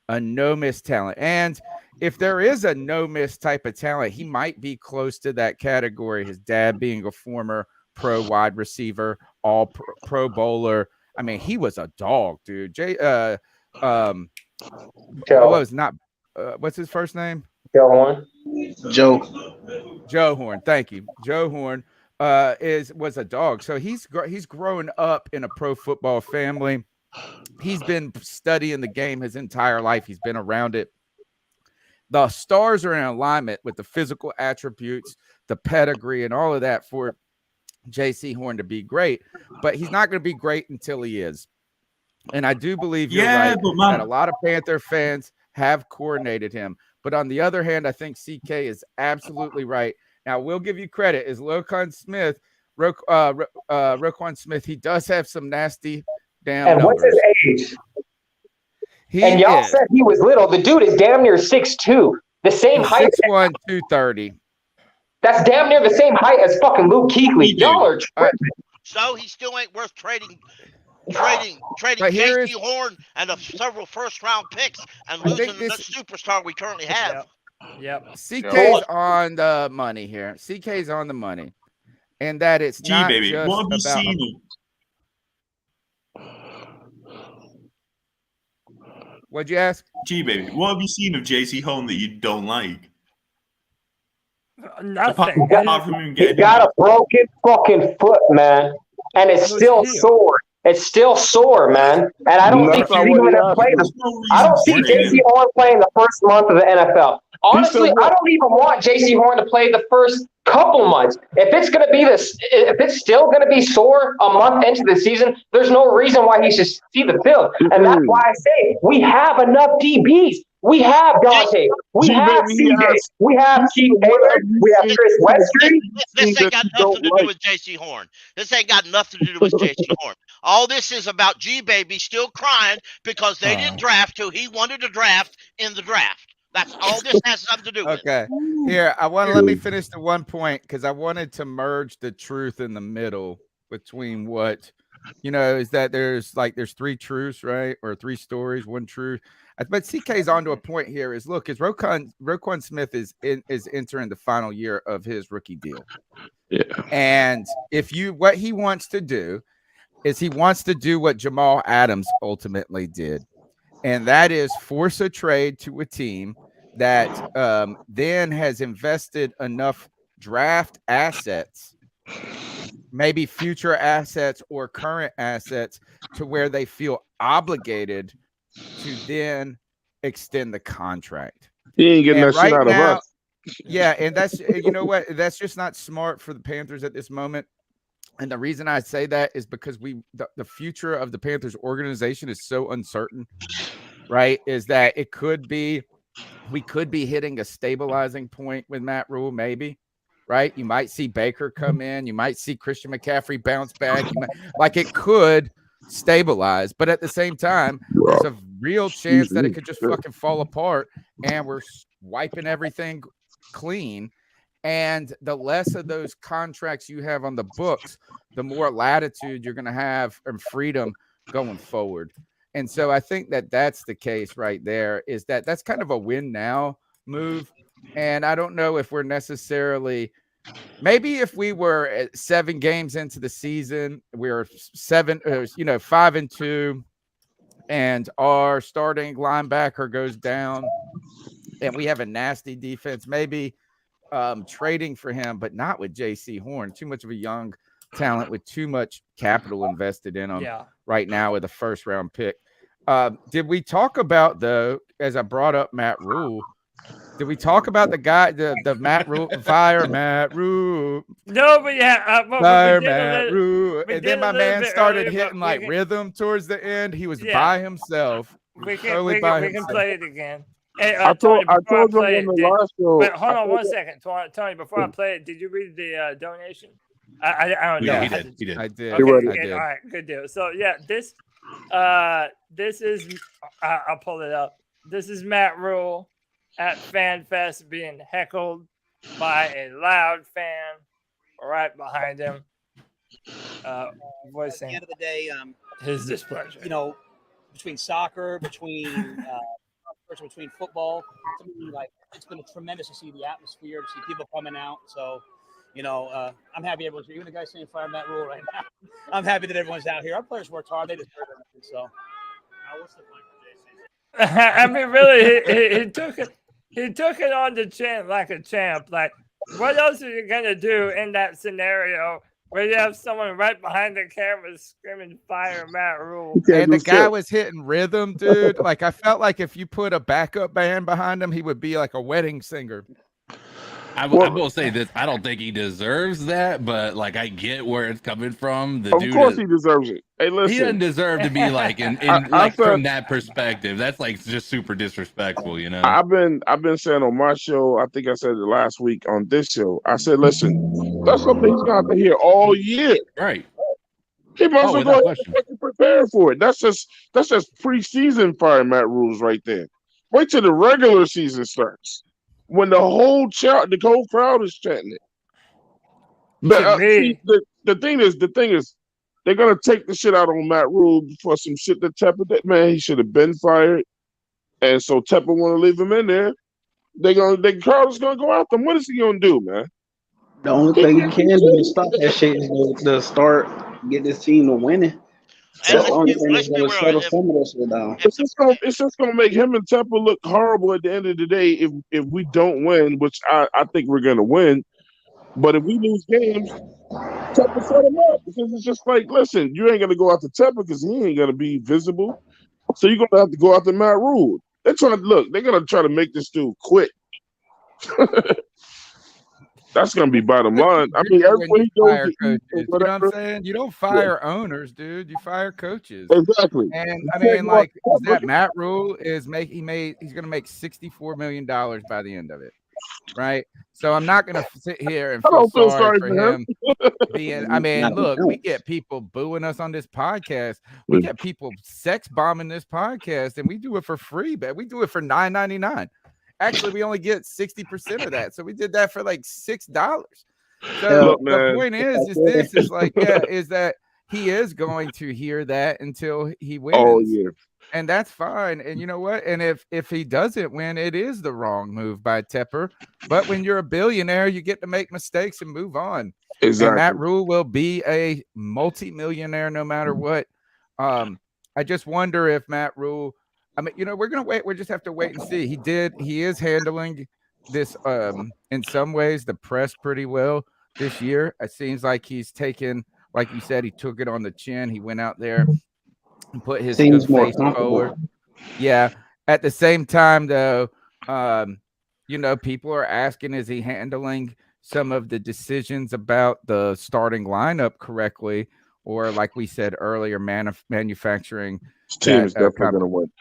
A no-miss talent. And if there is a no-miss type of talent, he might be close to that category. His dad being a former pro wide receiver, all pro bowler. I mean, he was a dog, dude. What's his first name? Joe Horn. Joe Horn. Thank you. Joe Horn was a dog. So he's grown up in a pro football family. He's been studying the game his entire life. He's been around it. The stars are in alignment with the physical attributes, the pedigree, and all of that for J.C. Horn to be great. But he's not going to be great until he is. And I do believe you're right that a lot of Panther fans have coordinated him. But on the other hand, I think CK is absolutely right. Now, we'll give you credit. Is Roquan Smith, he does have some nasty damn And numbers. what's his age? And y'all said he was little. The dude is damn near 6'2". The same height. 6'1", 230. That's damn near the same height as fucking Luke Kuechly. Y'all are tripping. So he still ain't worth trading J.C. Horn and several first-round picks and losing the superstar we currently have. Yep. CK's on the money here. CK's on the money. And that it's not baby, just what have you about... seen? What'd you ask? Baby, what have you seen of J.C. Horn that you don't like? Nothing. He got a broken fucking foot, man. And it's still sore. It's still sore, man. And I don't think he's even going to play I don't see J.C. Horn playing the first month of the NFL. Honestly, I don't even want J.C. Horn to play the first couple months. If it's going to be if it's still going to be sore a month into the season, there's no reason why he should see the field. And that's why I say we have enough DBs. We have Dante. We have CJ. We have Keith Taylor. We have Chris Westry. This ain't got nothing to do with J.C. Horn. This ain't got nothing to do with J.C. Horn. All this is about G-Baby still crying because they didn't draft who he wanted to draft in the draft. That's all this has something to do with. Okay. Here, let me finish the one point because I wanted to merge the truth in the middle between what, is that there's three truths, right? Or three stories, one truth. But CK's onto a point here is Roquan Smith is entering the final year of his rookie deal. Yeah. And what he wants to do is he wants to do what Jamal Adams ultimately did. And that is force a trade to a team that then has invested enough draft assets, maybe future assets or current assets, to where they feel obligated to then extend the contract. He ain't getting that shit out of us. Yeah, and that's what? That's just not smart for the Panthers at this moment. And the reason I say that is because the future of the Panthers organization is so uncertain, right? Is that we could be hitting a stabilizing point with Matt Rhule, maybe, right? You might see Baker come in. You might see Christian McCaffrey bounce back. It could stabilize, but at the same time, there's a real chance that it could just fucking fall apart and we're wiping everything clean. And the less of those contracts you have on the books, the more latitude you're going to have and freedom going forward. And so I think that that's the case right there, is that that's kind of a win now move. And I don't know if we're necessarily, maybe if we were at 7 games into the season, we're 5-2, and our starting linebacker goes down and we have a nasty defense, maybe trading for him, but not with J.C. Horn. Too much of a young talent with too much capital invested in him right now with a first-round pick. Did we talk about, though, as I brought up Matt Rhule, did we talk about the guy, the Matt Rhule, fire Matt Rhule? No, but yeah. Fire Matt Rhule. And then my man started hitting rhythm towards the end. He was by himself. we can play it again. Hey, I Tony, told before I him play on the it, last show. wait, hold on 1 second, Tony. Before I play it, did you read the donation? I don't know. He did. I did. Okay, I did. all right, good deal. So yeah, this is I'll pull it up. This is Matt Rhule at FanFest being heckled by a loud fan right behind him. Voicing at the end of the day, his displeasure. You know, between soccer, between football, to me, like it's been tremendous to see the atmosphere, to see people coming out. So, you know, I'm happy everyone's here. Even the guys saying fire Matt Rhule right now. I'm happy that everyone's out here. Our players worked hard; they deserve it. So, what's the point for JC? I mean, really, he took it. He took it on the chin like a champ. Like, what else are you gonna do in that scenario where you have someone right behind the camera screaming "Fire Matt Rhule"? And the guy was hitting rhythm, dude. Like, I felt like if you put a backup band behind him, he would be like a wedding singer. I will say this: I don't think he deserves that, but like I get where it's coming from. Of course, he deserves it. Hey, listen, he doesn't deserve to be like from that perspective. That's like just super disrespectful, you know. I've been saying on my show. I think I said it last week on this show. I said, listen, that's something he's gonna have to hear all year. Right. He must have go prepare for it. That's just preseason fire Matt Rhule's right there. Wait till the regular season starts. When the whole crowd is chanting it. But the thing is, they're gonna take the shit out on Matt Rhule for some shit that Tepper did. Man, he should have been fired, and so Tepper want to leave him in there. The crowd is gonna go after him. What is he gonna do, man? The only thing he can do to stop that shit is to start get this team to winning. That's the only thing that's going to settle some of this down. It's just gonna make him and Tepper look horrible at the end of the day if we don't win, which I think we're gonna win. But if we lose games, Tepper set him up because it's just like, listen, you ain't gonna go after Tepper because he ain't gonna be visible. So you're gonna have to go after Matt Rhule. They're gonna try to make this dude quit. That's gonna be bottom line. I mean, everybody fire coaches. You know what I'm saying? You don't fire owners, dude. You fire coaches. Exactly. And I mean, like, is that Matt Rhule he's gonna make $64 million by the end of it, right? So I'm not gonna sit here and feel sorry for him. I mean, look, we get people booing us on this podcast. We get people sex bombing this podcast, and we do it for free, but we do it for $9.99. Actually, we only get 60% of that. So we did that for like $6. So the point is that he is going to hear that until he wins. Oh, yeah. And that's fine. And you know what? And if he doesn't win, it is the wrong move by Tepper. But when you're a billionaire, you get to make mistakes and move on. Exactly. And Matt Rhule will be a multi-millionaire no matter what. I just wonder if Matt Rhule, I mean, you know, we're gonna wait. We just have to wait and see. He is handling this in some ways the press pretty well this year. It seems like he's taken, like you said, he took it on the chin. He went out there and put his good face forward. Yeah. At the same time, though, you know, people are asking, is he handling some of the decisions about the starting lineup correctly, or like we said earlier, manufacturing. This team is definitely going to win.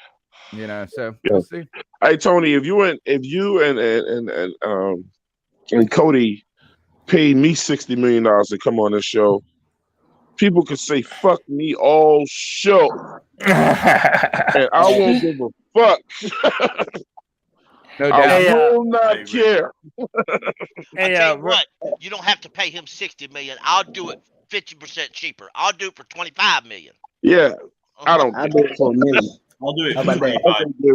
You know, so we'll see. Hey Tony, if you and Cody paid me $60 million to come on this show, people could say "fuck me" all show, and I won't give a fuck. No doubt. I will not care. I tell you what, you don't have to pay him $60 million. I'll do it 50% cheaper. I'll do it for $25 million. Yeah, I don't. I'll do it for $1 million. I'll do it for $25.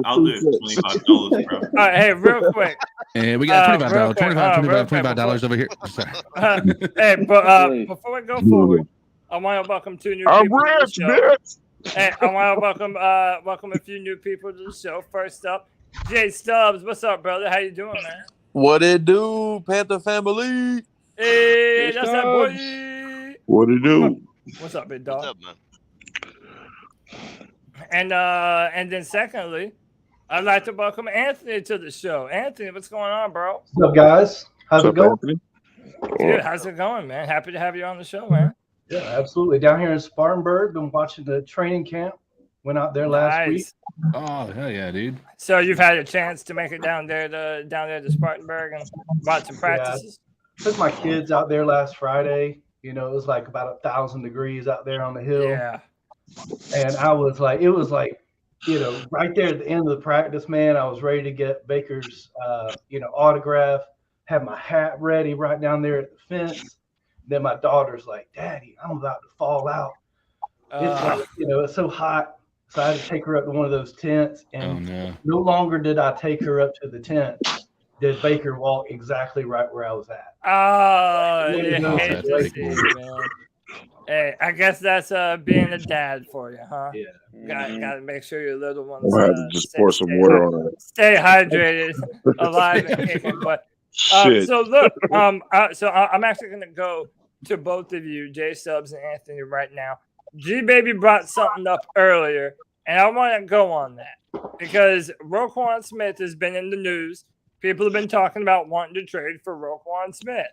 I'll do it for $25, bro. All right, hey, real quick. And we got $25 over here. Hey, but before we go forward, I want to welcome two new people to the show. Hey, I want to welcome a few new people to the show. First up, Jay Stubbs. What's up, brother? How you doing, man? What it do, Panther family? Hey, that's that boy. What it do? What's up, big dog? What's up, man? And then secondly, I'd like to welcome Anthony to the show. Anthony, what's going on, bro? What's up, guys? How's it going? Dude, how's it going, man? Happy to have you on the show, man. Yeah, absolutely. Down here in Spartanburg, been watching the training camp. Went out there last week. Oh hell yeah, dude! So you've had a chance to make it down there to Spartanburg and watch some practices. Yeah, took my kids out there last Friday. You know, it was like about 1,000 degrees out there on the hill. Yeah. And I was like, it was like, you know, right there at the end of the practice, man, I was ready to get Baker's, autograph, had my hat ready right down there at the fence. Then my daughter's like, Daddy, I'm about to fall out. It's like, it's so hot. So I had to take her up to one of those tents. And no longer did I take her up to the tent. Did Baker walk exactly right where I was at? Oh, hate to see, man. Hey, I guess that's being a dad for you, huh? Yeah. Got to make sure your little ones We'll have to just pour some water on it. Stay hydrated, alive and kicking. But so look, so I'm actually gonna go to both of you, J Subs and Anthony, right now. G Baby brought something up earlier, and I want to go on that because Roquan Smith has been in the news. People have been talking about wanting to trade for Roquan Smith.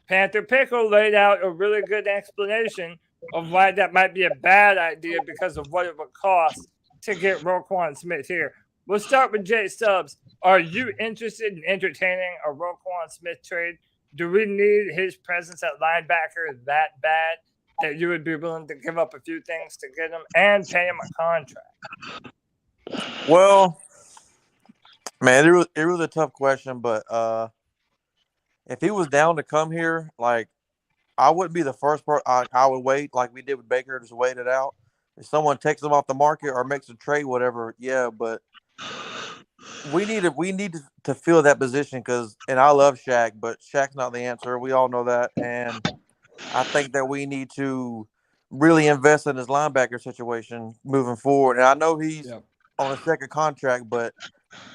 Panther Pickle laid out a really good explanation of why that might be a bad idea because of what it would cost to get Roquan Smith here. We'll start with J Subs. Are you interested in entertaining a Roquan Smith trade? Do we need his presence at linebacker that bad that you would be willing to give up a few things to get him and pay him a contract? Well, man, it was a tough question, but if he was down to come here, like I wouldn't be the first person. I would wait like we did with Baker, just wait it out. If someone takes him off the market or makes a trade, whatever, yeah. But we need to fill that position and I love Shaq, but Shaq's not the answer. We all know that, and I think that we need to really invest in his linebacker situation moving forward. And I know he's on a second contract, but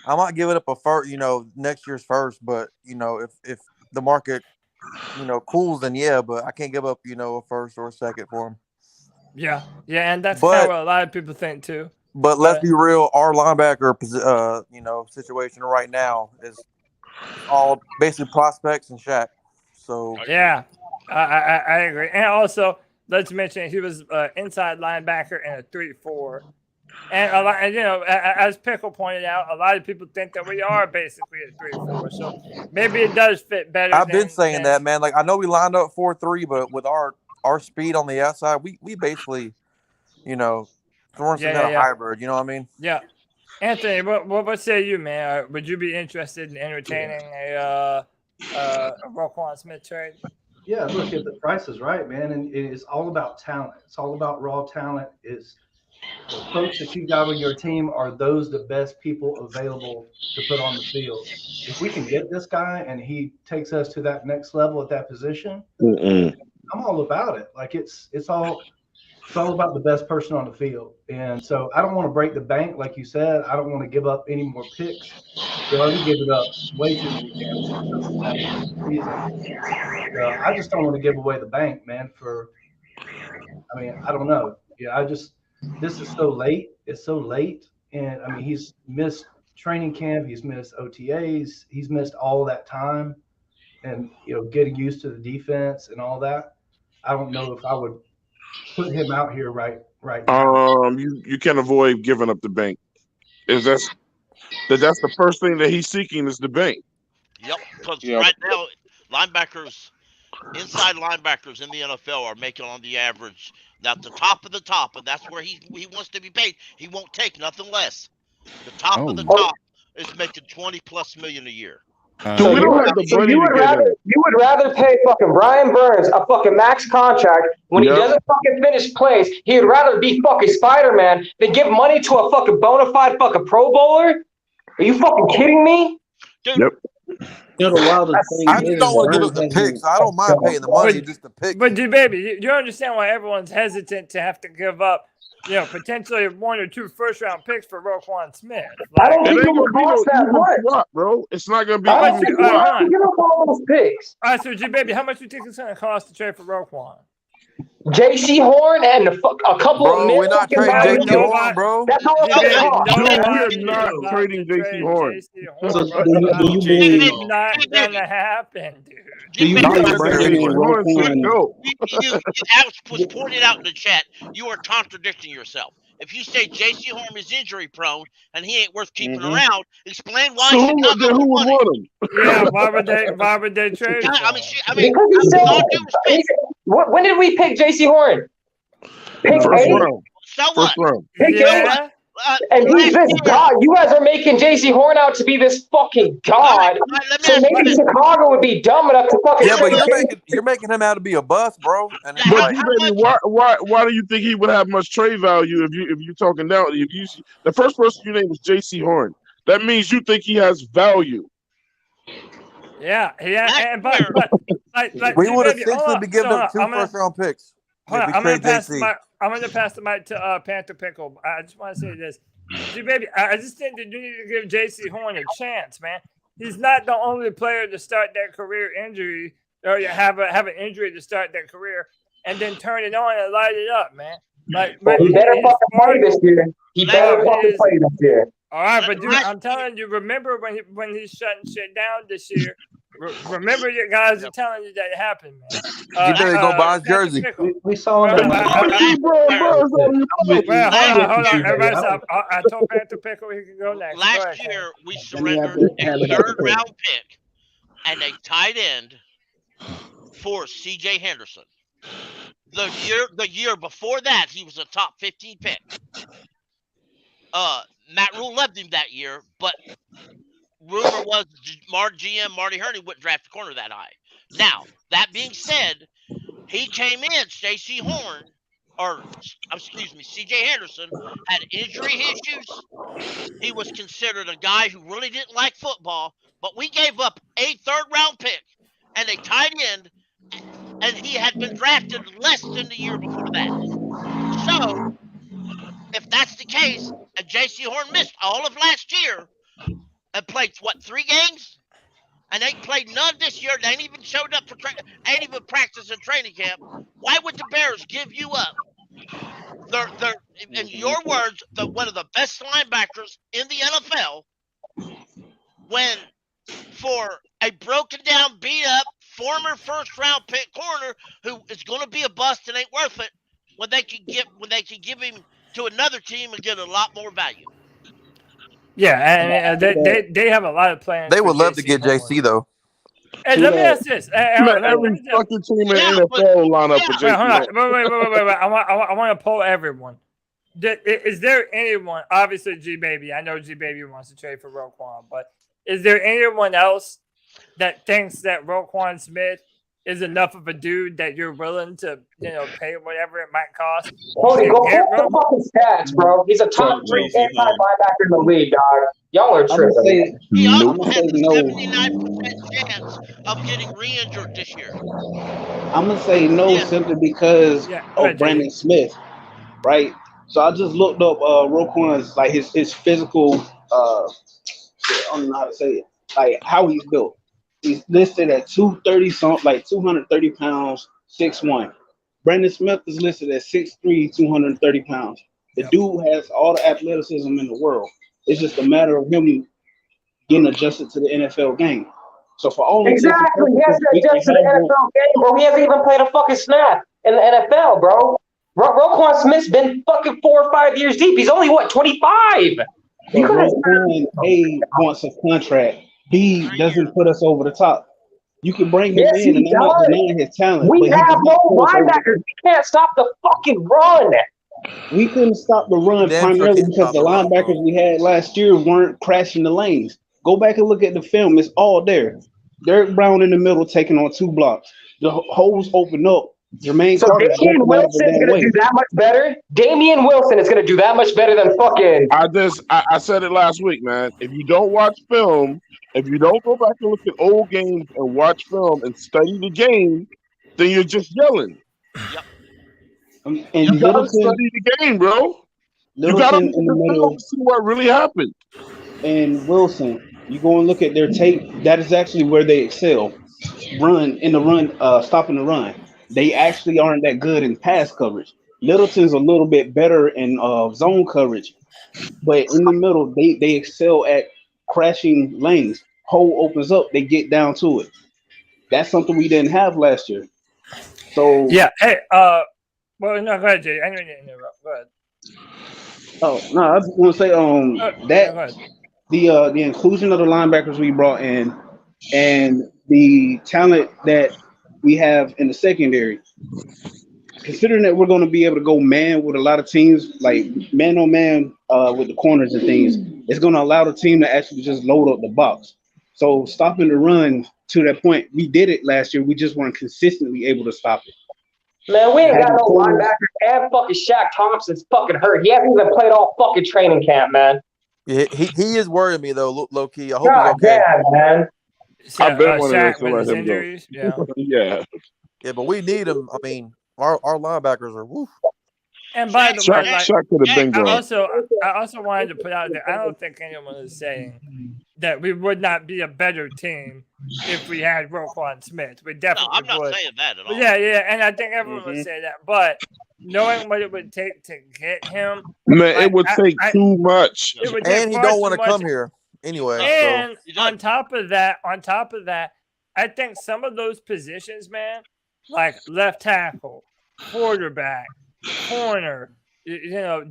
I might give it up a first, next year's first. But if the market, cools, then yeah. But I can't give up, a first or a second for him. Yeah, and that's kind of what a lot of people think too. But let's be real, our linebacker, situation right now is all basically prospects and Shaq. So yeah, I agree. And also, let's mention he was inside linebacker in a 3-4. And a lot, as Pickle pointed out, a lot of people think that we are basically a 3-4. So maybe it does fit better. I've been saying that, man. Like I know we lined up 4-3, but with our speed on the outside, we basically, throwing some kind of hybrid. You know what I mean? Yeah. Anthony, what say you, man? Would you be interested in entertaining a Roquan Smith trade? Yeah, look, if the price is right, man, and it's all about talent. It's all about raw talent. Is the folks that you got on your team, are those the best people available to put on the field? If we can get this guy and he takes us to that next level at that position, I'm all about it. Like it's all about the best person on the field. And so I don't want to break the bank, like you said. I don't want to give up any more picks. We already give it up way too many times. I just don't want to give away the bank, man. I don't know. Yeah, this is so late. It's so late. And he's missed training camp. He's missed OTAs. He's missed all that time and, getting used to the defense and all that. I don't know if I would put him out here right now. You can't avoid giving up the bank. That's the first thing that he's seeking is the bank. Yep, because right now, inside linebackers in the NFL are making on the average at the top of the top, and that's where he wants to be paid. He won't take nothing less. The top of the top is making $20+ million a year. So you would rather pay fucking Brian Burns a fucking max contract when he doesn't fucking finish plays. He'd rather be fucking Spider-Man than give money to a fucking bona fide fucking Pro Bowler? Are you fucking kidding me? Dude. Yep. I just don't want to give up the picks. I don't mind paying the money, just the picks. But baby, you understand why everyone's hesitant to have to give up, potentially 1 or 2 first-round picks for Roquan Smith. I don't think it would cost that much, swap, bro. It's not gonna be even swap. Give up all those picks. All right, so G-Baby, how much do you think it's going to cost to trade for Roquan? J.C. Horn and a couple of we're not trading J.C. Horn, bro. That's all it's we are not trading J.C. Horn. So it's not going to happen, dude. Alex was pointed out in the chat, you are contradicting yourself. If you say J.C. Horn is injury prone and he ain't worth keeping Mhm. around, explain why So who Chicago who won would it. want him? Yeah, why would they trade for him? Because he said, when did we pick J.C. Horn? Pick First 8? round. So First what? round. Pick 8? And he's this god. You guys are making J.C. Horn out to be this fucking god. So maybe Chicago would be dumb enough to fucking Yeah, but trade you're making him out to be a bust, bro. And it's But like, baby, why do you think he would have much trade value if you're talking down? If you the first person you named was J.C. Horn, that means you think he has value. Yeah, and but like we would G-Baby, hold essentially up. be giving So, up 2 I'm gonna- first-round picks. Hold if on, we I'm gonna trade pass the JC. mic. I'm gonna pass the mic to Panther Pickle. I just want to say this, G-Baby. I just think that you need to give J.C. Horn a chance, man. He's not the only player to start that career injury or you have an injury to start that career and then turn it on and light it up, man. Like, he better fucking play this year. He better fucking play this year. All right, but dude, I'm telling you, remember when he's shutting shit down this year. Remember, your guys are telling you that it happened, man. You better go buy his jersey. We saw him. Hold on. Everybody stop. I told Panther Pickle he could go next. Last year, we surrendered a third-round pick and a tight end for C.J. Henderson. The year before that, he was a top 15 pick. Matt Rhule loved him that year, but rumor was GM Marty Hurney wouldn't draft a corner that high. Now, that being said, he came in, J.C. Horn, C.J. Henderson, had injury issues. He was considered a guy who really didn't like football, but we gave up a third-round pick and a tight end, and he had been drafted less than the year before that. So, if that's the case, and J.C. Horn missed all of last year and played, 3 games? And they played none this year. They ain't even showed up ain't even practiced in training camp. Why would the Bears give you up? They're in your words, one of the best linebackers in the NFL, when for a broken down, beat up, former first round pick corner who is going to be a bust and ain't worth it, when they can give him to another team and get a lot more value. Yeah, and they have a lot of plans. They would love to get JC though. Hey, let me ask this. Every fucking team in the NFL line up for JC. Wait. I want to poll everyone. Is there anyone? Obviously, G-Baby. I know G-Baby wants to trade for Roquan, but is there anyone else that thinks that Roquan Smith is enough of a dude that you're willing to, pay whatever it might cost? Cody, go pull the fucking stats, bro. He's a top 3 anti-linebacker in the league, dog. Y'all are tripping. He also has a 79% chance of getting re-injured this year. I'm gonna say no simply because of Brandon Smith, right? So I just looked up Roquan's his physical. I don't know how to say it. Like how he's built. He's listed at 230 pounds, 6'1". Brandon Smith is listed at 6'3", 230 pounds. The dude has all the athleticism in the world. It's just a matter of him getting adjusted to the NFL game. So for all exactly, he has to adjust to the NFL game, bro. He hasn't even played a fucking snap in the NFL, bro. Roquan Smith's been fucking 4 or 5 years deep. He's only 25. Roquan A wants a contract. B doesn't put us over the top. You can bring him in, and I'm not denying his talent. We have no linebackers. We can't stop the fucking run. We couldn't stop the run primarily because the linebackers we had last year weren't crashing the lanes. Go back and look at the film. It's all there. Derek Brown in the middle taking on 2 blocks. The holes open up. Jermaine Carter. Damian Wilson is going to do that much better? Damian Wilson is going to do that much better than fucking... I said it last week, man. If you don't watch film, if you don't go back and look at old games and watch film and study the game, then you're just yelling. Yep. And you gotta study the game, bro. You gotta look at the film to see what really happened. And Wilson, you go and look at their tape. That is actually where they excel. Stopping the run. They actually aren't that good in pass coverage. Littleton's a little bit better in zone coverage, but in the middle, they excel at crashing lanes. Hole opens up, they get down to it. That's something we didn't have last year. So yeah, hey, well, no, go ahead, Jay. I didn't interrupt. Go ahead. Oh no, I just want to say that the inclusion of the linebackers we brought in and the talent that we have in the secondary. Considering that we're going to be able to go man with a lot of teams, like man on man with the corners and things, it's going to allow the team to actually just load up the box. So stopping the run to that point, we did it last year. We just weren't consistently able to stop it. Man, we ain't got no linebackers. And fucking Shaq Thompson's fucking hurt. He hasn't even played all fucking training camp, man. Yeah, he is worrying me though, low key. I hope God he's okay. damn, man. I've been one of Shaq those to with let his him go. injuries. Yeah. Yeah. Yeah, but we need him. I mean, our linebackers are woof. And by the way, like, Shaq could have been I gone. also wanted to put out there, I don't think anyone is saying that we would not be a better team if we had Roquan Smith. We definitely I'm not would. saying that at all. Yeah, and I think everyone would say that. But knowing what it would take to get him, Man, like, it would take too much. It would take And he far don't too want to much. come here anyway. And So on top of that, I think some of those positions, man, like left tackle, quarterback, corner,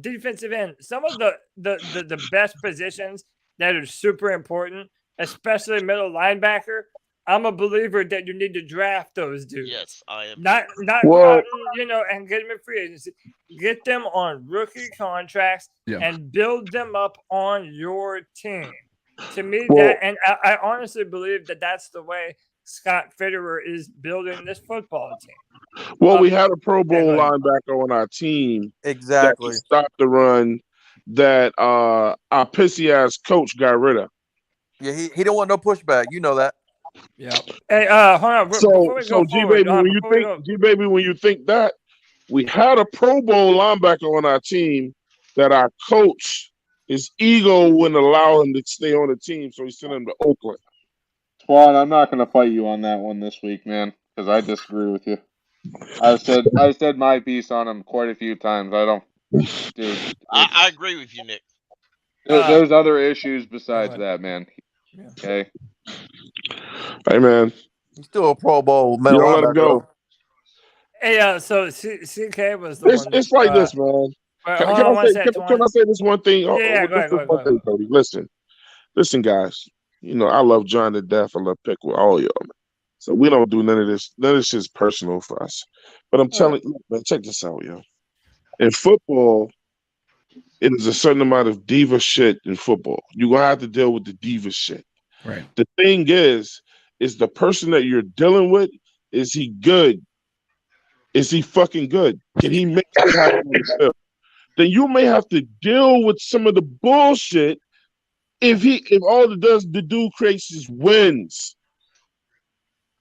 defensive end, some of the best positions that are super important, especially middle linebacker. I'm a believer that you need to draft those dudes. Yes, I am. Not go Well- out and get them in free agency. Get them on rookie contracts and build them up on your team. To me, Well- I honestly believe that that's the way Scott Fitterer is building this football team. Well, we had a Pro Bowl go ahead. linebacker on our team exactly. that stopped the run that our pissy ass coach got rid of. Yeah, he don't want no pushback. You know that. Yeah. Hey, hold on. Before we go G forward, baby, when you think that, we had a Pro Bowl linebacker on our team that our coach, his ego wouldn't allow him to stay on the team, so he sent him to Oakland. Twan, I'm not going to fight you on that one this week, man, because I disagree with you. I've said my piece on him quite a few times. Dude. I agree with you, Nick. There's other issues besides that, man. Okay. Hey, man. He's still a Pro Bowl You medal don't let him linebacker. go. Hey, so CK was the one. It's like this, man. Can I say this one thing? Yeah, go ahead. Cody. Listen, guys. I love John to death. I love Pick with all y'all, man. So we don't do none of this. None of this is personal for us. But I'm telling you, man, check this out, yo. In football, it is a certain amount of diva shit in football. You're going to have to deal with the diva shit. Right. The thing is the person that you're dealing with, is he good? Is he fucking good? Can he make it happen on the field? Then you may have to deal with some of the bullshit if all the dude creates is wins.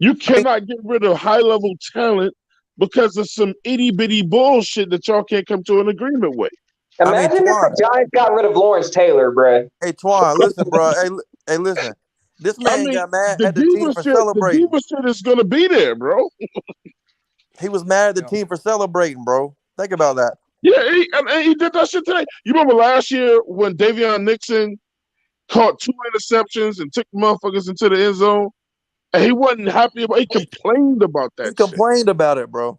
You cannot get rid of high-level talent because of some itty-bitty bullshit that y'all can't come to an agreement with. Imagine if the Giants got rid of Lawrence Taylor, bro. Hey, Twan, listen, bro. Hey, listen. This man got mad at the team for celebrating. The diva shit is going to be there, bro. He was mad at the team for celebrating, bro. Think about that. Yeah, he did that shit today. You remember last year when Davion Nixon caught 2 interceptions and took motherfuckers into the end zone? And he wasn't happy about it. He complained about that. He complained about it, bro.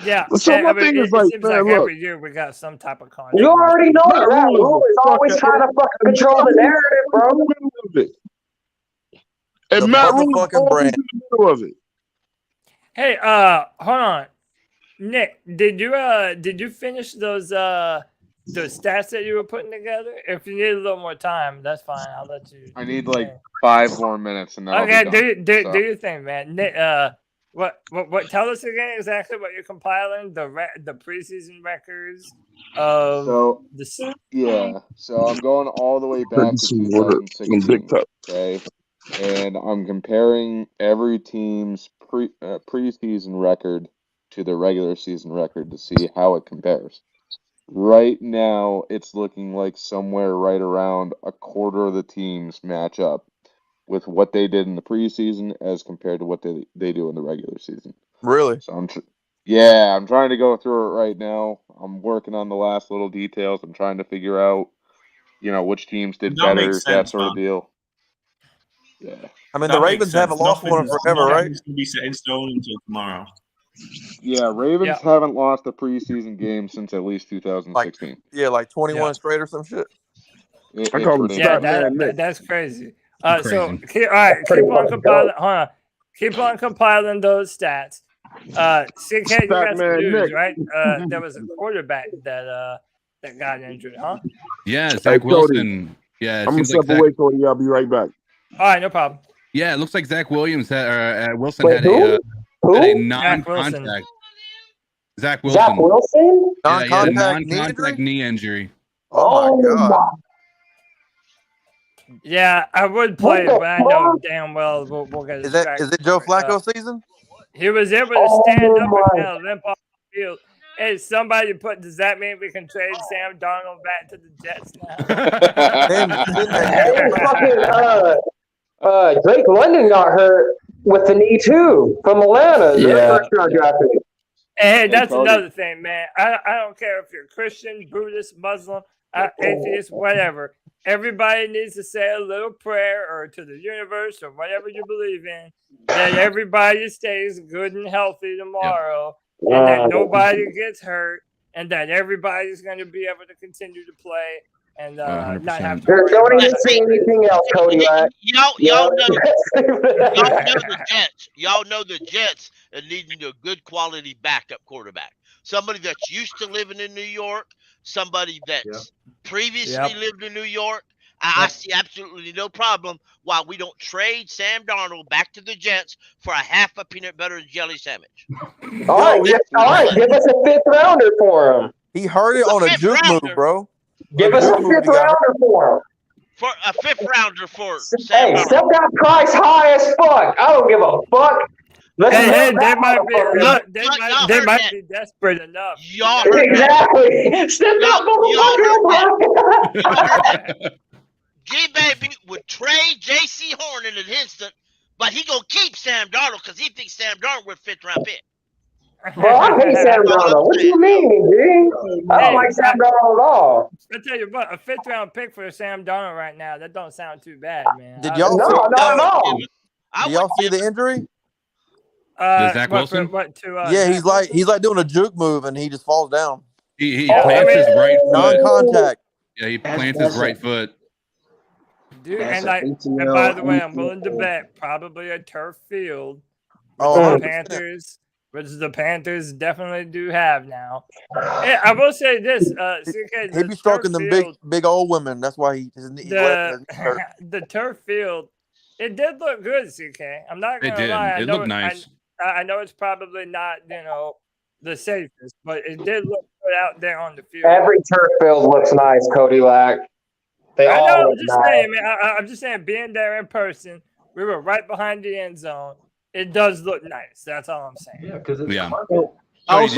Yeah. So and, my I mean, thing it is like, seems man, like look. every year we got some type of contract. You already know that Rhule is always trying to fucking control the narrative, bro. And The Matt Rhule is motherfucking always brand. in the middle of it. Hey, hold on, Nick. Did you finish those stats that you were putting together? If you need a little more time, that's fine. I'll let you. I need like 5 more minutes, and then Okay, I'll be done. do your thing, man. Nick, what? Tell us again exactly what you're compiling. The preseason records of So I'm going all the way back to 2016. Okay, and I'm comparing every team's preseason record to the regular season record to see how it compares. Right now, it's looking like somewhere right around a quarter of the teams match up with what they did in the preseason as compared to what they do in the regular season. Really? So I'm trying to go through it right now. I'm working on the last little details. I'm trying to figure out, which teams did That better, makes that sense, sort man. of deal. Yeah. I mean, the Ravens haven't lost one in forever, right? Nothing's going to be set in stone until tomorrow. Yeah, Ravens haven't lost a preseason game since at least 2016. Like 21 straight or some shit. It's I call him ridiculous. Stat Man Nick. That's crazy. Crazy. So keep on compiling. Hold on, keep on compiling those stats. CK, you got some Man news, Nick. right? There was a quarterback that got injured, huh? Yeah, Hey, Zach Cody. Wilson. Yeah, it I'm gonna seems like step away, Cody. I'll be right back. All right, no problem. Yeah, it looks like Zach Williams Wilson Wait, had who? a Who? non-contact. Zach Wilson. Zach Wilson? Yeah, he had a Non-contact knee non-contact knee injury. Oh my god. Yeah, I would play it, but I know damn well we'll get Is it Joe Flacco season? He was able to stand up and kind of limp off the field. Hey, somebody put, does that mean we can trade Sam Darnold back to the Jets Fucking, Drake London got hurt with the knee too from Atlanta. Yeah. First round draft pick. Hey, that's Cody. another thing, man. I don't care if you're Christian, Buddhist, Muslim, atheist, whatever. Everybody needs to say a little prayer or to the universe or whatever you believe in that everybody stays good and healthy tomorrow and that nobody gets hurt and that everybody's going to be able to continue to play and not have to worry Don't about even say anything else, Cody. Right? Y'all know the Jets. Y'all know the Jets are needing a good quality backup quarterback. Somebody that's used to living in New York, somebody that's previously lived in New York. I see absolutely no problem why we don't trade Sam Darnold back to the Jets for a half a peanut butter and jelly sandwich. All right, give us a 5th rounder for him. He heard it on a juke move, bro. Give us a 5th rounder for him. For a 5th rounder for Sam Hey, Darnold. set that price high as fuck. I don't give a fuck. Hey, they might be they might be desperate enough. Y'all Exactly. Step that motherfucker. G-Baby would trade J.C. Horn in an instant, but he gonna keep Sam Darnold because he thinks Sam Darnold was 5th round pick. Bro, I hate Sam Darnold. What do you mean, G? I don't like Sam Darnold at all. I tell you what, a 5th round pick for Sam Darnold right now, that don't sound too bad, man. Did y'all No, not at all. Do y'all see the injury? Zach Wilson? Yeah, he's like doing a juke move and he just falls down. He plants his right foot. Non-contact. Yeah, he plants his right foot. Dude, and by the way, I'm willing to bet probably a turf field. Oh, Which the Panthers definitely do have now. Yeah, I will say this, CK, he be stalking them big old women. That's why the turf field. It did look good, CK. I'm not gonna lie. It looked nice. I know it's probably not, the safest, but it did look good out there on the field. Every turf field looks nice, Cody Lack. I'm just saying, man. I'm just saying, being there in person, we were right behind the end zone. It does look nice. That's all I'm saying. Yeah, because it's Cody,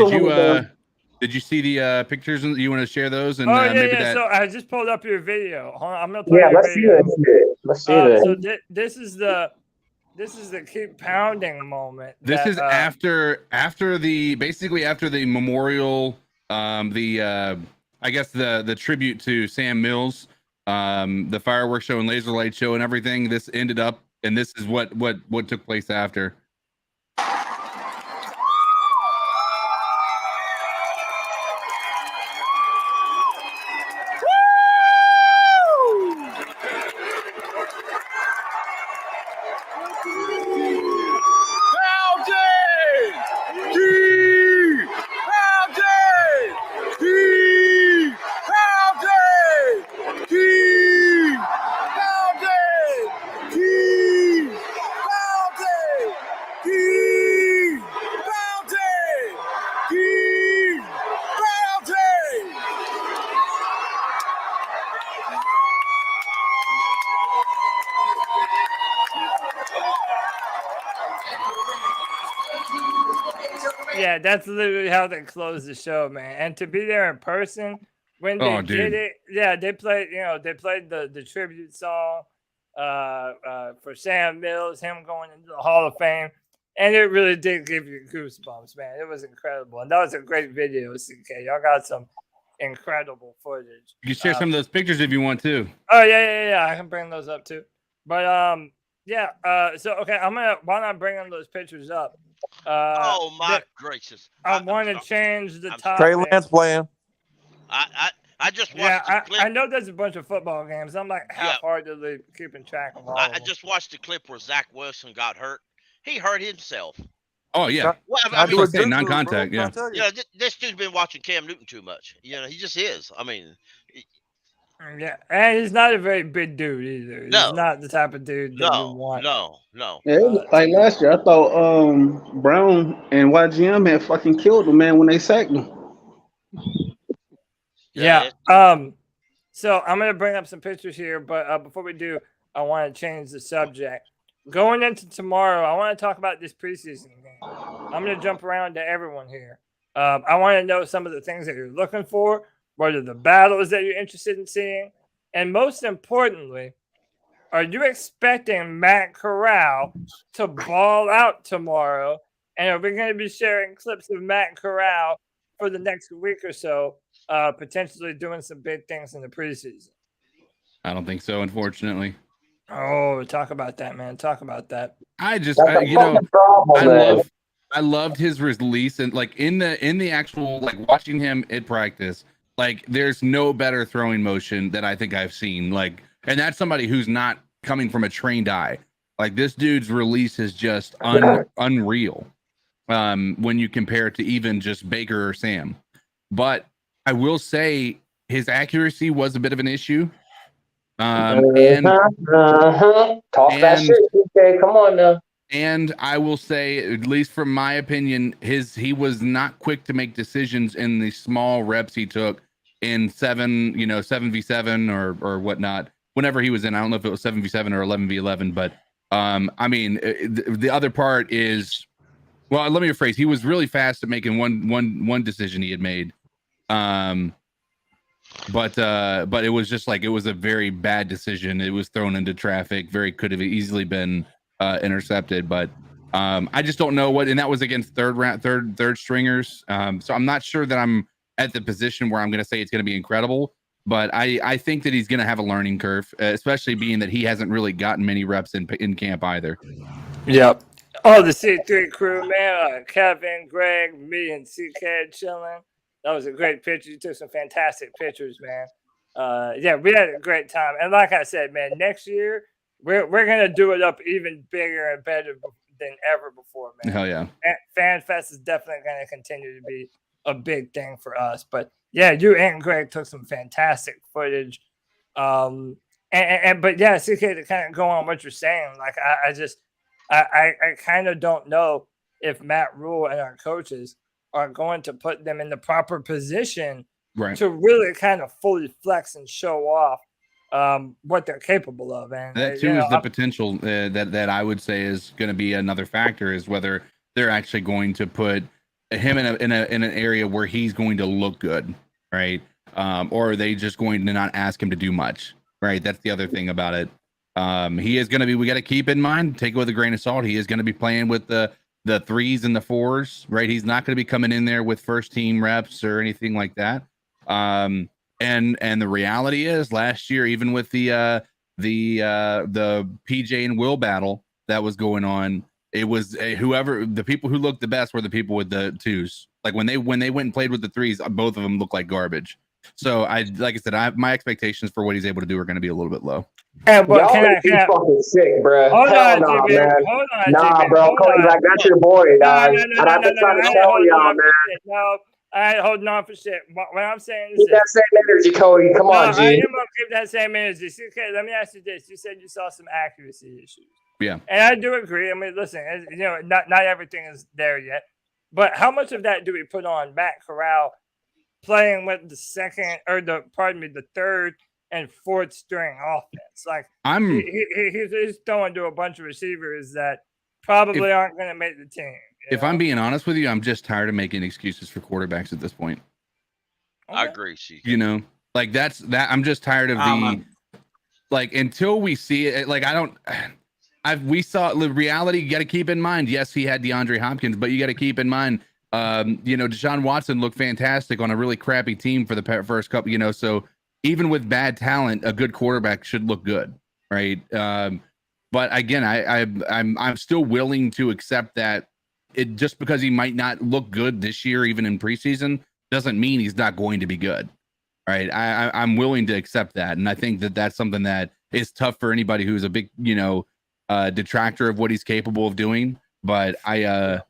did you see the pictures? You want to share those? And maybe that. So I just pulled up your video. Hold on, I'm gonna play your let's video. see this. Let's see this. So this is the keep pounding moment. This is after the memorial, I guess the tribute to Sam Mills, the fireworks show and laser light show and everything. This ended up, and this is what took place after. Yeah, that's literally how they close the show, man. And to be there in person when they did it, they played the tribute song for Sam Mills, him going into the Hall of Fame, and it really did give you goosebumps, man. It was incredible, and that was a great video, CK. Y'all got some incredible footage. You can share some of those pictures if you want to. Oh yeah, I can bring those up too. But Yeah. So okay, why not bring them those pictures up? Oh my gracious! I want to change the topic. Trey Lance playing. I just watched the clip. I know there's a bunch of football games. I'm like half-heartedly keeping track of all of I them. just watched the clip where Zach Wilson got hurt. He hurt himself. Oh yeah. Well, I was gonna say non-contact. Yeah. This dude's been watching Cam Newton too much. He just is. I mean, Yeah, and he's not a very big dude either. No. He's not the type of dude that you want. No. Yeah, like last year, I thought Brown and YGM had fucking killed him, man, when they sacked him. Yeah. So I'm gonna bring up some pictures here, but before we do, I want to change the subject. Going into tomorrow, I want to talk about this preseason game. I'm gonna jump around to everyone here. I want to know some of the things that you're looking for. What are the battles that you're interested in seeing? And most importantly, are you expecting Matt Corral to ball out tomorrow? And are we going to be sharing clips of Matt Corral for the next week or so, potentially doing some big things in the preseason? I don't think so, unfortunately. Oh, talk about that, man. Talk about that. I problem, I loved his release, and like in the actual, like, watching him at practice, like there's no better throwing motion that I think I've seen. Like, and that's somebody who's not coming from a trained eye. Like, this dude's release is just unreal. When you compare it to even just Baker or Sam. But I will say his accuracy was a bit of an issue. Talk that shit, DK. Come on now. And I will say, at least from my opinion, he was not quick to make decisions in the small reps he took in 7v7 or whatnot. Whenever he was in, I don't know if it was 7v7 or 11v11, but I mean, the other part is, well, let me rephrase. He was really fast at making one decision he had made. But it was just like, it was a very bad decision. It was thrown into traffic. Could have easily been intercepted, but I just don't know what. And that was against third stringers. So I'm not sure that I'm at the position where I'm going to say it's going to be incredible. But I think that he's going to have a learning curve, especially being that he hasn't really gotten many reps in camp either. Yep. Oh, the C3 crew, man. Kevin, Greg, me, and CK chilling. That was a great picture. You took some fantastic pictures, man. Yeah, we had a great time. And like I said, man, next year, we're going to do it up even bigger and better than ever before, man. Hell yeah. Fan Fest is definitely going to continue to be a big thing for us. But yeah, you and Greg took some fantastic footage. But yeah, CK, to kind of go on what you're saying, like I kind of don't know if Matt Rhule and our coaches are going to put them in the proper position to really kind of fully flex and show off what they're capable of. And that too is the potential that I would say is going to be another factor, is whether they're actually going to put him in an area where he's going to look good, right? Or are they just going to not ask him to do much, right? That's the other thing about it. He is going to be, we got to keep in mind, take it with a grain of salt, he is going to be playing with the 3s and the 4s, right? He's not going to be coming in there with first team reps or anything like that. And the reality is, last year, even with the PJ and Will battle that was going on, it was the people who looked the best were the people with the 2s. Like when they went and played with the 3s, both of them looked like garbage. So like I said, my expectations for what he's able to do are going to be a little bit low. Y'all fucking sick, bro. Hell nah, man. Nah, bro. Cody, like, that's your boy, dog. And I've been trying to tell y'all, man. No, I ain't holding on for shit. What I'm saying is keep that same energy, Cody. Come on, G. I am gonna keep that same energy. Okay, let me ask you this: you said you saw some accuracy issues. Yeah, and I do agree. I mean, listen, not everything is there yet, but how much of that do we put on Matt Corral playing with the third and fourth string offense? Like, he's throwing to a bunch of receivers that probably aren't going to make the team. If I'm being honest with you, I'm just tired of making excuses for quarterbacks at this point. I agree, CK. Like I'm just tired of like, until we see it. Like, we saw the reality. You got to keep in mind. Yes, he had DeAndre Hopkins, but you got to keep in mind, Deshaun Watson looked fantastic on a really crappy team for the first couple. So even with bad talent, a good quarterback should look good, right? But again, I'm still willing to accept that it just because he might not look good this year, even in preseason, doesn't mean he's not going to be good. Right? I'm willing to accept that, and I think that that's something that is tough for anybody who's a big, detractor of what he's capable of doing. But I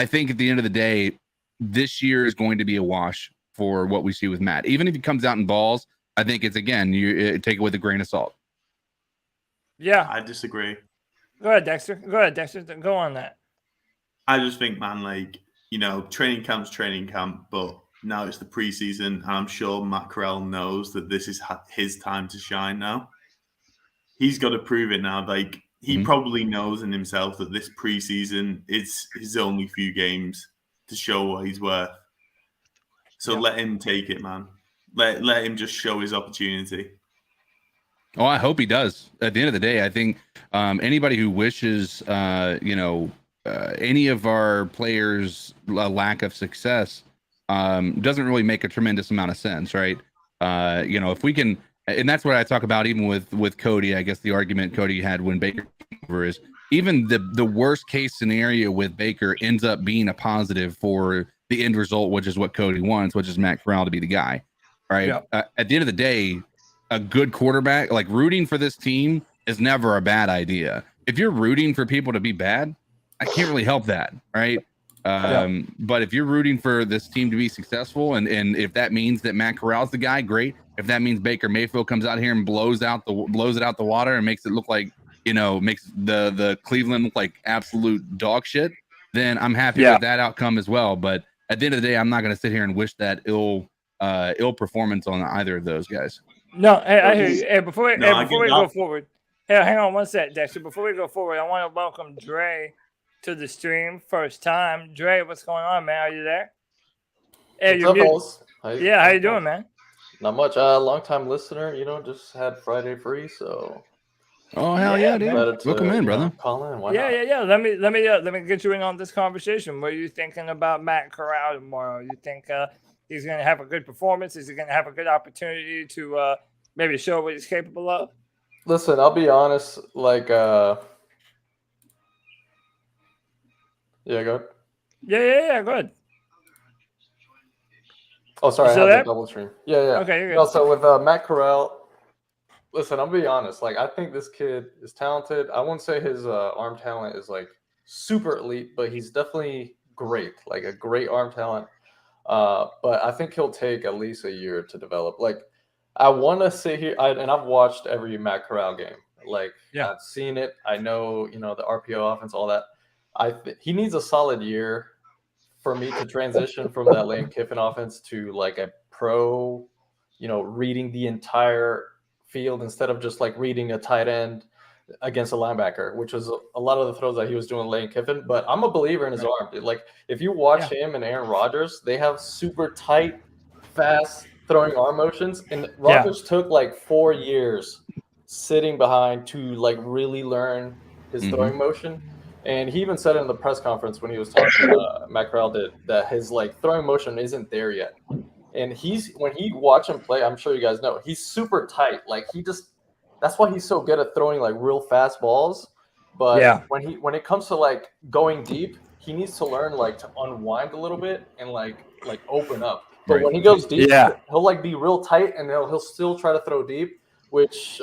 think at the end of the day, this year is going to be a wash for what we see with Matt. Even if he comes out in balls, I think it's, again, you take it with a grain of salt. Yeah. I disagree. Go ahead, Dexter. Go on that. I just think, man, training camp, but now it's the preseason, and I'm sure Matt Corral knows that this is his time to shine now. He's got to prove it now. He probably knows in himself that this preseason is his only few games to show what he's worth. So let him take it, man. Let him just show his opportunity. Oh, I hope he does. At the end of the day, I think anybody who wishes, any of our players a lack of success doesn't really make a tremendous amount of sense, right? If we can, and that's what I talk about even with Cody. I guess the argument Cody had when Baker came over is even the worst case scenario with Baker ends up being a positive for the end result, which is what Cody wants, which is Matt Corral to be the guy, right? Yeah. At the end of the day, a good quarterback, like rooting for this team, is never a bad idea. If you're rooting for people to be bad, I can't really help that, right? But if you're rooting for this team to be successful, and if that means that Matt Corral's the guy, great. If that means Baker Mayfield comes out here and blows it out the water and makes it look like, makes the Cleveland look like absolute dog shit, then I'm happy with that outcome as well. But at the end of the day, I'm not going to sit here and wish that ill performance on either of those guys. No, I hear you. Hey, before we go forward, hang on one sec, Dexter. Before we go forward, I want to welcome Dre to the stream, first time. Dre, what's going on, man? Are you there? Hey, what's up, boss? How you doing, man? Not much. Long time listener. Just had Friday free, so. Oh hell yeah, dude! Welcome in, brother. Call in. Why not? Let me get you in on this conversation. What are you thinking about Matt Corral tomorrow? You think he's going to have a good performance? Is he going to have a good opportunity to maybe show what he's capable of? Listen, I'll be honest. Yeah, go ahead. Yeah, go ahead. Oh, sorry, I had the double stream. Yeah. Okay, you're good. No, so with Matt Corral, listen, I'll be honest. I think this kid is talented. I wouldn't say his arm talent is super elite, but he's definitely great, a great arm talent. But I think he'll take at least a year to develop. I want to sit here, and I've watched every Matt Corral game. I've seen it. I know, the RPO offense, all that. He needs a solid year for me to transition from that Lane Kiffin offense to a pro, reading the entire field instead of just reading a tight end against a linebacker, which was a lot of the throws that he was doing Lane Kiffin. But I'm a believer in his arm. If you watch him and Aaron Rodgers, they have super tight, fast throwing arm motions. And Rodgers took 4 years sitting behind to really learn his throwing motion. And he even said it in the press conference when he was talking Matt Corral did, that his throwing motion isn't there yet. And when you watch him play, I'm sure you guys know, he's super tight. That's why he's so good at throwing real fast balls. But when it comes to going deep, he needs to learn to unwind a little bit and open up. But when he goes deep, he'll be real tight and he'll still try to throw deep, which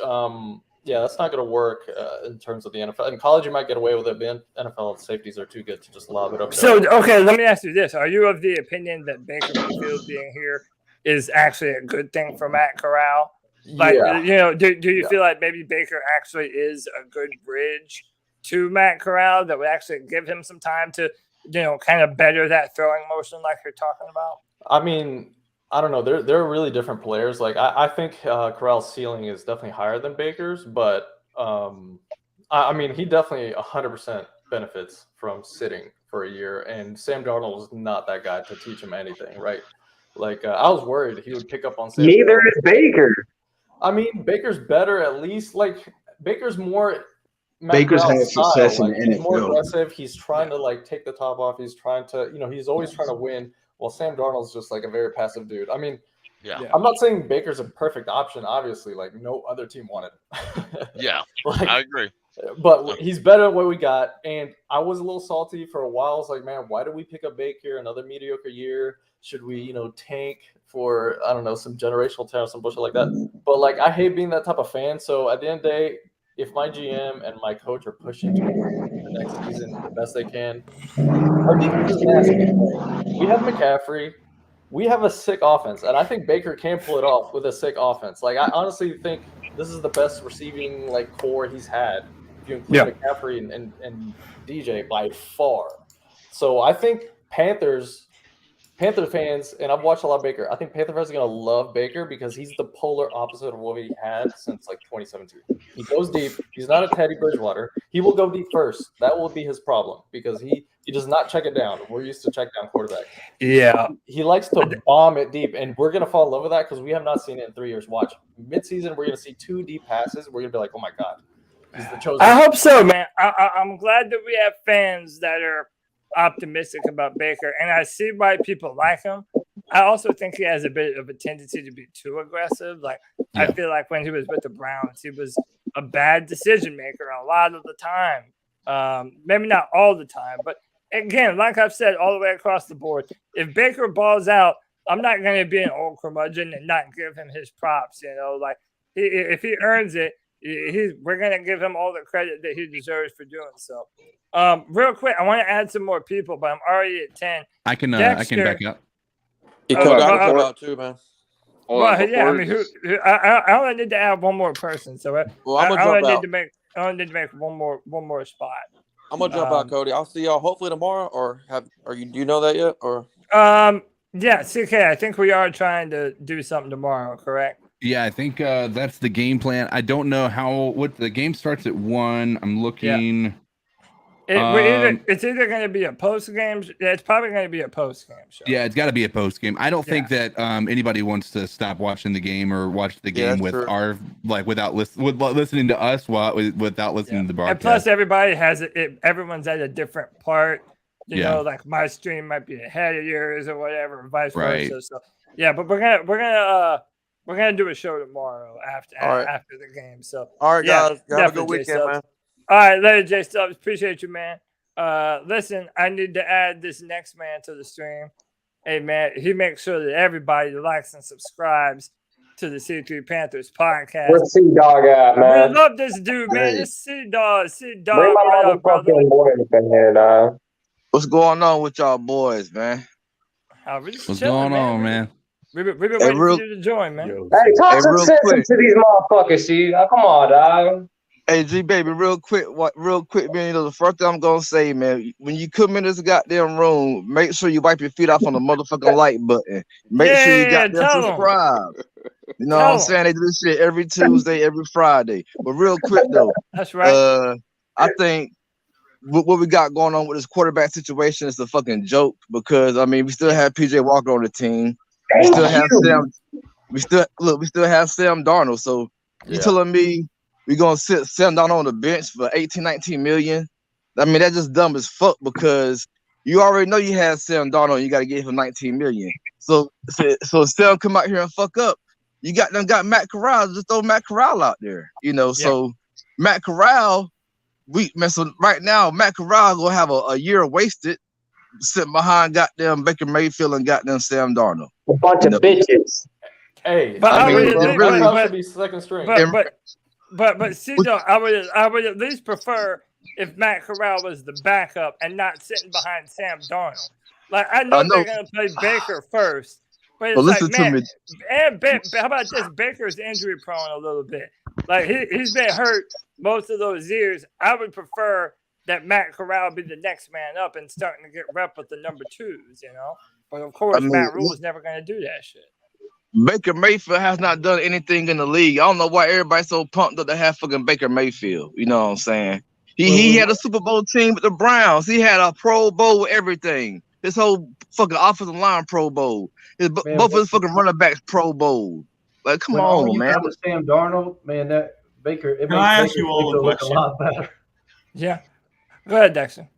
that's not going to work in terms of the NFL. In college, you might get away with it, but NFL safeties are too good to just lob it up. So, okay, let me ask you this. Are you of the opinion that Baker Mayfield being here is actually a good thing for Matt Corral? Do you feel like maybe Baker actually is a good bridge to Matt Corral that would actually give him some time to, kind of better that throwing motion like you're talking about? I mean, I don't know. They're really different players. I think Corral's ceiling is definitely higher than Baker's, but I mean, he definitely 100% benefits from sitting for a year. And Sam Darnold is not that guy to teach him anything, right? I was worried he would pick up on Sam. Neither is Baker. I mean, Baker's better at least. Baker's more. Baker's had success in the NFL. He's more aggressive. He's trying to take the top off. He's trying to, he's always trying to win. Well, Sam Darnold's just a very passive dude. I mean, I'm not saying Baker's a perfect option. Obviously, no other team wanted. I agree. But he's better than what we got. And I was a little salty for a while. I was like, man, why did we pick up Baker another mediocre year? Should we, tank for, I don't know, some generational talent, some bullshit like that? But, like, I hate being that type of fan. So at the end of the day, if my GM and my coach are pushing to the next season the best they can, our defense is nasty. We have McCaffrey. We have a sick offense. And I think Baker can pull it off with a sick offense. Like, I honestly think this is the best receiving, core he's had. If you include McCaffrey and DJ by far. So I think Panther fans, and I've watched a lot of Baker, I think Panther fans are going to love Baker because he's the polar opposite of what he had since 2017. He goes deep. He's not a Teddy Bridgewater. He will go deep first. That will be his problem because he does not check it down. We're used to check down quarterback. Yeah. He likes to bomb it deep, and we're going to fall in love with that because we have not seen it in 3 years. Watch. Midseason, we're going to see 2 deep passes. We're going to be like, oh, my God. He's the chosen. I hope so, man. I'm glad that we have fans that are optimistic about Baker, and I see why people like him. I also think he has a bit of a tendency to be too aggressive. I feel like when he was with the Browns, he was a bad decision maker a lot of the time. Maybe not all the time, but again, like I've said all the way across the board, if Baker balls out, I'm not going to be an old curmudgeon and not give him his props. If he earns it, we're going to give him all the credit that he deserves for doing so. Real quick, I want to add some more people, but I'm already at 10. I can back up. Yeah, Cody, I can come out too, man. Well, yeah, I mean, I only need to add one more person, so I only need to make one more spot. I'm gonna jump out, Cody. I'll see y'all hopefully tomorrow, or do you know that yet? Or yeah, CK, I think we are trying to do something tomorrow, correct? Yeah, I think that's the game plan. I don't know what the game starts at 1. I'm looking. Yeah. It's either going to be a post game. It's probably going to be a post game show. Yeah, it's got to be a post game. I don't think that anybody wants to stop watching the game or watch the game without listening to us without listening to the broadcast. And plus, everybody has it. Everyone's at a different part. You know, like my stream might be ahead of yours or whatever, vice versa. So yeah, but we're gonna do a show tomorrow after the game. So all right, guys, have a good weekend, man. All right, later, J Stubbs. Appreciate you, man. Listen, I need to add this next man to the stream. Hey, man, he makes sure that everybody likes and subscribes to the C3 Panthers podcast. Where's C-Dog at, man? We love this dude, man. This C-Dog. Bring my motherfucking boys in here, dog. What's going on with y'all boys, man? What's going on, man? We've been waiting for you to join, man. Hey, talk some sense to these motherfuckers, see? Come on, dog. Hey, G baby, real quick, man. The first thing I'm gonna say, man, when you come in this goddamn room, make sure you wipe your feet off on the motherfucking like button. Make sure you goddamn subscribe. You know what I'm saying? They do this shit every Tuesday, every Friday. But real quick though, that's right. I think what we got going on with this quarterback situation is a fucking joke because I mean we still have PJ Walker on the team. We still have Sam Darnold. So you telling me we're gonna sit Sam Darnold on the bench for 18-19 million? I mean that's just dumb as fuck because you already know you had Sam Darnold and you gotta give him 19 million. So Sam come out here and fuck up. You got Matt Corral, just throw Matt Corral out there. So Matt Corral, so right now Matt Corral gonna have a year wasted sitting behind goddamn Baker Mayfield and goddamn Sam Darnold. A bunch of bitches. Hey, but I mean, really should be second string. But see, though, I would at least prefer if Matt Corral was the backup and not sitting behind Sam Darnold. Like I know they're gonna play Baker first, but it's listen to me. And how about this? Baker's injury prone a little bit. Like he's been hurt most of those years. I would prefer that Matt Corral be the next man up and starting to get rep with the number 2s, But of course, Matt Rhule is never going to do that shit. Baker Mayfield has not done anything in the league. I don't know why everybody's so pumped up to have fucking Baker Mayfield. You know what I'm saying? He had a Super Bowl team with the Browns. He had a Pro Bowl with everything. His whole fucking offensive line Pro Bowl. Both of his fucking running backs Pro Bowl. Like, come on, man. With Sam Darnold, man, that Baker. It Can I makes ask you Baker all a look question? a lot better. Yeah. Go ahead, Dexter.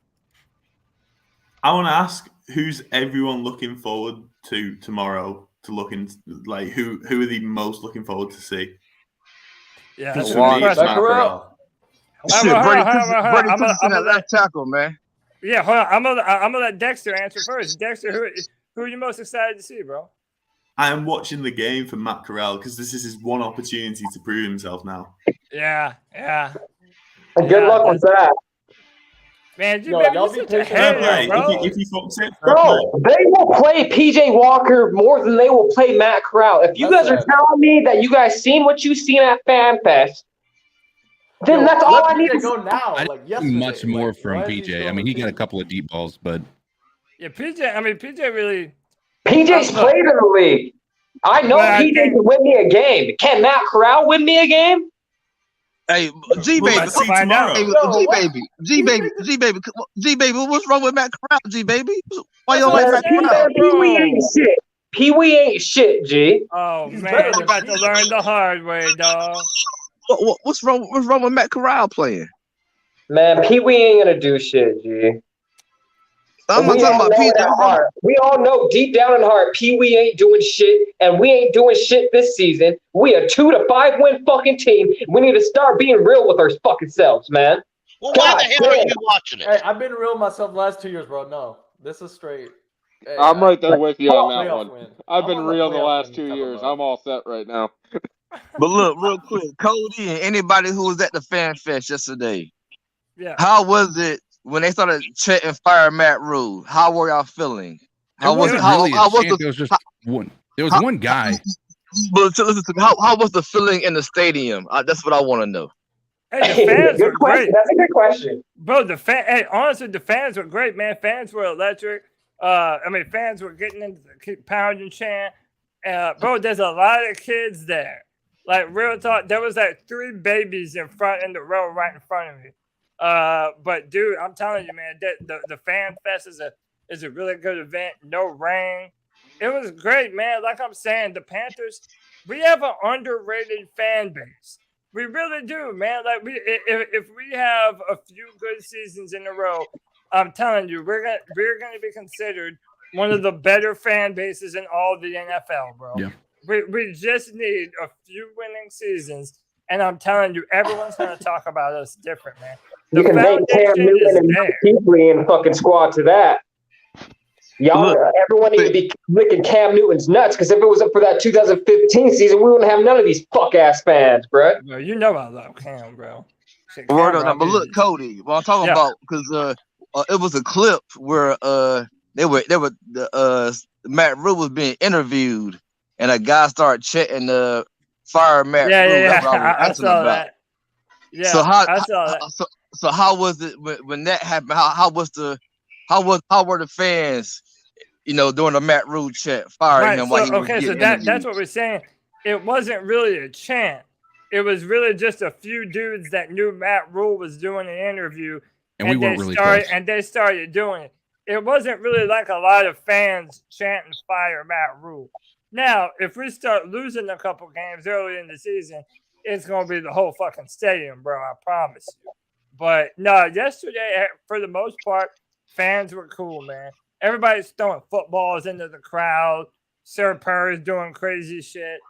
I want to ask who's everyone looking forward to tomorrow to look in, like who are they most looking forward to see? Yeah, for me, it's Matt Corral. Shit, Brady Christensen at left tackle, man. Yeah, hold on. I'm gonna let Dexter answer first. Dexter, who are you most excited to see, bro? I am watching the game for Matt Corral because this is his one opportunity to prove himself now. Yeah. Good luck with that. Man, y'all be patient. If he fucks it, bro, they will play PJ Walker more than they will play Matt Corral. If you guys are telling me that you guys seen what you seen at FanFest, then that's all I need to go now. I didn't see much more from PJ. I mean, he got a couple of deep balls, but yeah, PJ really. PJ's played in the league. I know PJ can win me a game. Can Matt Corral win me a game? Hey, G baby, what's wrong with Matt Corral, G baby? Why you don't like Matt Corral? Pee-wee ain't shit. Pee-wee ain't shit, G. Oh man, you're about to learn the hard way, dog. What's wrong with Matt Corral playing? Man, Pee-wee ain't gonna do shit, G. I'm not talking about PJ. We all know deep down in heart, Pee-wee ain't doing shit, and we ain't doing shit this season. We a 2 to 5 win fucking team. We need to start being real with our fucking selves, man. Well, why the hell are you watching it? Hey, I've been real myself the last 2 years, bro. No, this is straight. Hey, I'm right there with you on that one. Win. I've been real the last 2 years. I'm all set right now. But look, real quick, Cody and anybody who was at the Fan Fest yesterday, yeah, how was it when they started Chet and fire Matt Rhule? How were y'all feeling? There was just one. There was one guy. But listen to me, how was the feeling in the stadium? That's what I want to know. Hey, the fans were great. That's a good question, bro. Honestly, the fans were great, man. Fans were electric. Fans were getting into the pounding chant. Bro, there's a lot of kids there. Like, real talk, there was like 3 babies in the row right in front of me. But dude, I'm telling you, man, the Fan Fest is a really good event. No rain. It was great, man. Like I'm saying, the Panthers, we have an underrated fan base. We really do, man. Like if we have a few good seasons in a row, I'm telling you, we're gonna be considered one of the better fan bases in all the NFL, bro. Yeah. We just need a few winning seasons, and I'm telling you, everyone's gonna talk about us different, man. You can make Cam Newton and Kuechly in fucking squad to that. Y'all, everyone need to be licking Cam Newton's nuts, because if it wasn't for that 2015 season, we wouldn't have none of these fuck ass fans, bro. Bro, you know I love Cam, bro. But look, Cody, what I'm talking about, because it was a clip where Matt Rhule was being interviewed, and a guy started chatting fire Matt Rhule. That's what I saw that. Yeah, I saw that. So how was it when that happened? How were the fans, during the Matt Rhule chat firing him while he was getting interviewed? That's what we're saying. It wasn't really a chant. It was really just a few dudes that knew Matt Rhule was doing an interview, and we weren't really close. And they started doing it. It wasn't really like a lot of fans chanting fire Matt Rhule. Now, if we start losing a couple games early in the season, it's gonna be the whole fucking stadium, bro. I promise you. But no, yesterday, for the most part, fans were cool, man. Everybody's throwing footballs into the crowd. Sir Purr's doing crazy shit,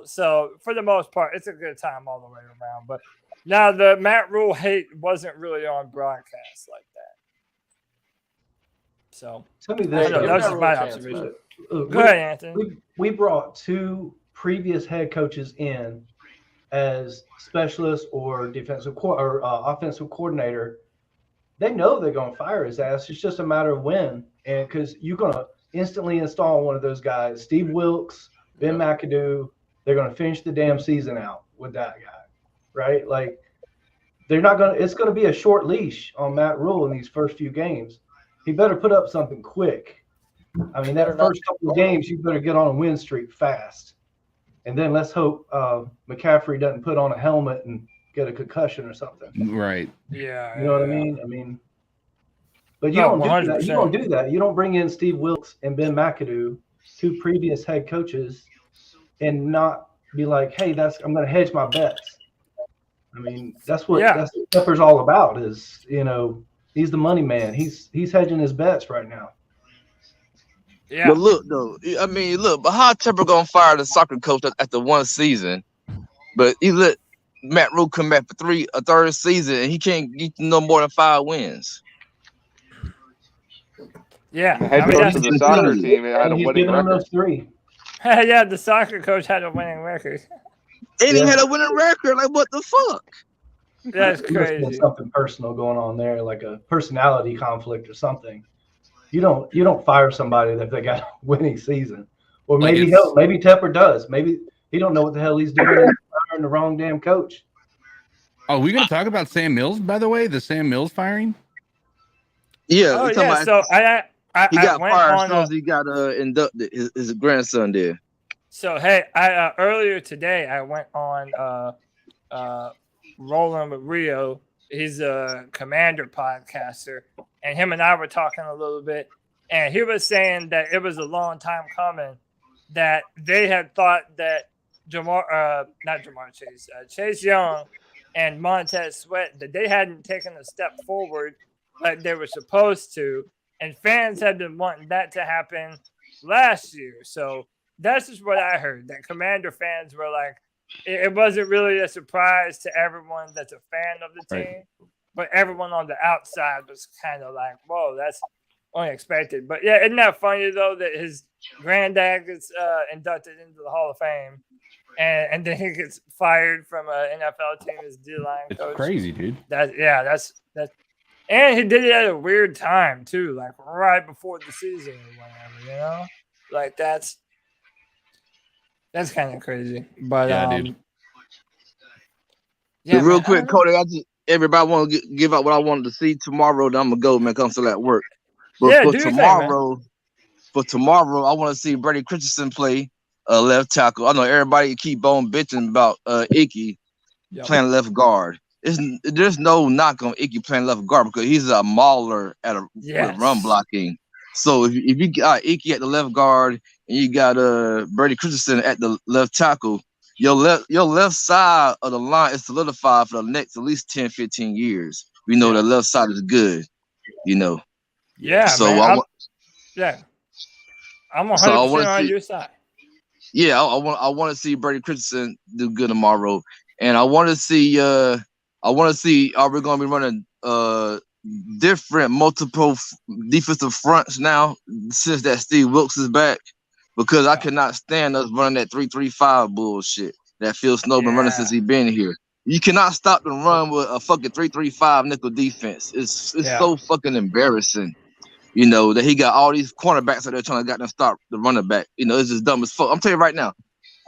So for the most part, it's a good time all the way around. But now the Matt Rhule hate wasn't really on broadcast like that. So tell me this. That's just my observation. Go ahead, Anthony. We brought 2 previous head coaches in as specialists or defensive or offensive coordinator. They know they're going to fire his ass. It's just a matter of when. And because you're going to instantly install one of those guys, Steve Wilkes, Ben McAdoo, they're going to finish the damn season out with that guy, right? Like, they're not going to – it's going to be a short leash on Matt Rhule in these first few games. He better put up something quick. I mean, that first couple of games, you better get on a win streak fast. And then let's hope McCaffrey doesn't put on a helmet and get a concussion or something. Right. Yeah. You know what I mean? But you don't do that. You don't do that. You don't bring in Steve Wilkes and Ben McAdoo, 2 previous head coaches, and not be like, hey, I'm going to hedge my bets. I mean, that's what Pepper's all about is, he's the money man. He's hedging his bets right now. Yeah. But look, though, but how Tepper gonna fire the soccer coach after one season? But he let Matt Rhule come back for a third season and he can't get no more than 5 wins. Yeah, The head I mean, coach of the soccer team had a He's winning giving them record. those 3. yeah, the soccer coach had a winning record. And he had a winning record. Like, what the fuck? That's There must be crazy. something personal going on there, like a personality conflict or something. You don't fire somebody if they got a winning season. Or Like maybe maybe Tepper does. Maybe he don't know what the hell he's doing and firing the wrong damn coach. Oh, we gonna talk about Sam Mills, by the way? The Sam Mills firing? Yeah. Oh you're talking yeah, about- so he I got went fired as on soon as he got inducted. His grandson did. So hey, I earlier today I went on Rolling with Rio. He's a Commander podcaster, and him and I were talking a little bit, and he was saying that it was a long time coming that they had thought that Chase Young and Montez Sweat, that they hadn't taken a step forward like they were supposed to, and fans had been wanting that to happen last year. So that's just what I heard, that Commander fans were like, it wasn't really a surprise to everyone that's a fan of the team, but everyone on the outside was kind of like, whoa, that's unexpected. But yeah, isn't that funny though that his granddad gets inducted into the Hall of Fame, and then he gets fired from an NFL team as D-line coach? It's crazy, dude. That's and he did it at a weird time too, like right before the season or whatever, you know? Like that's kind of crazy. But Yeah, dude. Yeah, real man, quick, Cody, everybody want to give out what I wanted to see tomorrow. Then I'm gonna go, man. I'm still at work. But Yeah, for do your thing, tomorrow, I want to see Brady Christensen play left tackle. I know everybody keep on bitching about Icky playing left guard. There's no knock on Icky playing left guard because he's a mauler with run blocking. So if you got Icky at the left guard and you got Brady Christensen at the left tackle, your left side of the line is solidified for the next at least 10, 15 years. We know the left side is good, you know. Yeah, so man, I'm 100% on your side. Yeah, I want to see Brady Christensen do good tomorrow, and I want to see are we going to be running different multiple defensive fronts now since that Steve Wilkes is back? Because I cannot stand us running that 3-3-5 bullshit that Phil Snow been running since he been here. You cannot stop the run with a fucking 3-3-5 nickel defense. It's so fucking embarrassing. You know, that he got all these cornerbacks out there trying to get them stop the running back. You know, it's just dumb as fuck. I'm telling you right now.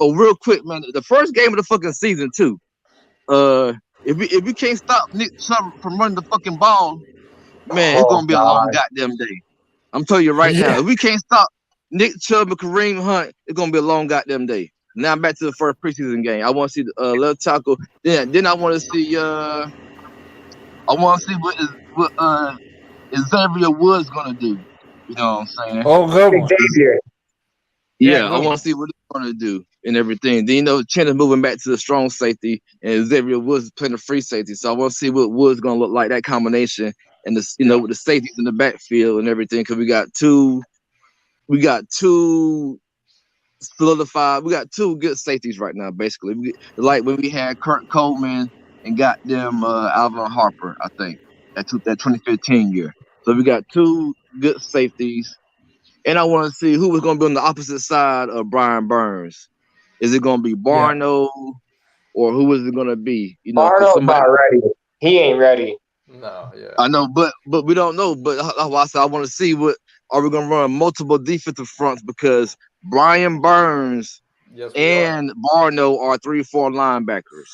Oh, real quick, man. The first game of the fucking season, too. If we can't stop Nick Chubb from running the fucking ball, man, it's gonna be a long goddamn day. I'm telling you right now. If we can't stop Nick Chubb and Kareem Hunt, it's gonna be a long goddamn day. Now back to the first preseason game. I want to see the left tackle. Then I want to see what Xavier Woods gonna do. You know what I'm saying? Oh, good one. Xavier. Yeah, I want to see what he's gonna do and everything. Then Chandler's moving back to the strong safety, and Xavier Woods is playing the free safety. So I want to see what Woods gonna look like, that combination, and with the safeties in the backfield and everything. Because we got two solidified. We got two good safeties right now, basically. Like when we had Kurt Coleman and got them Alvin Harper, I think that 2015 year. So we got two good safeties. And I want to see who was going to be on the opposite side of Brian Burns. Is it going to be Barno or who is it going to be? Barno's not ready. He ain't ready. No, yeah. I know, but we don't know. But I said I want to see what are we going to run multiple defensive fronts because Brian Burns and Barno are 3-4 linebackers.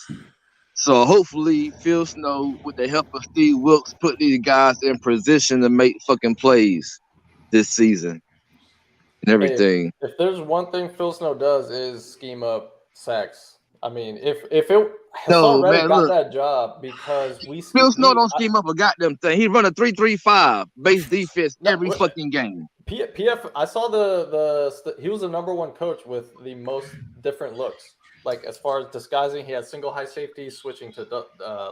So hopefully Phil Snow, with the help of Steve Wilkes, put these guys in position to make fucking plays this season. And everything. If there's one thing Phil Snow does is scheme up sacks. I mean, Hassan Reddick got that job because Phil Snow don't scheme up a goddamn thing. He run a 3-3-5 base defense every fucking game. PF, I saw he was the #1 coach with the most different looks. Like as far as disguising, he had single high safety, switching to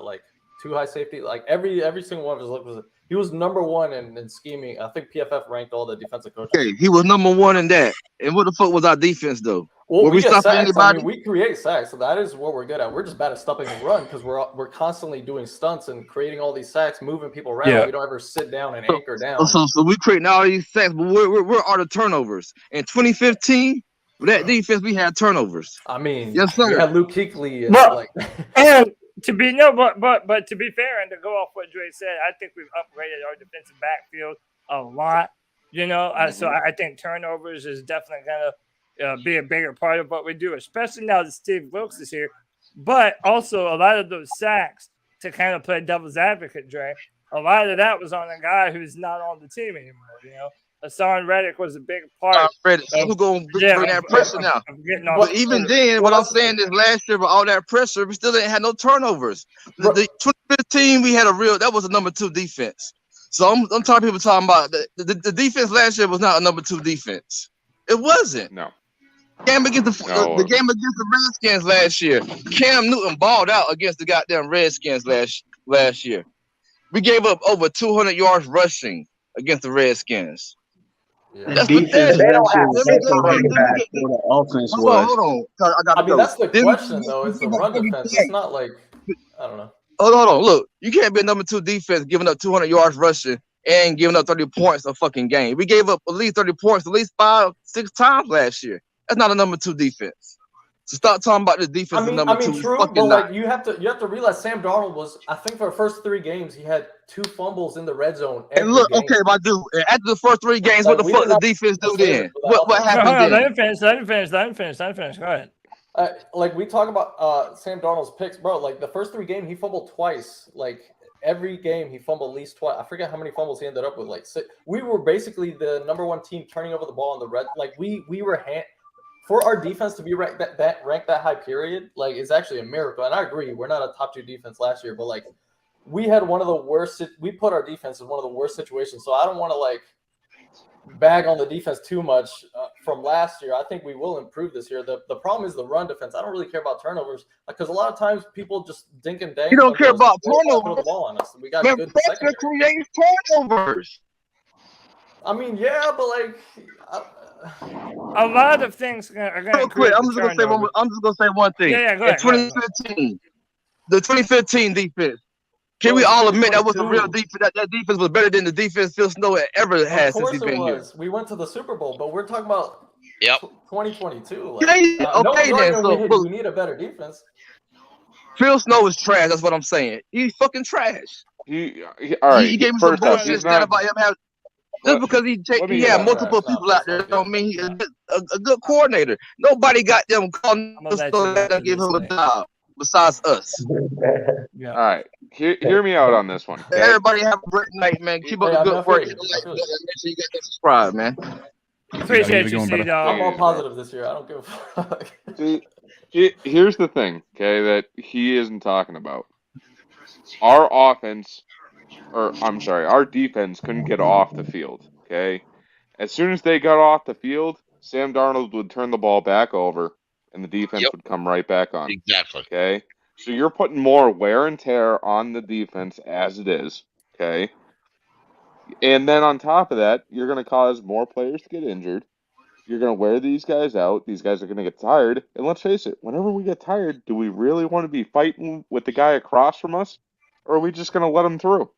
like 2 high safety. Like every single one of his looks He was number one in scheming. I think PFF ranked all the defensive coaches. Okay, he was number one in that. And what the fuck was our defense though? Well, Were we get stopping sacks. anybody? I mean, we create sacks, so that is what we're good at. We're just bad at stopping the run because we're constantly doing stunts and creating all these sacks, moving people around. Yeah. We don't ever sit down and anchor down. So we creating all these sacks, but where are the turnovers? In 2015, with that defense, we had turnovers. I mean, yes, sir. we had Luke Kuechly and Well, like. and to be but to be fair and to go off what Dre said, I think we've upgraded our defensive backfield a lot. You know, so I think turnovers is definitely gonna be a bigger part of what we do, especially now that Steve Wilkes is here. But also a lot of those sacks, to kind of play devil's advocate, Dre, a lot of that was on a guy who's not on the team anymore. You know, Hassan Reddick was a big part. Reddick, who's going to bring that pressure now? But even then, what I'm saying is last year with all that pressure, we still didn't have no turnovers. The 2015, we had that was a number 2 defense. So I'm tired of people talking about the defense last year was not a number 2 defense. It wasn't. No. The game against the Redskins last year, Cam Newton balled out against the goddamn Redskins last year. We gave up over 200 yards rushing against the Redskins. Yeah. That's defense pathetic. last year was also running back where the offense was. Hold on. I gotta I mean, go. that's the question, though. It's the run defense. It's not like I don't know. Hold on. Look, you can't be a number 2 defense giving up 200 yards rushing and giving up 30 points a fucking game. We gave up at least 30 points at least 5-6 times last year. That's not a number 2 defense. So stop talking about the defense. Number 2. True, but like you have to realize Sam Darnold was, I think for the first 3 games he had 2 fumbles in the red zone. And look, game. okay, my dude. After the first 3 games, Like, what the fuck the defense do then? What happened Hold on, then? let him finish. Go ahead. Like we talk about Sam Darnold's picks, bro. Like the first 3 games he fumbled twice. Like every game he fumbled at least twice. I forget how many fumbles he ended up with. Like 6. We were basically the number 1 team turning over the ball in the red. Like we were for our defense to be ranked that high period, like it's actually a miracle. And I agree, we're not a top 2 defense last year, but like we had one of the worst. We put our defense in one of the worst situations. So I don't want to like bag on the defense too much from last year. I think we will improve this year. The problem is the run defense. I don't really care about turnovers because a lot of times people just dink and dang. You don't care about turnovers. The ball on us. We got Man, good pressure secondary. creates turnovers. I mean, yeah, but like. A lot of things are going to quick. I'm just gonna say one thing. Yeah, go ahead. 2015, the 2015 defense. Can we all admit that was a real defense? That defense was better than the defense Phil Snow ever had since he's been here. We went to the Super Bowl, but we're talking about 2022. Like, then. We need a better defense. Phil Snow is trash. That's what I'm saying. He's fucking trash. All right. He gave me some bullshit stat about him having. Just because he had multiple people out there don't mean he's a good coordinator. Nobody got them calling to give him a job besides us. All right. Hear me out on this one. Okay? Everybody have a great night, man. Keep up the good work. Make sure you get that subscribe, man. Appreciate you, C-Dog. I'm more positive this year. I don't give a fuck. See, here's the thing, okay, that he isn't talking about. Our defense couldn't get off the field, okay? As soon as they got off the field, Sam Darnold would turn the ball back over, and the defense would come right back on. Exactly. Okay? So you're putting more wear and tear on the defense as it is, okay? And then on top of that, you're going to cause more players to get injured. You're going to wear these guys out. These guys are going to get tired. And let's face it, whenever we get tired, do we really want to be fighting with the guy across from us? Or are we just going to let him through?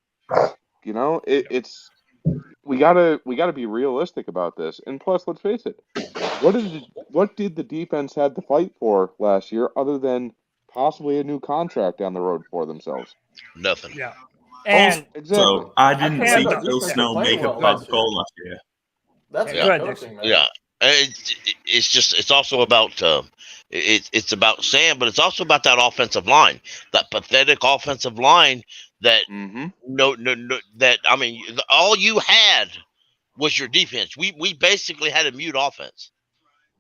You know, we gotta be realistic about this. And plus, let's face it, what did the defense have to fight for last year other than possibly a new contract down the road for themselves? Nothing. Yeah. And so I didn't see Phil Snow make a bad goal last year. That's good. Yeah. It's also about it's about Sam, but it's also about that offensive line, that pathetic offensive line that that I mean, all you had was your defense. We basically had a mute offense.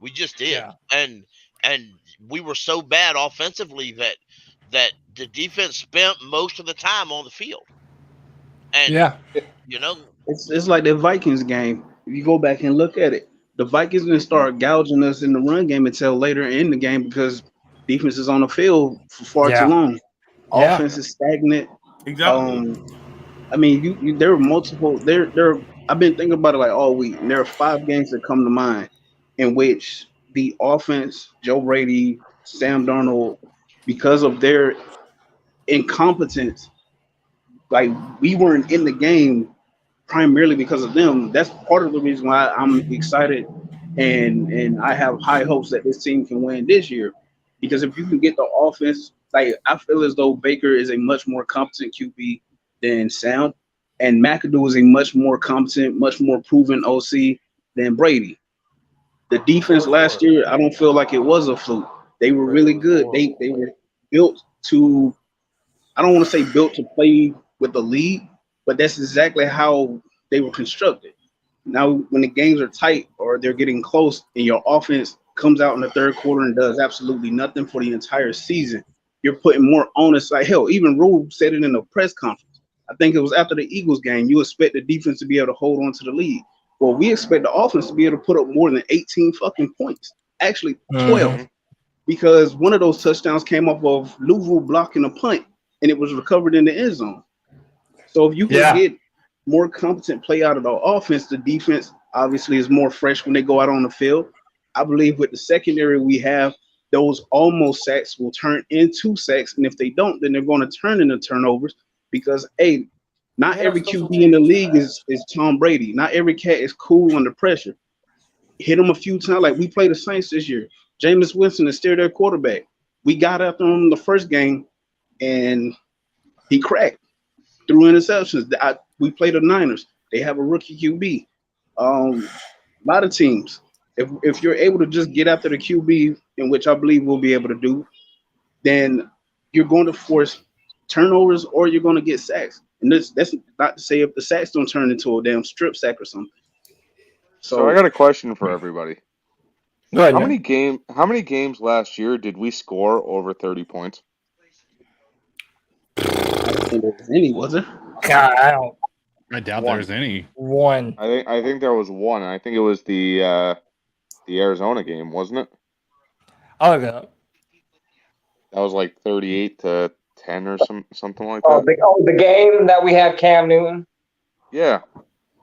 We just did, and we were so bad offensively that the defense spent most of the time on the field. And you know, it's like the Vikings game. If you go back and look at it, the Vikings didn't start gouging us in the run game until later in the game because defense is on the field for far too long. Offense is stagnant. Exactly. I mean, there are multiple. There. I've been thinking about it like all week. And there are 5 games that come to mind in which the offense, Joe Brady, Sam Darnold, because of their incompetence, like we weren't in the game primarily because of them. That's part of the reason why I'm excited and I have high hopes that this team can win this year. Because if you can get the offense, like I feel as though Baker is a much more competent QB than Sam, and McAdoo is a much more competent, much more proven OC than Brady. The defense last year, I don't feel like it was a fluke. They were really good. They were built to, I don't want to say built to play with the lead, but that's exactly how they were constructed. Now, when the games are tight or they're getting close and your offense comes out in the third quarter and does absolutely nothing for the entire season, you're putting more onus. Like, hell, even Rhule said it in a press conference. I think it was after the Eagles game. You expect the defense to be able to hold on to the lead. Well, we expect the offense to be able to put up more than 18 fucking points. Actually, 12. Because one of those touchdowns came off of Louisville blocking a punt, and it was recovered in the end zone. So if you can get more competent play out of the offense, the defense obviously is more fresh when they go out on the field. I believe with the secondary we have, those almost sacks will turn into sacks, and if they don't, then they're going to turn into turnovers because, hey, not every QB in the league is Tom Brady. Not every cat is cool under pressure. Hit him a few times. Like we played the Saints this year. Jameis Winston is still their quarterback. We got after him the first game, and he cracked. Threw interceptions. We played the Niners. They have a rookie QB. A lot of teams. If you're able to just get after the QB, in which I believe we'll be able to do, then you're going to force turnovers or you're going to get sacks. And that's not to say if the sacks don't turn into a damn strip sack or something. So I got a question for everybody. Go ahead, How many games last year did we score over 30 points? I don't think there was any, was there? God, I doubt there's any. One. I think there was one. I think it was the Arizona game, wasn't it? I'll look it up. That was like 38-10 or something like that. The game that we had Cam Newton. Yeah,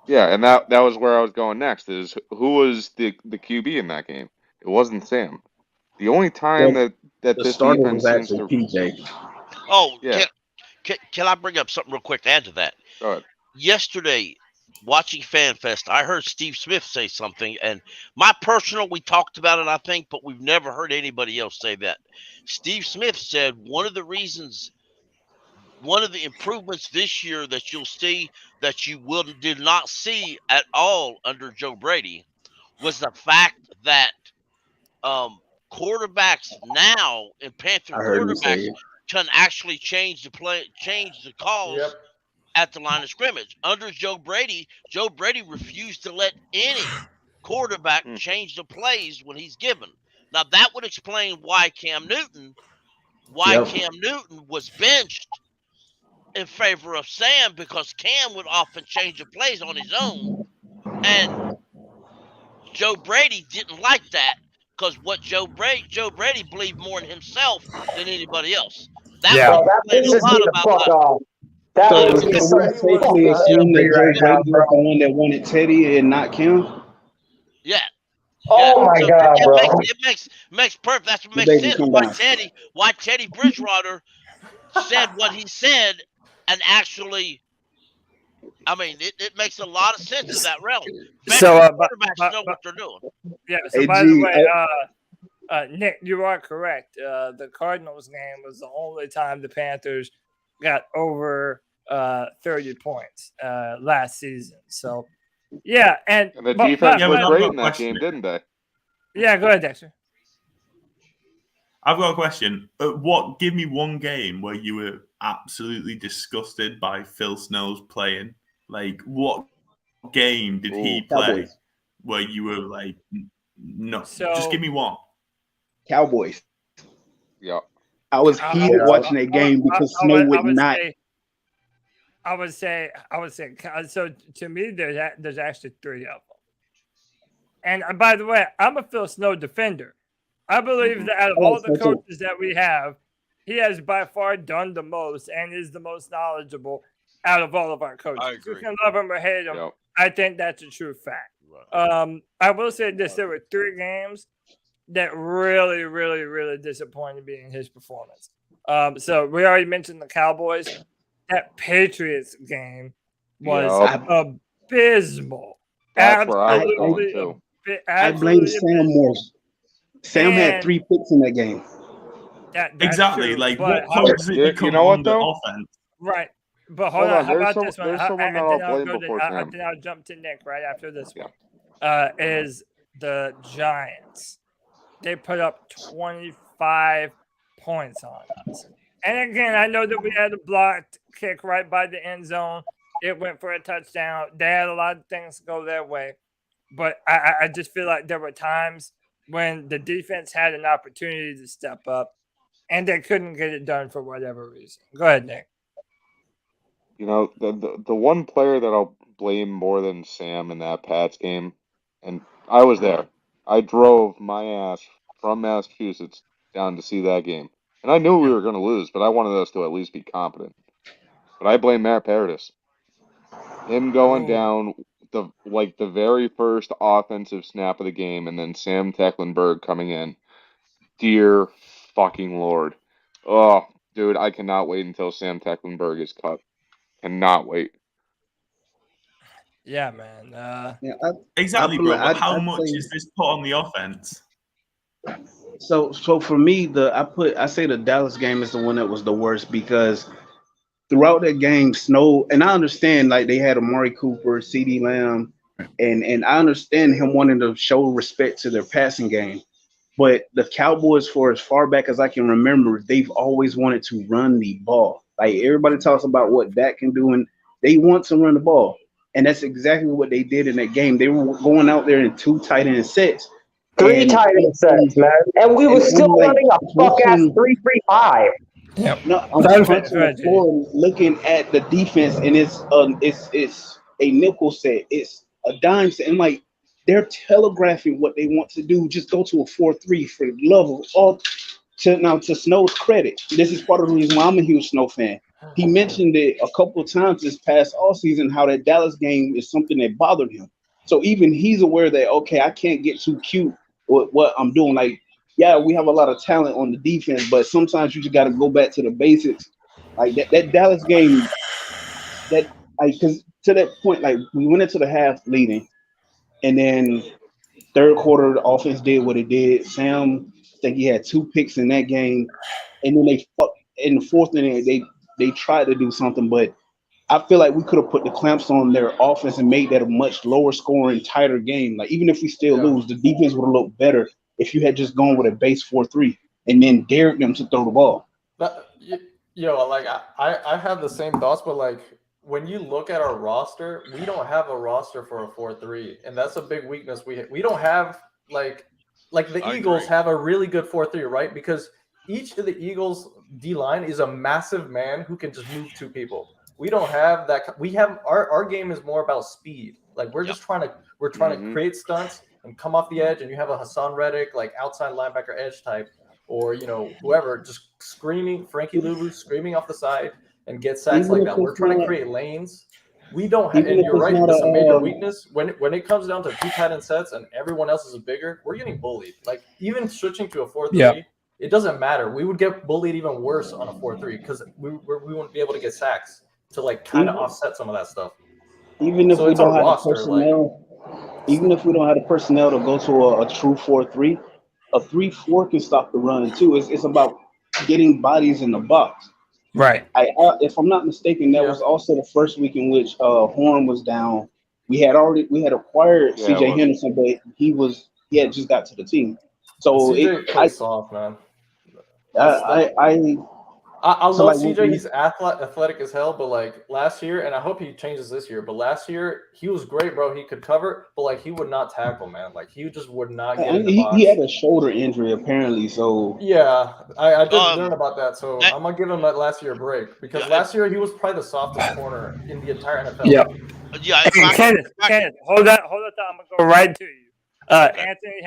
and that was where I was going next. Is who was the QB in that game? It wasn't Sam. The only time that the this starter defense was seems actually to PJ. Oh, Yeah. can I bring up something real quick to add to that? Go ahead. Yesterday, watching FanFest, I heard Steve Smith say something, and we talked about it, I think, but we've never heard anybody else say that. Steve Smith said one of the improvements this year that you'll see that you did not see at all under Joe Brady was the fact that quarterbacks now and Panther quarterbacks can actually change the calls at the line of scrimmage. Under Joe Brady refused to let any quarterback change the plays when he's given. Now that would explain why Cam Newton was benched in favor of Sam, because Cam would often change the plays on his own, and Joe Brady didn't like that because what Joe Brady believed more in himself than anybody else. That would explain a lot about that. So can we safely assume that Joe Brady was the one that wanted Teddy and not Cam? Yeah. Oh my God, bro! It makes perfect. That's what makes sense. Why Teddy Bridgewater said what he said, and actually, I mean, it makes a lot of sense in that realm. So, quarterbacks know what they're doing. Yeah. So, by the way, Nick, you are correct. The Cardinals game was the only time the Panthers got over 30 points last season. So, yeah, and the defense was great in that game, didn't they? Yeah, go ahead, Dexter. I've got a question. Give me one game where you were absolutely disgusted by Phil Snell's playing. Like, what game did he play Cowboys. Where you were like, no? So, just give me one. Cowboys. Yeah. I was heated watching that game because Snow would not. I would say. So to me, there's actually 3 of them. And by the way, I'm a Phil Snow defender. I believe that out of all the coaches that we have, he has by far done the most and is the most knowledgeable. out of all of our coaches. You can love him or hate him. Yep. I think that's a true fact. I will say this: there were 3 games that really, really, really disappointed me in his performance. So we already mentioned the Cowboys. That Patriots game was abysmal. That's where I was Absolutely, going too. I blame Sam more. Sam had 3 picks in that game. That's Exactly. true, Like, but what does it become you know what, on the though? offense? Right. But hold on. How about this one? There's someone that I'll blame before Sam. Then I'll jump to Nick right after this one. Is the Giants. They put up 25 points on us. And again, I know that we had a blocked kick right by the end zone. It went for a touchdown. They had a lot of things go their way. But I just feel like there were times when the defense had an opportunity to step up, and they couldn't get it done for whatever reason. Go ahead, Nick. You know, the one player that I'll blame more than Sam in that Pats game, and I was there. I drove my ass from Massachusetts down to see that game. And I knew we were going to lose, but I wanted us to at least be competent. But I blame Matt Paradis. Him going down the very first offensive snap of the game, and then Sam Tecklenburg coming in. Dear fucking Lord. Oh, dude, I cannot wait until Sam Tecklenburg is cut. Cannot wait. Yeah, man. Exactly, bro. But how much is this put on the offense? So for me, I say the Dallas game is the one that was the worst because throughout that game, Snow, and I understand like they had Amari Cooper, CeeDee Lamb, and I understand him wanting to show respect to their passing game. But the Cowboys, for as far back as I can remember, they've always wanted to run the ball. Like everybody talks about what Dak can do, and they want to run the ball. And that's exactly what they did in that game. They were going out there in 2 tight end sets. 3 tight end sets, man. And we were still running a fuck-ass 3-3-5. Yep. No, I'm looking at the defense, and it's a nickel set. It's a dime set. And like they're telegraphing what they want to do. Just go to a 4-3 for the love of all. To Snow's credit, this is part of the reason why I'm a huge Snow fan. He mentioned it a couple of times this past all season, how that Dallas game is something that bothered him. So even he's aware that, okay, I can't get too cute with what I'm doing. Like, yeah, we have a lot of talent on the defense, but sometimes you just got to go back to the basics. Like that Dallas game, because to that point, like we went into the half leading, and then third quarter, the offense did what it did. Sam, I think he had 2 picks in that game, and then in the fourth inning, they tried to do something, but I feel like we could have put the clamps on their offense and made that a much lower scoring, tighter game. Like even if we still lose, the defense would have looked better if you had just gone with a base 4-3 and then dared them to throw the ball. I have the same thoughts, but like when you look at our roster, we don't have a roster for a 4-3, and that's a big weakness. We don't have like the Eagles have a really good 4-3, right? Because each of the Eagles D line is a massive man who can just move 2 people. We don't have that. We have our game is more about speed. Like we're just trying to create stunts and come off the edge, and you have a Hassan Reddick like outside linebacker edge type, or whoever just screaming Frankie Luvu screaming off the side and get sacks like that. We're trying to create lanes. We don't have, and you're right. That's a major weakness when it comes down to 2 tight end sets and everyone else is bigger. We're getting bullied. Like even switching to a 4-3. It doesn't matter. We would get bullied even worse on a 4-3 because we wouldn't be able to get sacks to like kind of offset some of that stuff. Even if we don't have the personnel, even if we don't have the personnel to go to a true 4-3, a 3-4 can stop the run too. It's about getting bodies in the box. Right. If I'm not mistaken, that was also the first week in which Horn was down. We had acquired CJ Henderson, but he had just got to the team. So CJ plays soft, man. I love CJ. He's athletic as hell, but like last year, and I hope he changes this year. But last year, he was great, bro. He could cover, but like he would not tackle, man. Like he just would not get in the box. He had a shoulder injury apparently, so yeah, I did learn about that. So I'm gonna give him that last year a break because last year he was probably the softest corner in the entire NFL. Yeah. Kenneth, hold that thought. I'm gonna go right to you. Anthony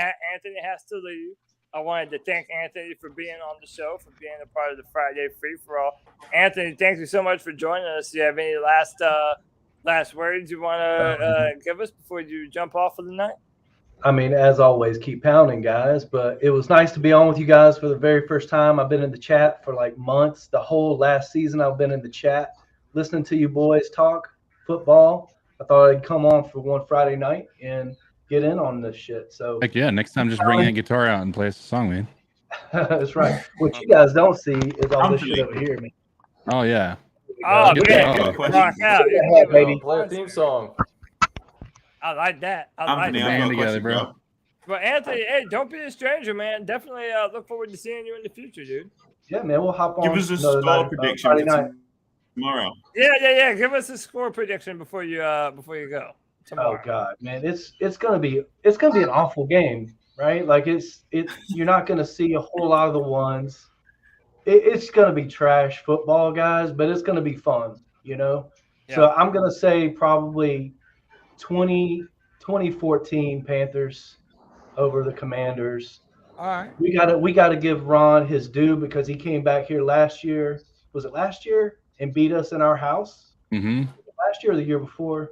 has to leave. I wanted to thank Anthony for being on the show, for being a part of the Friday Free for All. Anthony, thank you so much for joining us. Do you have any last words you want to give us before you jump off for the night? I mean, as always, keep pounding, guys. But it was nice to be on with you guys for the very first time. I've been in the chat for like months. The whole last season, I've been in the chat listening to you boys talk football. I thought I'd come on for one Friday night and get in on this shit. So, Heck yeah, next time just bring that guitar out and play us a song, man. that's right. What you guys don't see is all this shit over here, man. Oh yeah. Oh, yeah. Rock out. Baby. Play a theme song. I like that. Anthony, that. I've got a together, question, bro. But Anthony, hey, don't be a stranger, man. Definitely look forward to seeing you in the future, dude. Yeah, man, we'll hop on. Give us a another score night, prediction Friday for night. tomorrow. Yeah. Give us a score prediction before you go. Tomorrow. Oh God, man, it's gonna be an awful game, right? Like you're not gonna see a whole lot of the ones. It's gonna be trash football, guys, but it's gonna be fun, you know. Yeah. So I'm gonna say probably 2014 Panthers over the Commanders. All right. We gotta give Ron his due because he came back here last year. Was it last year? And beat us in our house? Mm-hmm. Last year or the year before?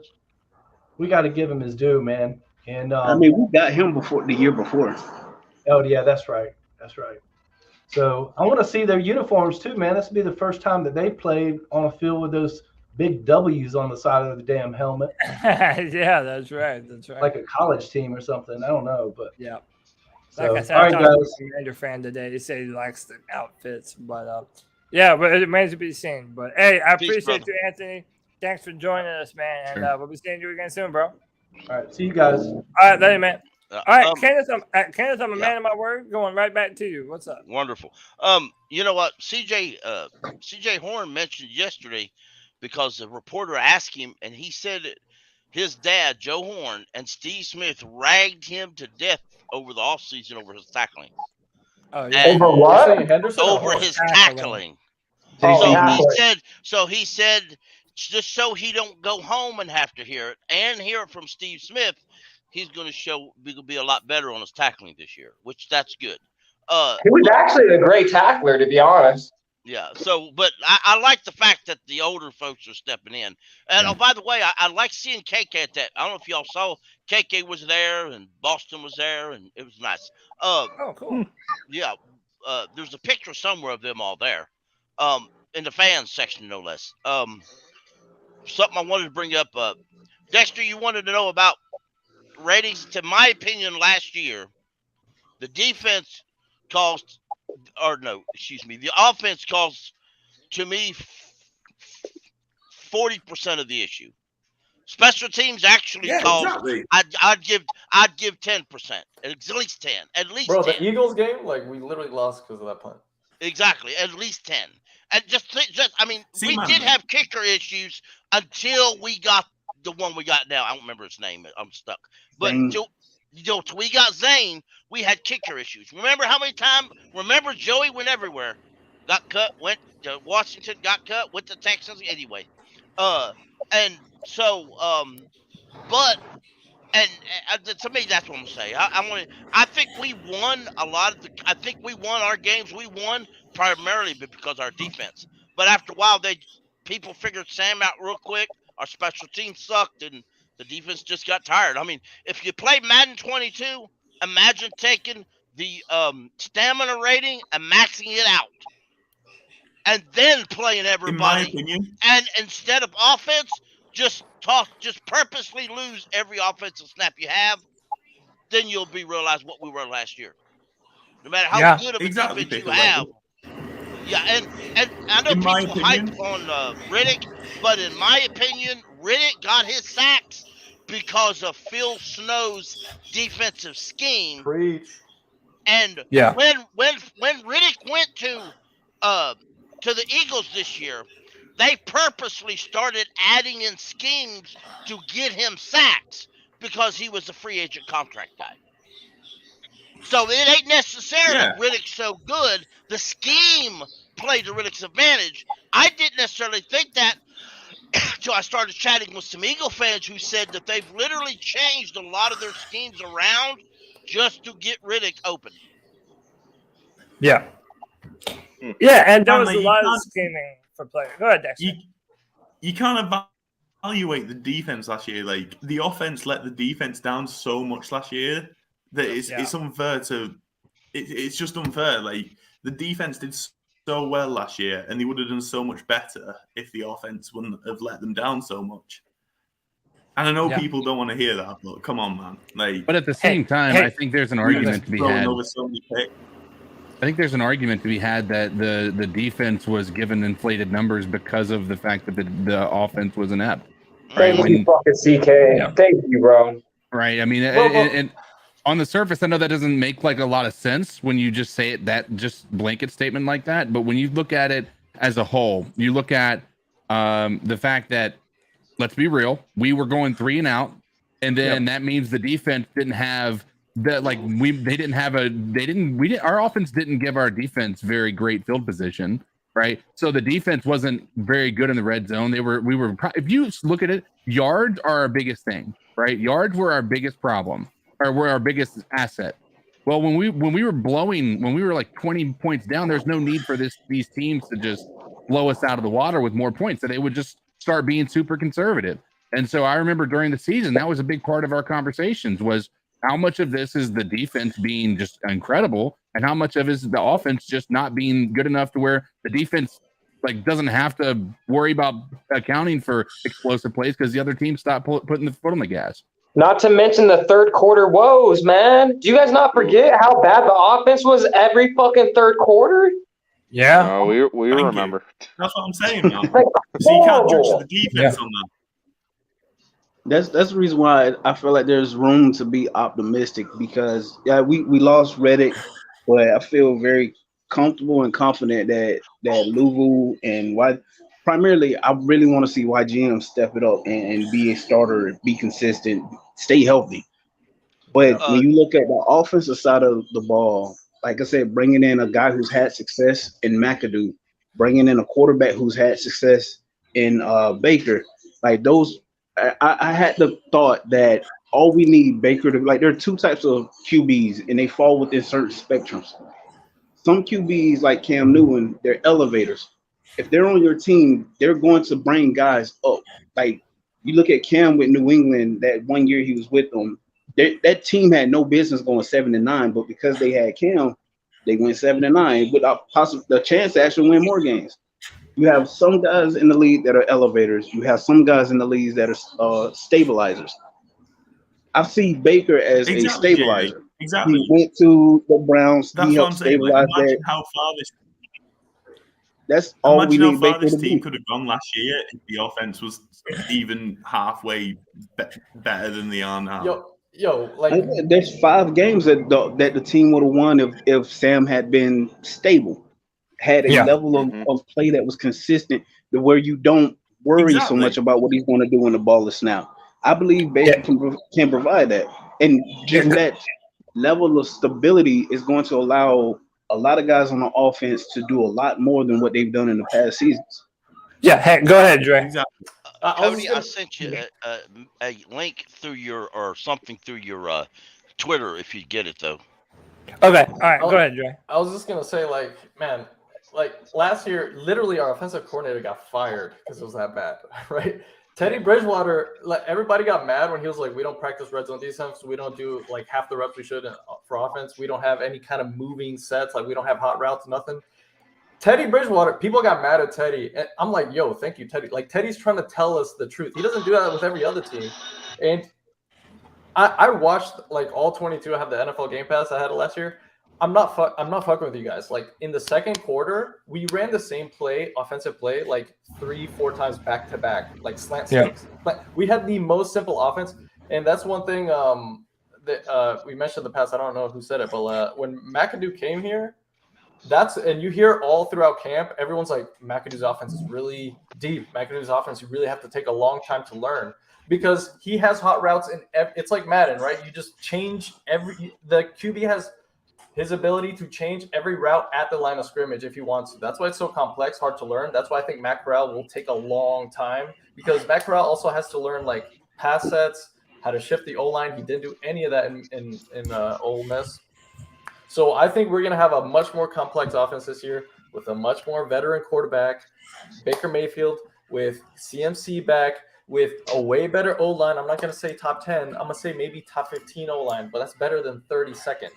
We got to give him his due, man. And I mean, we got him before the year before. Oh yeah, that's right. That's right. So I want to see their uniforms too, man. This will be the first time that they played on a field with those big W's on the side of the damn helmet. Yeah, that's right. Like a college team or something. I don't know, but yeah. So, Like I said, all I right, talked to guys. a Commander fan today. He said he likes the outfits, but yeah, but it remains to be seen. But hey, I Peace, appreciate brother. you, Anthony. Thanks for joining us, man. And we'll be seeing you again soon, bro. All right, see you guys. All right, later, man. All right, Kenneth, I'm a yeah. man of my word. Going right back to you. What's up? Wonderful. You know what? CJ Horn mentioned yesterday because the reporter asked him, and he said that his dad, Joe Horn, and Steve Smith ragged him to death over the offseason over his tackling. Oh yeah. Over what? Saying Henderson or Over Horn? his tackling. Oh, So he said, just so he don't go home and have to hear it and hear it from Steve Smith, he's going to be a lot better on his tackling this year, which that's good. He was actually a great tackler, to be honest. Yeah. So, but I like the fact that the older folks are stepping in. And oh, by the way, I like seeing KK at that. I don't know if y'all saw KK was there and Boston was there, and it was nice. Oh, cool. Yeah. There's a picture somewhere of them all there. In the fans section, no less. Something I wanted to bring up. Dexter, you wanted to know about ratings. To my opinion, last year, the defense caused, the offense caused, to me, 40% of the issue. Special teams actually caused. Exactly. I'd give 10%, at least 10, at least Bro, 10. the Eagles game, like we literally lost because of that punt. Exactly, at least 10. And we man. did have kicker issues until we got the one we got now. I don't remember his name. I'm stuck. But Zane. till we got Zane, we had kicker issues. Remember how many times? Remember Joey went everywhere, got cut, went to Washington, got cut, went to Texas. Anyway, and so but. And to me, that's what I'm saying. I think we won a lot of I think we won our games. We won primarily because of our defense. But after a while, people figured Sam out real quick. Our special team sucked, and the defense just got tired. I mean, if you play Madden 22, imagine taking the stamina rating and maxing it out, and then playing everybody. In my opinion, And instead of offense, just purposely lose every offensive snap you have, then you'll realize what we were last year. No matter how good of a defense you have. Yeah, and I know people hype on Riddick, but in my opinion, Riddick got his sacks because of Phil Snow's defensive scheme. Preach. And when Riddick went to the Eagles this year, they purposely started adding in schemes to get him sacks because he was a free agent contract guy. So it ain't necessarily Riddick's so good. The scheme played to Riddick's advantage. I didn't necessarily think that until I started chatting with some Eagle fans who said that they've literally changed a lot of their schemes around just to get Riddick open. Yeah. Yeah, and there And, was like, a you lot of can't- scheming for players. Go ahead, Dexter. You can't evaluate the defense last year. Like, the offense let the defense down so much last year that it's unfair to. It's just unfair. Like, the defense did so well last year, and they would have done so much better if the offense wouldn't have let them down so much. And I know people don't want to hear that, but come on, man. Like, But at the same time, I think there's an argument to be had. Over so many picks. I think there's an argument to be had that the defense was given inflated numbers because of the fact that the offense was inept. Thank you, fucking CK. Thank you, bro. Right. I mean, and on the surface, I know that doesn't make like a lot of sense when you just say it, that just blanket statement like that. But when you look at it as a whole, you look at the fact that, let's be real, we were going 3 and out, and then that means the defense didn't have that. Like our offense didn't give our defense very great field position. Right. So the defense wasn't very good in the red zone. We were, if you look at it, yards are our biggest thing, right? Yards were our biggest problem, or were our biggest asset. Well, when we were like 20 points down, there's no need for these teams to just blow us out of the water with more points. So they would just start being super conservative. And so I remember during the season, that was a big part of our conversations, was how much of this is the defense being just incredible, and how much of it is the offense just not being good enough to where the defense like doesn't have to worry about accounting for explosive plays because the other team stopped putting the foot on the gas. Not to mention the third quarter woes, man. Do you guys not forget how bad the offense was every fucking third quarter? Yeah. We remember. That's what I'm saying, man. So you can't judge the defense on that. That's the reason why I feel like there's room to be optimistic, because we lost Reddick, but I feel very comfortable and confident that Louvu and primarily I really want to see YGM step it up and be a starter, be consistent, stay healthy. But when you look at the offensive side of the ball, like I said, bringing in a guy who's had success in McAdoo, bringing in a quarterback who's had success in Baker, like those. I had the thought that all we need Baker to, like, there are 2 types of QBs and they fall within certain spectrums. Some QBs like Cam Newton, they're elevators. If they're on your team, they're going to bring guys up. Like, you look at Cam with New England, that one year he was with them, that team had no business going 7-9, but because they had Cam, they went 7-9 without the chance to actually win more games. You have some guys in the league that are elevators. You have some guys in the leagues that are stabilizers. I see Baker as a stabilizer. Yeah, exactly. He went to the Browns. That's he what I'm helped saying. stabilize Like, imagine that. how far this. That's all we Imagine need how far Baker this to team be. could have gone last year if the offense was even halfway better than they are now. Like, there's 5 games that the team would have won if Sam had been stable, had a level of play that was consistent, to where you don't worry so much about what he's going to do when the ball is snapped. I believe Baker can provide that, and just that level of stability is going to allow a lot of guys on the offense to do a lot more than what they've done in the past seasons. Yeah, hey, go ahead, Dre. Exactly. Cody, I sent you a link through your something through your Twitter if you get it though. Okay, all right, go ahead, Dre. I was just gonna say, like, man, like last year, literally our offensive coordinator got fired because it was that bad, right? Teddy Bridgewater, like, everybody got mad when he was like, we don't practice red zone defense, we don't do like half the reps we should for offense, we don't have any kind of moving sets, like we don't have hot routes, nothing. Teddy Bridgewater, people got mad at Teddy, and I'm like, yo, thank you, Teddy. Like, Teddy's trying to tell us the truth. He doesn't do that with every other team. And I watched like all 22. I have the NFL Game Pass I had it last year. I'm not fucking with you guys. Like, in the second quarter, we ran the same play, offensive play, like 3-4 times back to back, like slant sticks. But we had the most simple offense, and that's one thing that we mentioned in the past. I don't know who said it, but when McAdoo came here, and you hear all throughout camp, everyone's like, McAdoo's offense is really deep. McAdoo's offense, you really have to take a long time to learn, because he has hot routes, and it's like Madden, right? You just change the QB has his ability to change every route at the line of scrimmage if he wants to. That's why it's so complex, hard to learn. That's why I think Matt Corral will take a long time, because Matt Corral also has to learn like pass sets, how to shift the O-line. He didn't do any of that in Ole Miss. So I think we're going to have a much more complex offense this year with a much more veteran quarterback, Baker Mayfield, with CMC back, with a way better O-line. I'm not going to say top 10. I'm going to say maybe top 15 O-line, but that's better than 32nd,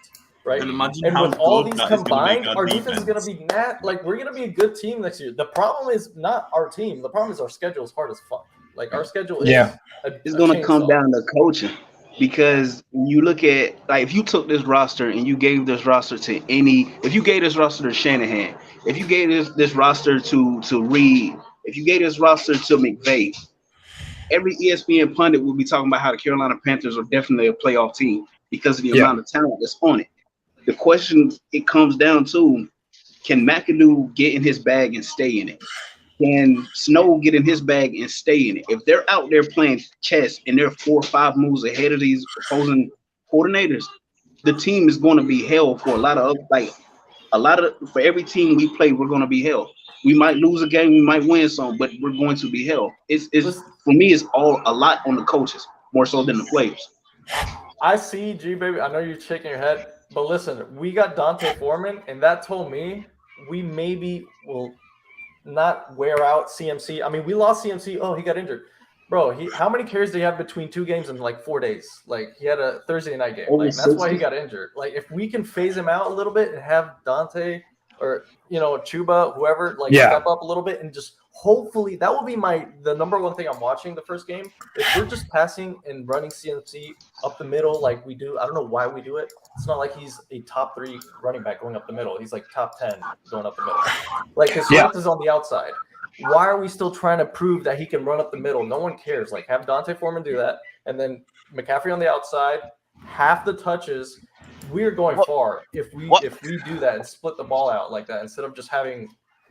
right? And imagine And how with all good these that is gonna make combined, our our defense is going to be like we're going to be a good team next year. The problem is not our team. The problem is our schedule is hard as fuck. Like our schedule is It's going to come down to coaching. Because when you look at, like, if you took this roster and you gave this roster to if you gave this roster to Shanahan, if you gave this roster to Reed, if you gave this roster to McVay, every ESPN pundit will be talking about how the Carolina Panthers are definitely a playoff team because of the amount of talent that's on it. The question it comes down to, can McAdoo get in his bag and stay in it? Can Snow get in his bag and stay in it? If they're out there playing chess and they're 4 or 5 moves ahead of these opposing coordinators, the team is going to be hell for for every team we play, we're going to be hell. We might lose a game, we might win some, but we're going to be hell. It's for me, it's all a lot on the coaches more so than the players. I see, G baby. I know you're shaking your head, but listen, we got Dante Foreman, and that told me we maybe will not wear out CMC. I mean, we lost CMC. Oh, he got injured. Bro, how many carries did he have between 2 games in like 4 days? Like he had a Thursday night game. Like that's why he got injured. Like if we can phase him out a little bit and have Dante or Chuba, whoever, step up a little bit and just hopefully that will be the number one thing I'm watching the first game. If we're just passing and running CMC up the middle like we do, I don't know why we do it. It's not like he's a top 3 running back going up the middle. He's like top 10 going up the middle. Like his strength is on the outside. Why are we still trying to prove that he can run up the middle? No one cares. Like have Dante Foreman do that, and then McCaffrey on the outside, half the touches. We're going far if we do that and split the ball out like that instead of just having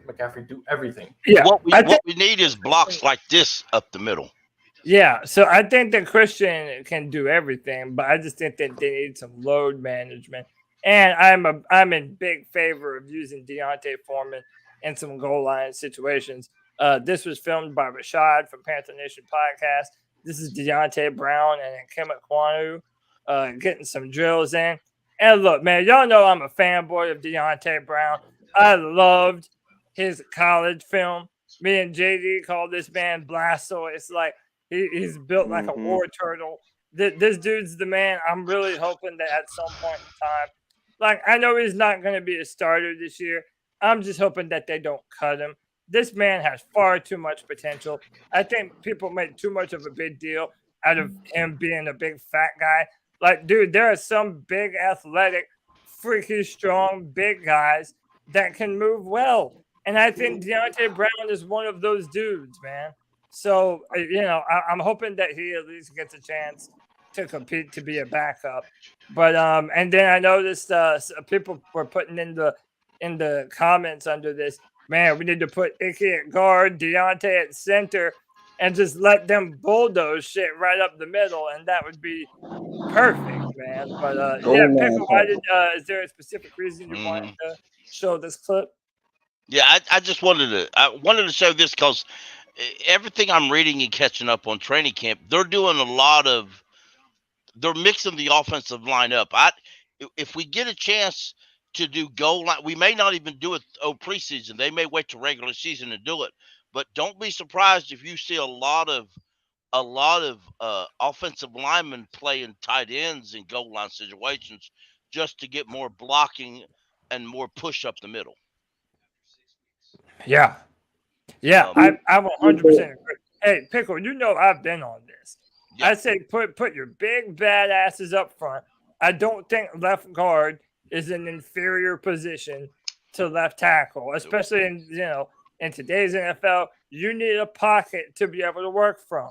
McCaffrey do everything. Yeah, what we need is blocks like this up the middle. Yeah, so I think that Christian can do everything, but I just think that they need some load management. And I'm in big favor of using Deontay Foreman in some goal line situations. This was filmed by Rashad from Panther Nation Podcast. This is Deontay Brown and Kim Kwanu getting some drills in. And look, man, y'all know I'm a fanboy of Deontay Brown. I loved his college film. Me and JD called this man Blastoise. Like he's built like a war turtle. This dude's the man. I'm really hoping that at some point in time, like I know he's not going to be a starter this year. I'm just hoping that they don't cut him. This man has far too much potential. I think people make too much of a big deal out of him being a big fat guy. Like, dude, there are some big, athletic, freaky, strong, big guys that can move well. And I think Deontay Brown is one of those dudes, man. So, I'm hoping that he at least gets a chance to compete to be a backup. But and then I noticed people were putting in the comments under this, man, we need to put Icky at guard, Deontay at center, and just let them bulldoze shit right up the middle, and that would be perfect, man. But Pickle, is there a specific reason you wanted to show this clip? Yeah, I just wanted to show this because everything I'm reading and catching up on training camp, they're doing they're mixing the offensive line up. If we get a chance to do goal line, we may not even do it preseason. They may wait to regular season to do it. But don't be surprised if you see a lot of offensive linemen playing tight ends in goal line situations just to get more blocking and more push up the middle. Yeah. I'm 100% agree. Hey, Pickle, I've been on this. Yeah. I say put your big badasses up front. I don't think left guard is an inferior position to left tackle, especially in today's NFL. You need a pocket to be able to work from.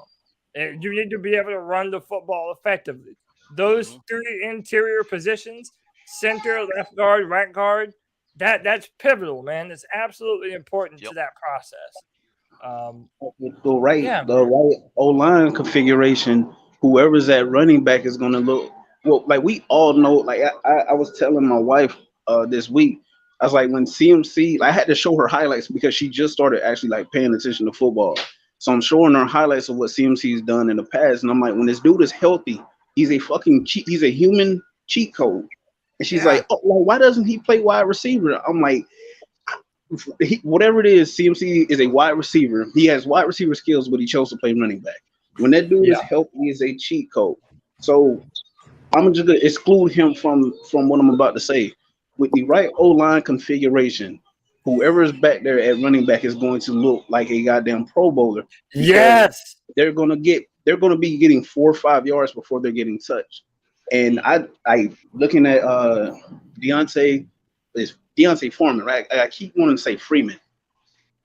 You need to be able to run the football effectively. Those 3 interior positions, center, left guard, right guard, that's pivotal, man. It's absolutely important to that process. The right O-line configuration, whoever's at running back is going to look well. Like we all know, like I was telling my wife this week, I was like, when CMC, I had to show her highlights because she just started actually like paying attention to football. So I'm showing her highlights of what CMC's done in the past, and I'm like, when this dude is healthy, he's a fucking cheat. He's a human cheat code. And she's like, oh, well, why doesn't he play wide receiver? I'm like, whatever it is, CMC is a wide receiver. He has wide receiver skills, but he chose to play running back. When that dude is healthy, is a cheat code. So I'm just gonna exclude him from what I'm about to say. With the right O-line configuration, whoever is back there at running back is going to look like a goddamn Pro Bowler. Yes, they're gonna be getting 4 or 5 yards before they're getting touched. And I looking at Deontay Foreman, right? I keep wanting to say Freeman.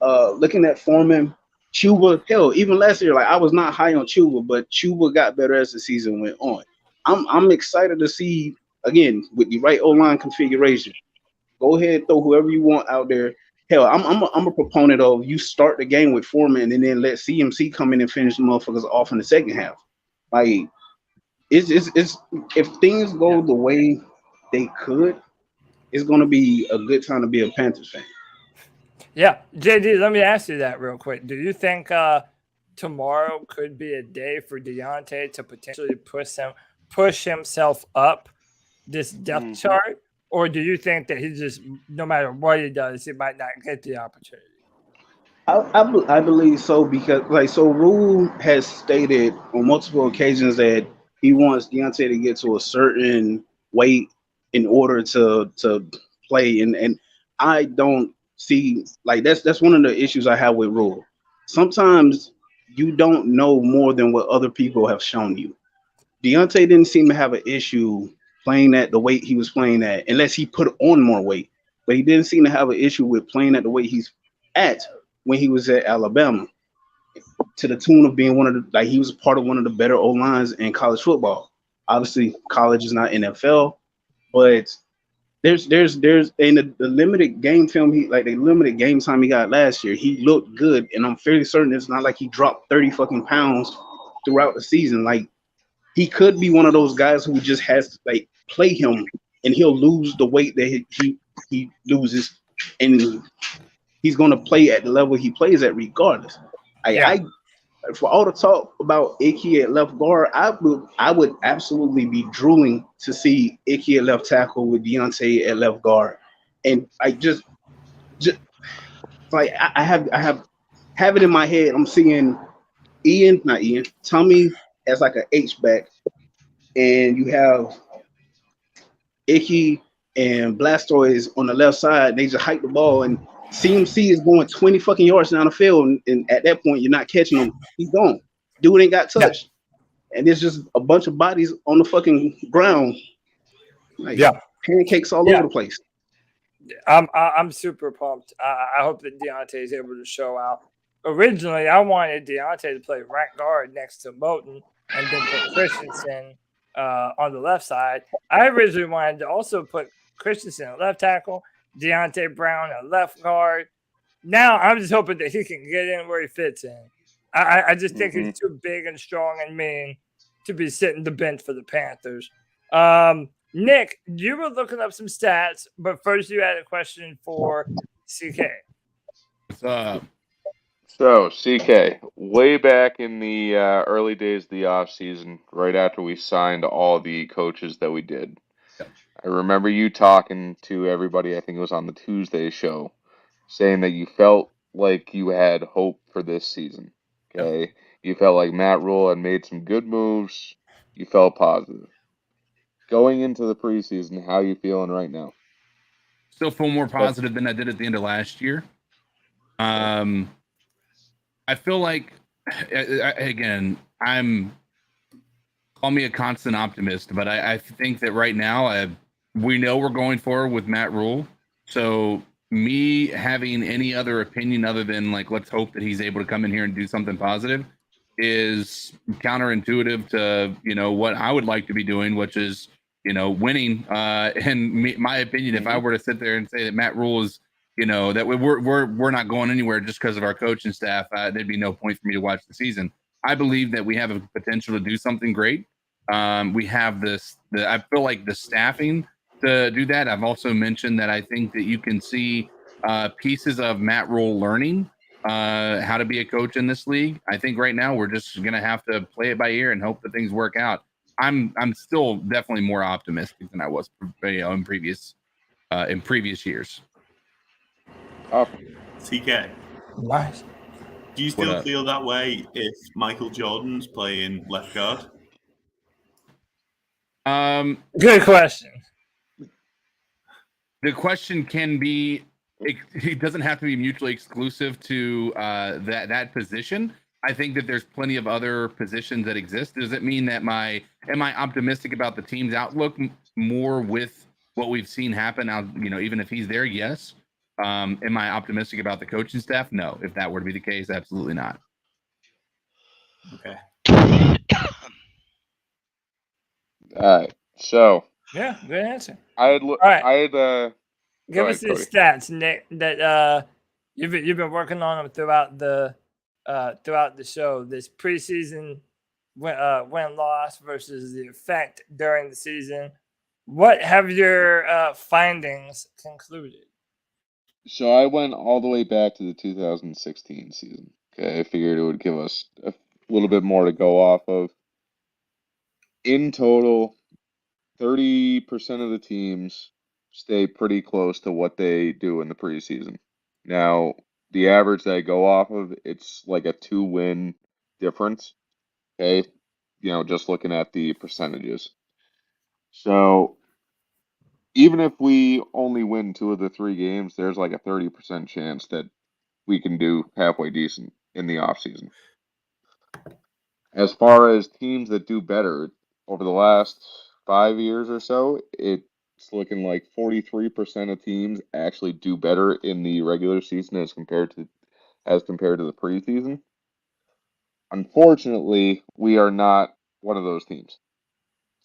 Looking at Foreman, Chuba, hell, even last year, like I was not high on Chuba, but Chuba got better as the season went on. I'm excited to see, again, with the right O-line configuration. Go ahead, throw whoever you want out there. Hell, I'm a proponent of you start the game with Foreman and then let CMC come in and finish the motherfuckers off in the second half. Like it's if things go the way they could, it's gonna be a good time to be a Panthers fan. Yeah, JD, let me ask you that real quick. Do you think tomorrow could be a day for Deontay to potentially push himself up this depth chart? Or do you think that he just, no matter what he does, he might not get the opportunity? I believe so, because Rhule has stated on multiple occasions that he wants Deontay to get to a certain weight in order to play, and I don't see, like, that's one of the issues I have with Rhule. Sometimes you don't know more than what other people have shown you. Deontay didn't seem to have an issue playing at the weight he was playing at, unless he put on more weight. But he didn't seem to have an issue with playing at the weight he's at when he was at Alabama, to the tune of being he was part of one of the better O-lines in college football. Obviously, college is not NFL, but there's in the limited game film, the limited game time he got last year, he looked good, and I'm fairly certain it's not like he dropped 30 fucking pounds throughout the season. Like, he could be one of those guys who just has to play him, and he'll lose the weight that he loses, and he's going to play at the level he plays at regardless. For all the talk about Icky at left guard, I would absolutely be drooling to see Icky at left tackle with Deontay at left guard, and I just I have it in my head. I'm seeing Tommy as like an H back, and you have Icky and Blastoise on the left side. They just hike the ball, and CMC is going 20 fucking yards down the field, and at that point, you're not catching him. He's gone. Dude ain't got touched. And there's just a bunch of bodies on the fucking ground. Pancakes all over the place. I'm super pumped. I hope that Deontay is able to show out. Originally, I wanted Deontay to play right guard next to Moten and then put Christensen on the left side. I originally wanted to also put Christensen at left tackle, Deontay Brown at left guard. Now I'm just hoping that he can get in where he fits in. I just think he's too big and strong and mean to be sitting the bench for the Panthers. Nick, you were looking up some stats, but first you had a question for CK. So, CK, way back in the early days of the offseason, right after we signed all the coaches that we did, I remember you talking to everybody, I think it was on the Tuesday show, saying that you felt like you had hope for this season. Okay? You felt like Matt Rhule had made some good moves. You felt positive. Going into the preseason, how are you feeling right now? Still feel more positive than I did at the end of last year. I feel like, again, call me a constant optimist, but I think that right now we know we're going forward with Matt Rhule. So me having any other opinion other than let's hope that he's able to come in here and do something positive is counterintuitive to, what I would like to be doing, which is, winning. And my opinion, if I were to sit there and say that Matt Rhule is, that we're not going anywhere just because of our coaching staff, there'd be no point for me to watch the season. I believe that we have a potential to do something great. We have I feel like the staffing to do that. I've also mentioned that I think that you can see pieces of Matt Rhule learning how to be a coach in this league. I think right now we're just going to have to play it by ear and hope that things work out. I'm still definitely more optimistic than I was, in previous years. CK. Nice. Do you still feel that way if Michael Jordan's playing left guard? Good question. The question can be. It doesn't have to be mutually exclusive to that position. I think that there's plenty of other positions that exist. Does it mean that am I optimistic about the team's outlook more with what we've seen happen out, even if he's there? Yes. Am I optimistic about the coaching staff? No. If that were to be the case, absolutely not. Okay. All right. So. Yeah, good answer. Give us these stats, Nick, that you've been working on them throughout the show. This preseason win-loss versus the effect during the season. What have your findings concluded? So I went all the way back to the 2016 season. Okay, I figured it would give us a little bit more to go off of. In total, 30% of the teams stay pretty close to what they do in the preseason. Now, the average that I go off of, it's like a 2-win difference. Okay, just looking at the percentages. So even if we only win 2 of the 3 games, there's like a 30% chance that we can do halfway decent in the offseason. As far as teams that do better, over the last 5 years or so, it's looking like 43% of teams actually do better in the regular season as compared to the preseason. Unfortunately, we are not one of those teams.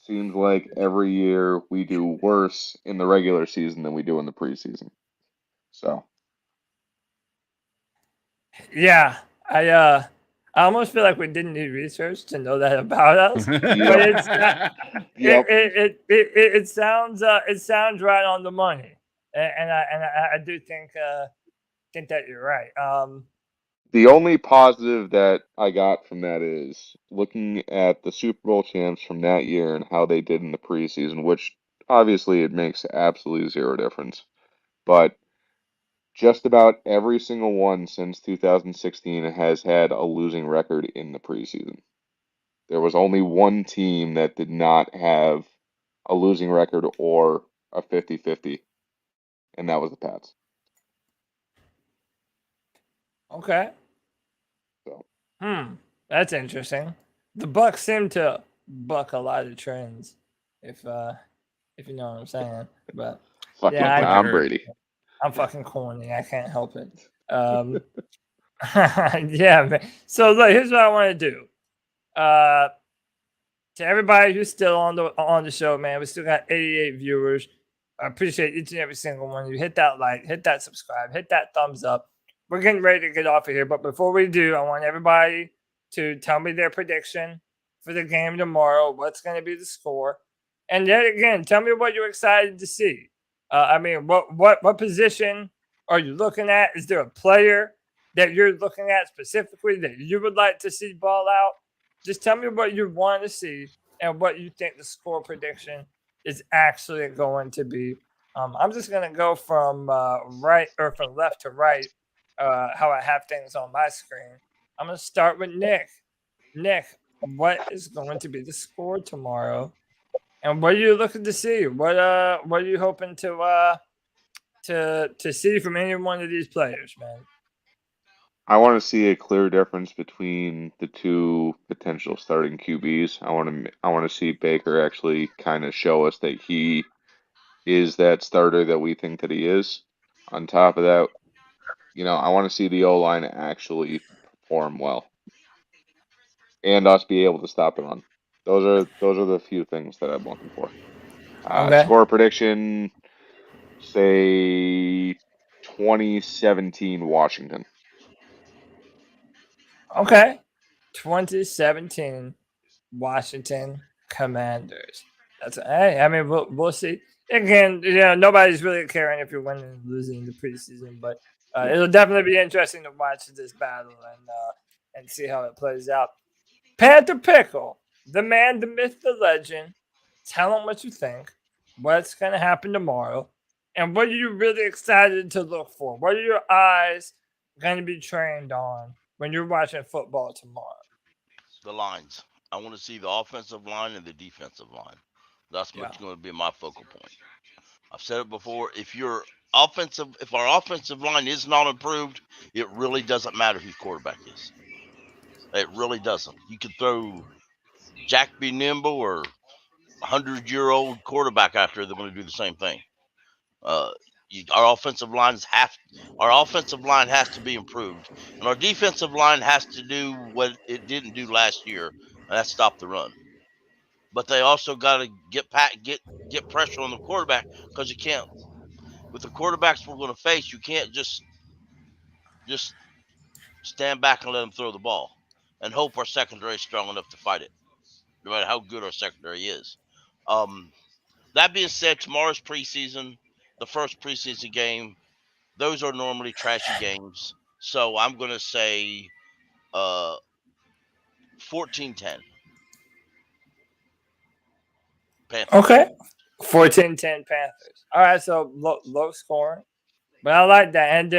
Seems like every year we do worse in the regular season than we do in the preseason. So. Yeah, I almost feel like we didn't need research to know that about us. But it's it sounds right on the money, and I do think that you're right. The only positive that I got from that is looking at the Super Bowl champs from that year and how they did in the preseason, which obviously it makes absolutely zero difference. But just about every single one since 2016 has had a losing record in the preseason. There was only one team that did not have a losing record or a 50-50, and that was the Pats. Okay. That's interesting. The Bucs seem to buck a lot of trends, if you know what I'm saying. But fucking Tom Brady. I'm fucking corny. I can't help it. Yeah, man. So look, here's what I want to do. To everybody who's still on the show, man, we still got 88 viewers. I appreciate each and every single one of you. Hit that like, hit that subscribe, hit that thumbs up. We're getting ready to get off of here, but before we do, I want everybody to tell me their prediction for the game tomorrow. What's going to be the score? And yet again, tell me what you're excited to see. I mean, what position are you looking at? Is there a player that you're looking at specifically that you would like to see ball out? Just tell me what you want to see and what you think the score prediction is actually going to be. I'm just going to go from from left to right, how I have things on my screen. I'm going to start with Nick. Nick, what is going to be the score tomorrow? And what are you looking to see? What are you hoping to see from any one of these players, man? I want to see a clear difference between the two potential starting QBs. I want to see Baker actually kind of show us that he is that starter that we think that he is. On top of that, I want to see the O-line actually perform well, and us be able to stop the run. Those are the few things that I'm looking for. Okay. Score prediction, say 2017 Washington. Okay. 2017 Washington Commanders. I mean, we'll see. Again, nobody's really caring if you're winning and losing in the preseason, but it'll definitely be interesting to watch this battle and see how it plays out. Panther Pickle, the man, the myth, the legend. Tell them what you think, what's going to happen tomorrow, and what are you really excited to look for? What are your eyes going to be trained on when you're watching football tomorrow? The lines. I want to see the offensive line and the defensive line. That's what's going to be my focal point. I've said it before. If our offensive line is not improved, it really doesn't matter who quarterback is. It really doesn't. You could throw Jack B. Nimble or 100-year-old quarterback out there, they're going to do the same thing. Our offensive line has to be improved, and our defensive line has to do what it didn't do last year, and that's stop the run. But they also got to get pressure on the quarterback, because you can't, with the quarterbacks we're going to face, you can't just stand back and let them throw the ball and hope our secondary is strong enough to fight it, no matter how good our secondary is. That being said, tomorrow's preseason, the first preseason game, those are normally trashy games. So I'm going to say 14-10. Panthers. Okay. 14-10 Panthers. All right, so low scoring. But I like that. And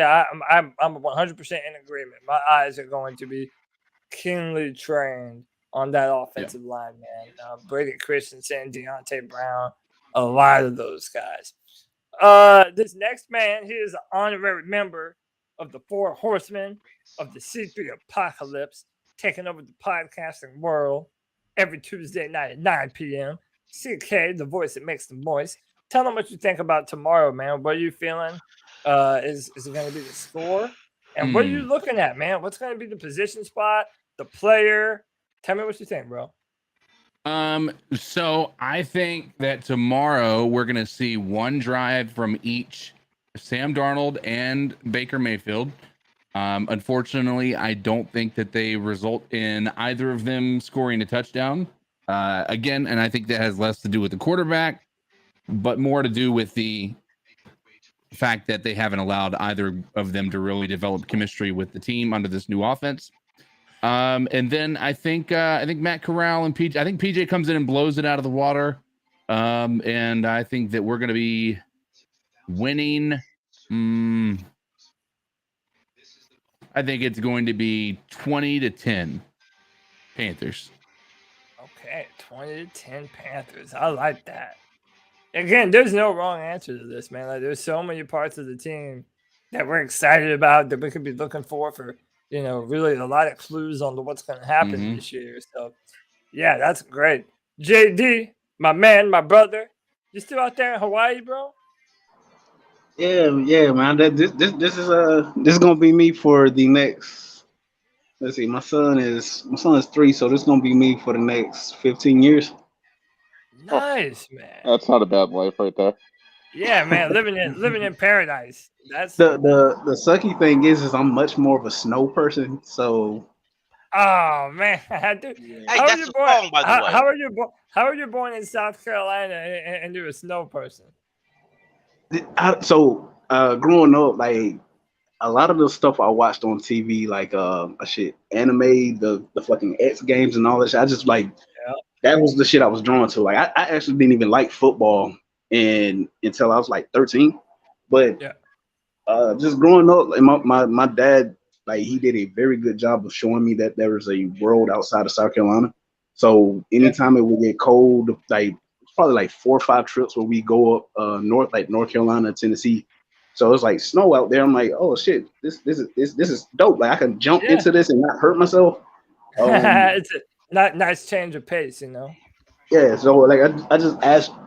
I'm 100% in agreement. My eyes are going to be keenly trained on that offensive line, man. Brady Christensen, Deontay Brown, a lot of those guys. This next man, he is an honorary member of the Four Horsemen of the C3 Apocalypse, taking over the podcasting world every Tuesday night at 9 p.m. CK, the voice that makes the moist. Tell them what you think about tomorrow, man. What are you feeling? Is it going to be the score? And what are you looking at, man? What's going to be the position spot, the player? Tell me what you think, bro. So I think that tomorrow we're going to see one drive from each Sam Darnold and Baker Mayfield. Unfortunately, I don't think that they result in either of them scoring a touchdown. Again, and I think that has less to do with the quarterback, but more to do with the fact that they haven't allowed either of them to really develop chemistry with the team under this new offense. And then I think Matt Corral and PJ, I think PJ comes in and blows it out of the water. And I think that we're going to be winning. I think it's going to be 20-10 Panthers. Okay, 20-10 Panthers. I like that. Again, there's no wrong answer to this, man. Like, there's so many parts of the team that we're excited about, that we could be looking for, really a lot of clues on what's going to happen this year. So, yeah, that's great. JD, my man, my brother, you still out there in Hawaii, bro? Yeah, man. This is gonna be me for the next. Let's see, my son is 3, so this is gonna be me for the next 15 years. Nice, man. That's not a bad life right there. Yeah, man, living in paradise. That's the sucky thing is I'm much more of a snow person. So. Oh man, dude. Hey, that's a song, by the way. How are you born in South Carolina and you're a snow person? Growing up, like a lot of the stuff I watched on TV, like anime, the fucking X Games and all that shit, I just that was the shit I was drawn to. Like I actually didn't even like football until I was like 13. But just growing up, and my dad, like, he did a very good job of showing me that there is a world outside of South Carolina. So anytime it would get cold, like probably like 4 or 5 trips where we go up north, like North Carolina, Tennessee. So it's like snow out there. I'm like, oh shit, this is dope. Like I can jump into this and not hurt myself. It's a nice change of pace, you know. Yeah. So like I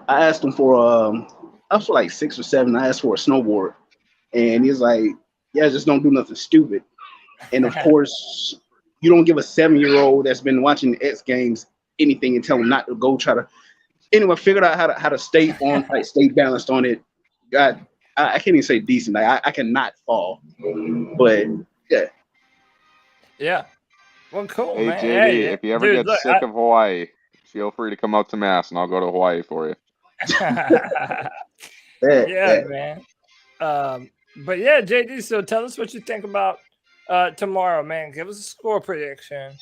asked him for I was like 6 or 7. I asked for a snowboard, and he's like, yeah, just don't do nothing stupid. And of course, you don't give a 7-year-old that's been watching the X Games anything and tell him not to go try to. Anyway, figured out how to stay balanced on it. God, I can't even say decent. Like I cannot fall. But yeah. Yeah. Well, cool, Hey, man. JD, if you ever get sick of Hawaii, feel free to come out to Mass, and I'll go to Hawaii for you. Yeah, man. But yeah, JD. So tell us what you think about tomorrow, man. Give us a score prediction,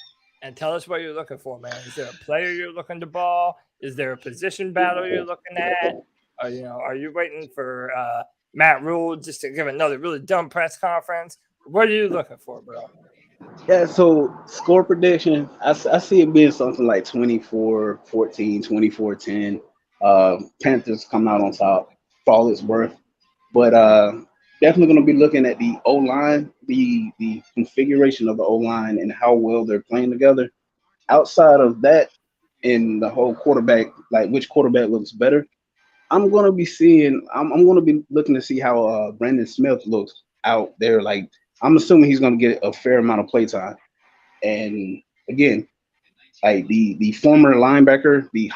and tell us what you're looking for, man. Is there a player you're looking to ball? Is there a position battle you're looking at? Or, are you waiting for Matt Rhule just to give another really dumb press conference? What are you looking for, bro? Yeah, so score prediction, I see it being something like 24-14, 24-10. Panthers come out on top for all it's worth. But definitely going to be looking at the O-line, the configuration of the O-line and how well they're playing together. Outside of that, and the whole quarterback, like which quarterback looks better, I'm going to be looking to see how Brandon Smith looks out there. Like, I'm assuming he's going to get a fair amount of play time. And again, like the former linebacker, the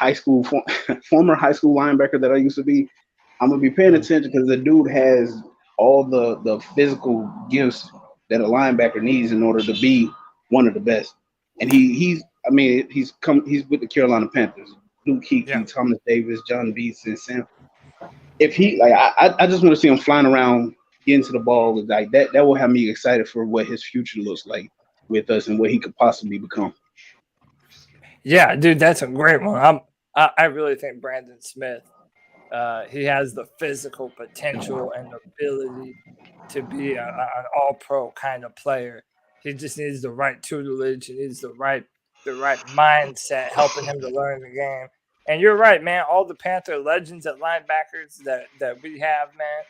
former high school linebacker that I used to be, I'm going to be paying attention because the dude has all the physical gifts that a linebacker needs in order to be one of the best. And he's with the Carolina Panthers. Luke Icky, Thomas Davis, John Beason, Sam. If he I just want to see him flying around, getting to the ball like that. That will have me excited for what his future looks like with us and what he could possibly become. Yeah, dude, that's a great one. I really think Brandon Smith, he has the physical potential and ability to be an all-pro kind of player. He just needs the right tutelage. He needs the right mindset, helping him to learn the game. And you're right, man. All the Panther legends at linebackers that we have, man.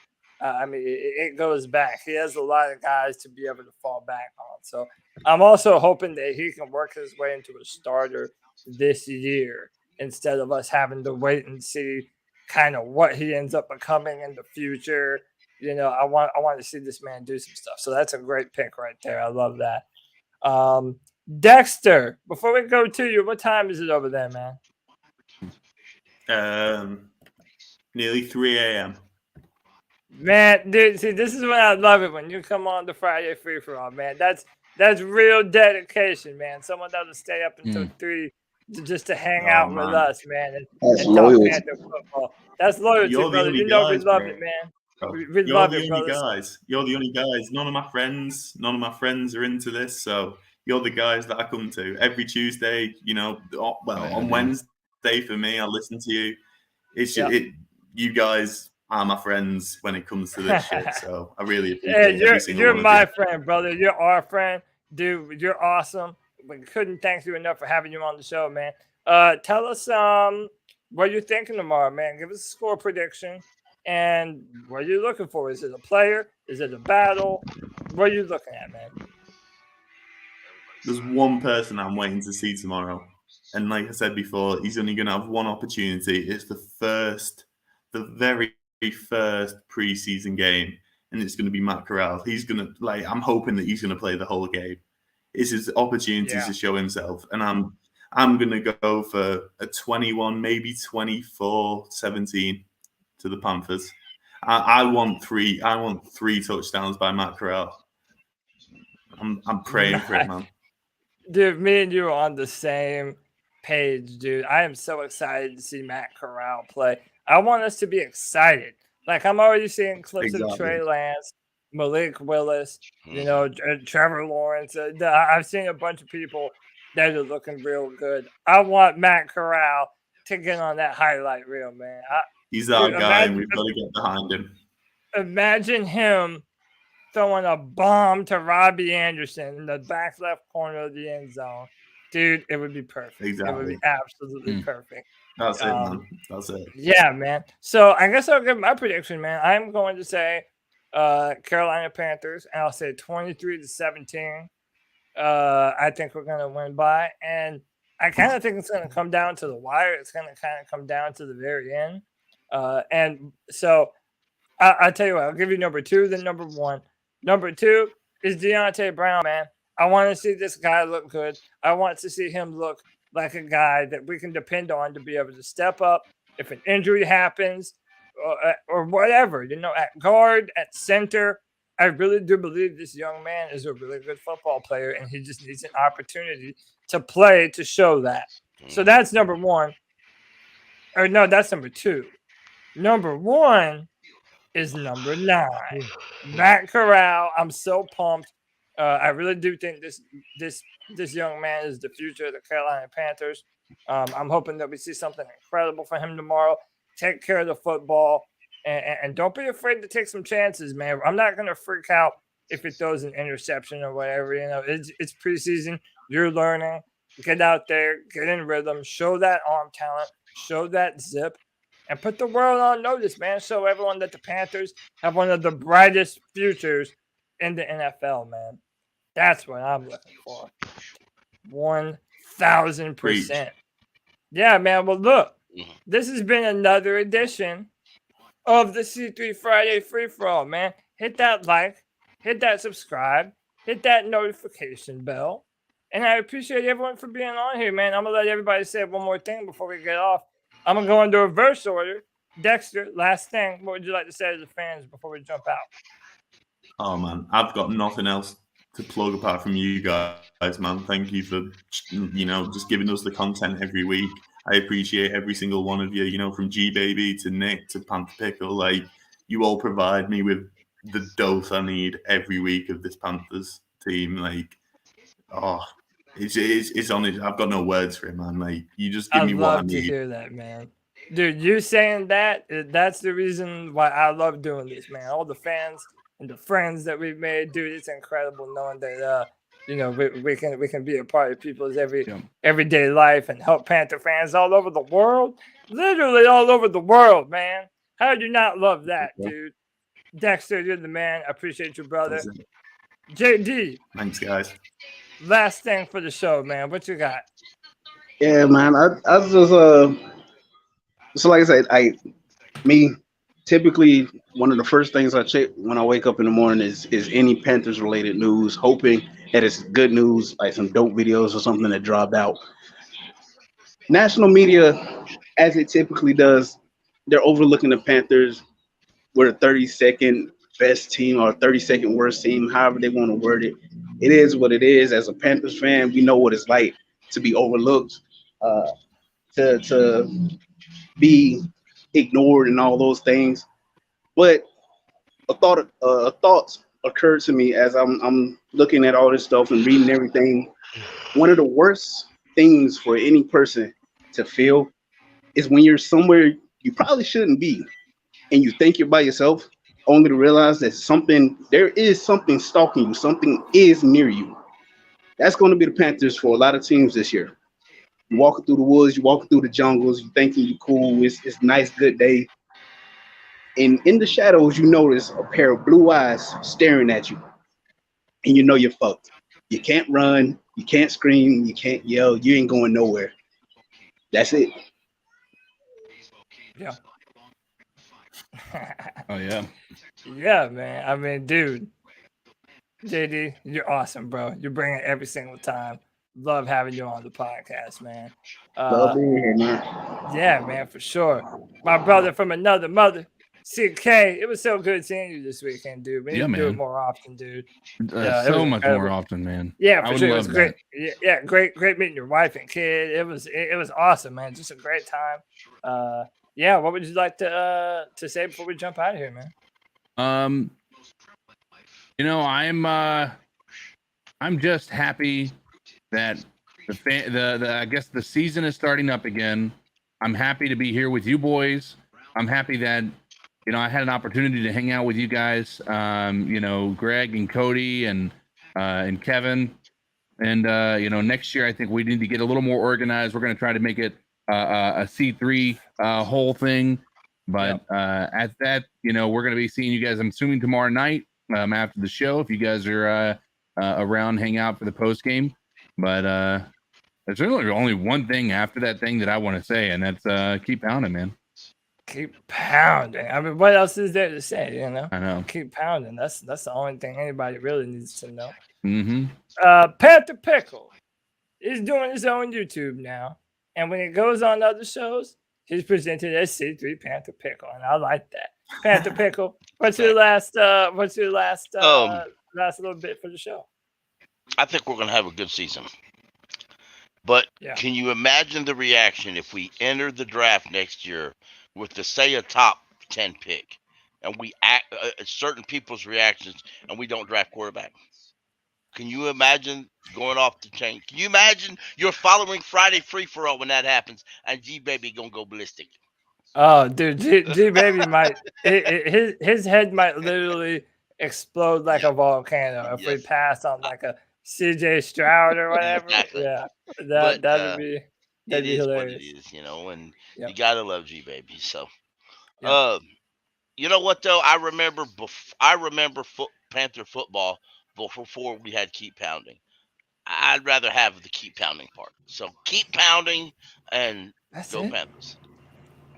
It goes back. He has a lot of guys to be able to fall back on. So I'm also hoping that he can work his way into a starter this year instead of us having to wait and see kind of what he ends up becoming in the future. I want to see this man do some stuff. So that's a great pick right there. I love that. Dexter, before we go to you, what time is it over there, man? Nearly 3 a.m. Man, dude, see, this is when I love it, when you come on the Friday Free For All, man. That's real dedication, man. Someone that'll stay up until 3 just to hang out with us, man, and talk Panther football. That's loyalty, brother. We love it, man. We love it, brother. You're the only guys. None of my friends are into this, so you're the guys that I come to every Tuesday. On Wednesday for me, I listen to you. You guys are my friends when it comes to this shit. So I really appreciate every single you're one my of you. friend, brother. You're our friend, dude. You're awesome. We couldn't thank you enough for having you on the show, man. Tell us what you're thinking tomorrow, man. Give us a score prediction. And what are you looking for? Is it a player? Is it a battle? What are you looking at, man? There's one person I'm waiting to see tomorrow. And like I said before, he's only going to have one opportunity. It's the very first preseason game. And it's going to be Matt Corral. He's going to, I'm hoping that he's going to play the whole game. It's his opportunity to show himself. And I'm going to go for a 21, maybe 24-17 to the Panthers. I want three touchdowns by Matt Corral. I'm praying for it, man. Dude, me and you are on the same page, dude. I am so excited to see Matt Corral play. I want us to be excited. Like, I'm already seeing clips of Trey Lance, Malik Willis, Trevor Lawrence. I've seen a bunch of people that are looking real good. I want Matt Corral to get on that highlight reel, man. He's our guy, and we've got to get behind him. Imagine him throwing a bomb to Robbie Anderson in the back left corner of the end zone. Dude, it would be perfect. Exactly. It would be absolutely perfect. That's it, man. That's it. Yeah, man. So I guess I'll give my prediction, man. I'm going to say Carolina Panthers, and I'll say 23-17. I think we're going to win by. And I kind of think it's going to come down to the wire. It's going to kind of come down to the very end. And so I'll tell you what, I'll give you number 2, then number 1. Number 2 is Deontay Brown, man. I want to see this guy look good. I want to see him look like a guy that we can depend on to be able to step up if an injury happens or whatever, at guard, at center. I really do believe this young man is a really good football player, and he just needs an opportunity to play to show that. So that's number 1. Or no, that's number 2. Number 1 is number 9. Matt Corral. I'm so pumped. I really do think this young man is the future of the Carolina Panthers. I'm hoping that we see something incredible for him tomorrow. Take care of the football, and don't be afraid to take some chances, man. I'm not gonna freak out if he throws an interception or whatever. You know, it's preseason. You're learning. Get out there, get in rhythm, show that arm talent, show that zip, and put the world on notice, man. Show everyone that the Panthers have one of the brightest futures in the NFL, man. That's what I'm looking for. 1,000%. Yeah, man. Well, look, this has been another edition of the C3 Friday Free For All, man. Hit that like, hit that subscribe, hit that notification bell. And I appreciate everyone for being on here, man. I'm going to let everybody say one more thing before we get off. I'm going to go into reverse order. Dexter, last thing. What would you like to say to the fans before we jump out? Oh, man. I've got nothing else to plug apart from you guys, man. Thank you for, just giving us the content every week. I appreciate every single one of you, from G-Baby to Nick to Panther Pickle. Like, you all provide me with the dose I need every week of this Panthers team. Like, it's honest. I've got no words for it, man. Like, you just give me what I love to need. hear that, man. Dude, you saying that's the reason why I love doing this, man. All the fans and the friends that we've made, dude, it's incredible knowing that we can be a part of people's everyday life and help Panther fans all over the world. Literally all over the world, man. How do you not love that, dude? Dexter, you're the man. I appreciate you, brother. JD. Thanks, guys. Last thing for the show, man. What you got? Yeah, man. I just so like I said, typically one of the first things I check when I wake up in the morning is any Panthers related news, hoping that it's good news, like some dope videos or something that dropped out. National media, as it typically does, they're overlooking the Panthers. We're the 32nd best team or 32nd worst team, however they want to word it. It is what it is. As a Panthers fan, we know what it's like to be overlooked, to be ignored and all those things. But a thought occurred to me as I'm looking at all this stuff and reading everything. One of the worst things for any person to feel is when you're somewhere you probably shouldn't be and you think you're by yourself, only to realize that there is something stalking you, something is near you. That's going to be the Panthers for a lot of teams this year. You're walking through the woods, you're walking through the jungles, you're thinking you're cool, it's a nice, good day. And in the shadows, you notice a pair of blue eyes staring at you. And you know you're fucked. You can't run, you can't scream, you can't yell, you ain't going nowhere. That's it. Yeah. Oh, yeah. Yeah, man. I mean, dude. JD, you're awesome, bro. You bring it every single time. Love having you on the podcast, man. Love being here, man. Yeah, man, for sure. My brother from another mother, CK. It was so good seeing you this weekend, dude. We need to do it more often, dude. So much more often, man. Yeah, I for sure. It would was love great. that. Yeah, great meeting your wife and kid. It was awesome, man. Just a great time. Yeah, what would you like to say before we jump out of here, man? I'm just happy that I guess the season is starting up again. I'm happy to be here with you boys. I'm happy that I had an opportunity to hang out with you guys. Greg and Cody and Kevin. And next year I think we need to get a little more organized. We're going to try to make it a C3 whole thing. But at that, we're going to be seeing you guys, I'm assuming, tomorrow night after the show. If you guys are around, hang out for the post game. But there's really only one thing after that thing that I want to say, and that's keep pounding, man. Keep pounding. I mean, what else is there to say? I know. Keep pounding. That's the only thing anybody really needs to know. Mm-hmm. Panther Pickle is doing his own YouTube now, and when it goes on other shows, he's presented as C3 Panther Pickle, and I like that. Panther Pickle, what's your last little bit for the show? I think we're going to have a good season. But can you imagine the reaction if we enter the draft next year with, say, a top 10 pick, and we act certain people's reactions, and we don't draft quarterback? Can you imagine going off the chain? Can you imagine you're following Friday Free for All when that happens, and G Baby gonna go ballistic? Oh, dude, G Baby might his head might literally explode like a volcano if we pass on like a CJ Stroud or whatever. Exactly. Yeah, But that'd be it is hilarious. what it is, you know, and Yep. you gotta love G Baby. So, Yep. you know what though? I remember Panther football before we had keep pounding. I'd rather have the keep pounding part. So keep pounding and go Panthers.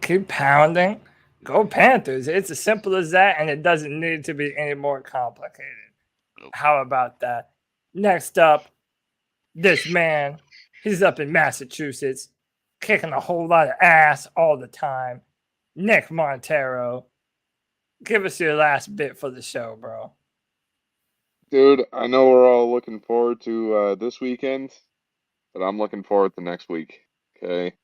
Keep pounding. Go Panthers. It's as simple as that, and it doesn't need to be any more complicated. How about that? Next up, this man. He's up in Massachusetts, kicking a whole lot of ass all the time. Nick Montero. Give us your last bit for the show, bro. Dude, I know we're all looking forward to this weekend, but I'm looking forward to next week. Okay.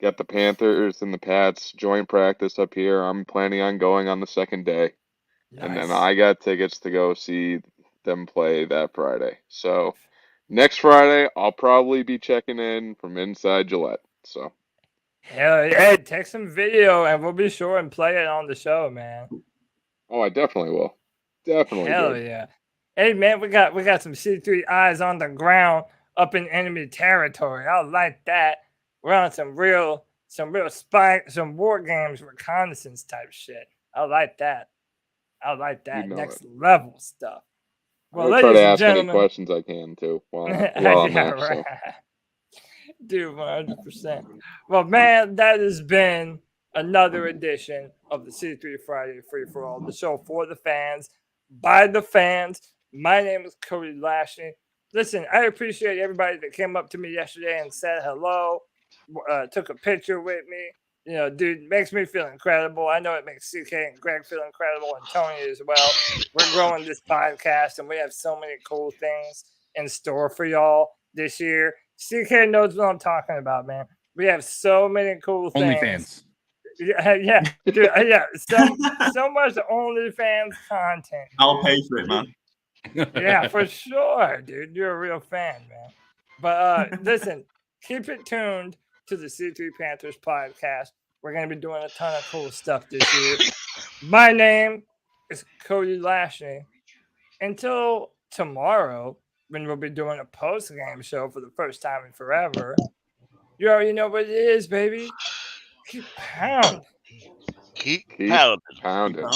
Got the Panthers and the Pats joint practice up here. I'm planning on going on the second day. And then I got tickets to go see them play that Friday. So next Friday, I'll probably be checking in from inside Gillette. So Hell yeah, take some video and we'll be sure and play it on the show, man. oh, I definitely will. Definitely. Hell good. yeah. Hey man, we got some C3 eyes on the ground up in enemy territory. I like that. We're on some real war games reconnaissance type shit. I like that. You know Next it. level stuff. Well, I'll try to ladies and ask any gentlemen, questions I can too while I'm yeah, there. So. right. Dude, 100%. Well, man, that has been another edition of the C3 Friday Free for All, the show for the fans, by the fans. My name is Cody Lashley. Listen, I appreciate everybody that came up to me yesterday and said hello, took a picture with me. You know, dude, makes me feel incredible. I know it makes CK and Greg feel incredible, and Tony as well. We're growing this podcast, and we have so many cool things in store for y'all this year. CK knows what I'm talking about, man. We have so many cool things. OnlyFans. Yeah, dude, yeah. So much OnlyFans content. I'll pay for it, man. Yeah, for sure, dude. You're a real fan, man. But listen, keep it tuned to the C3 Panthers podcast. We're going to be doing a ton of cool stuff this year. My name is Cody Lashley. Until tomorrow, when we'll be doing a post-game show for the first time in forever, you already know what it is, baby. Keep pounding. Keep pounding. Pounding.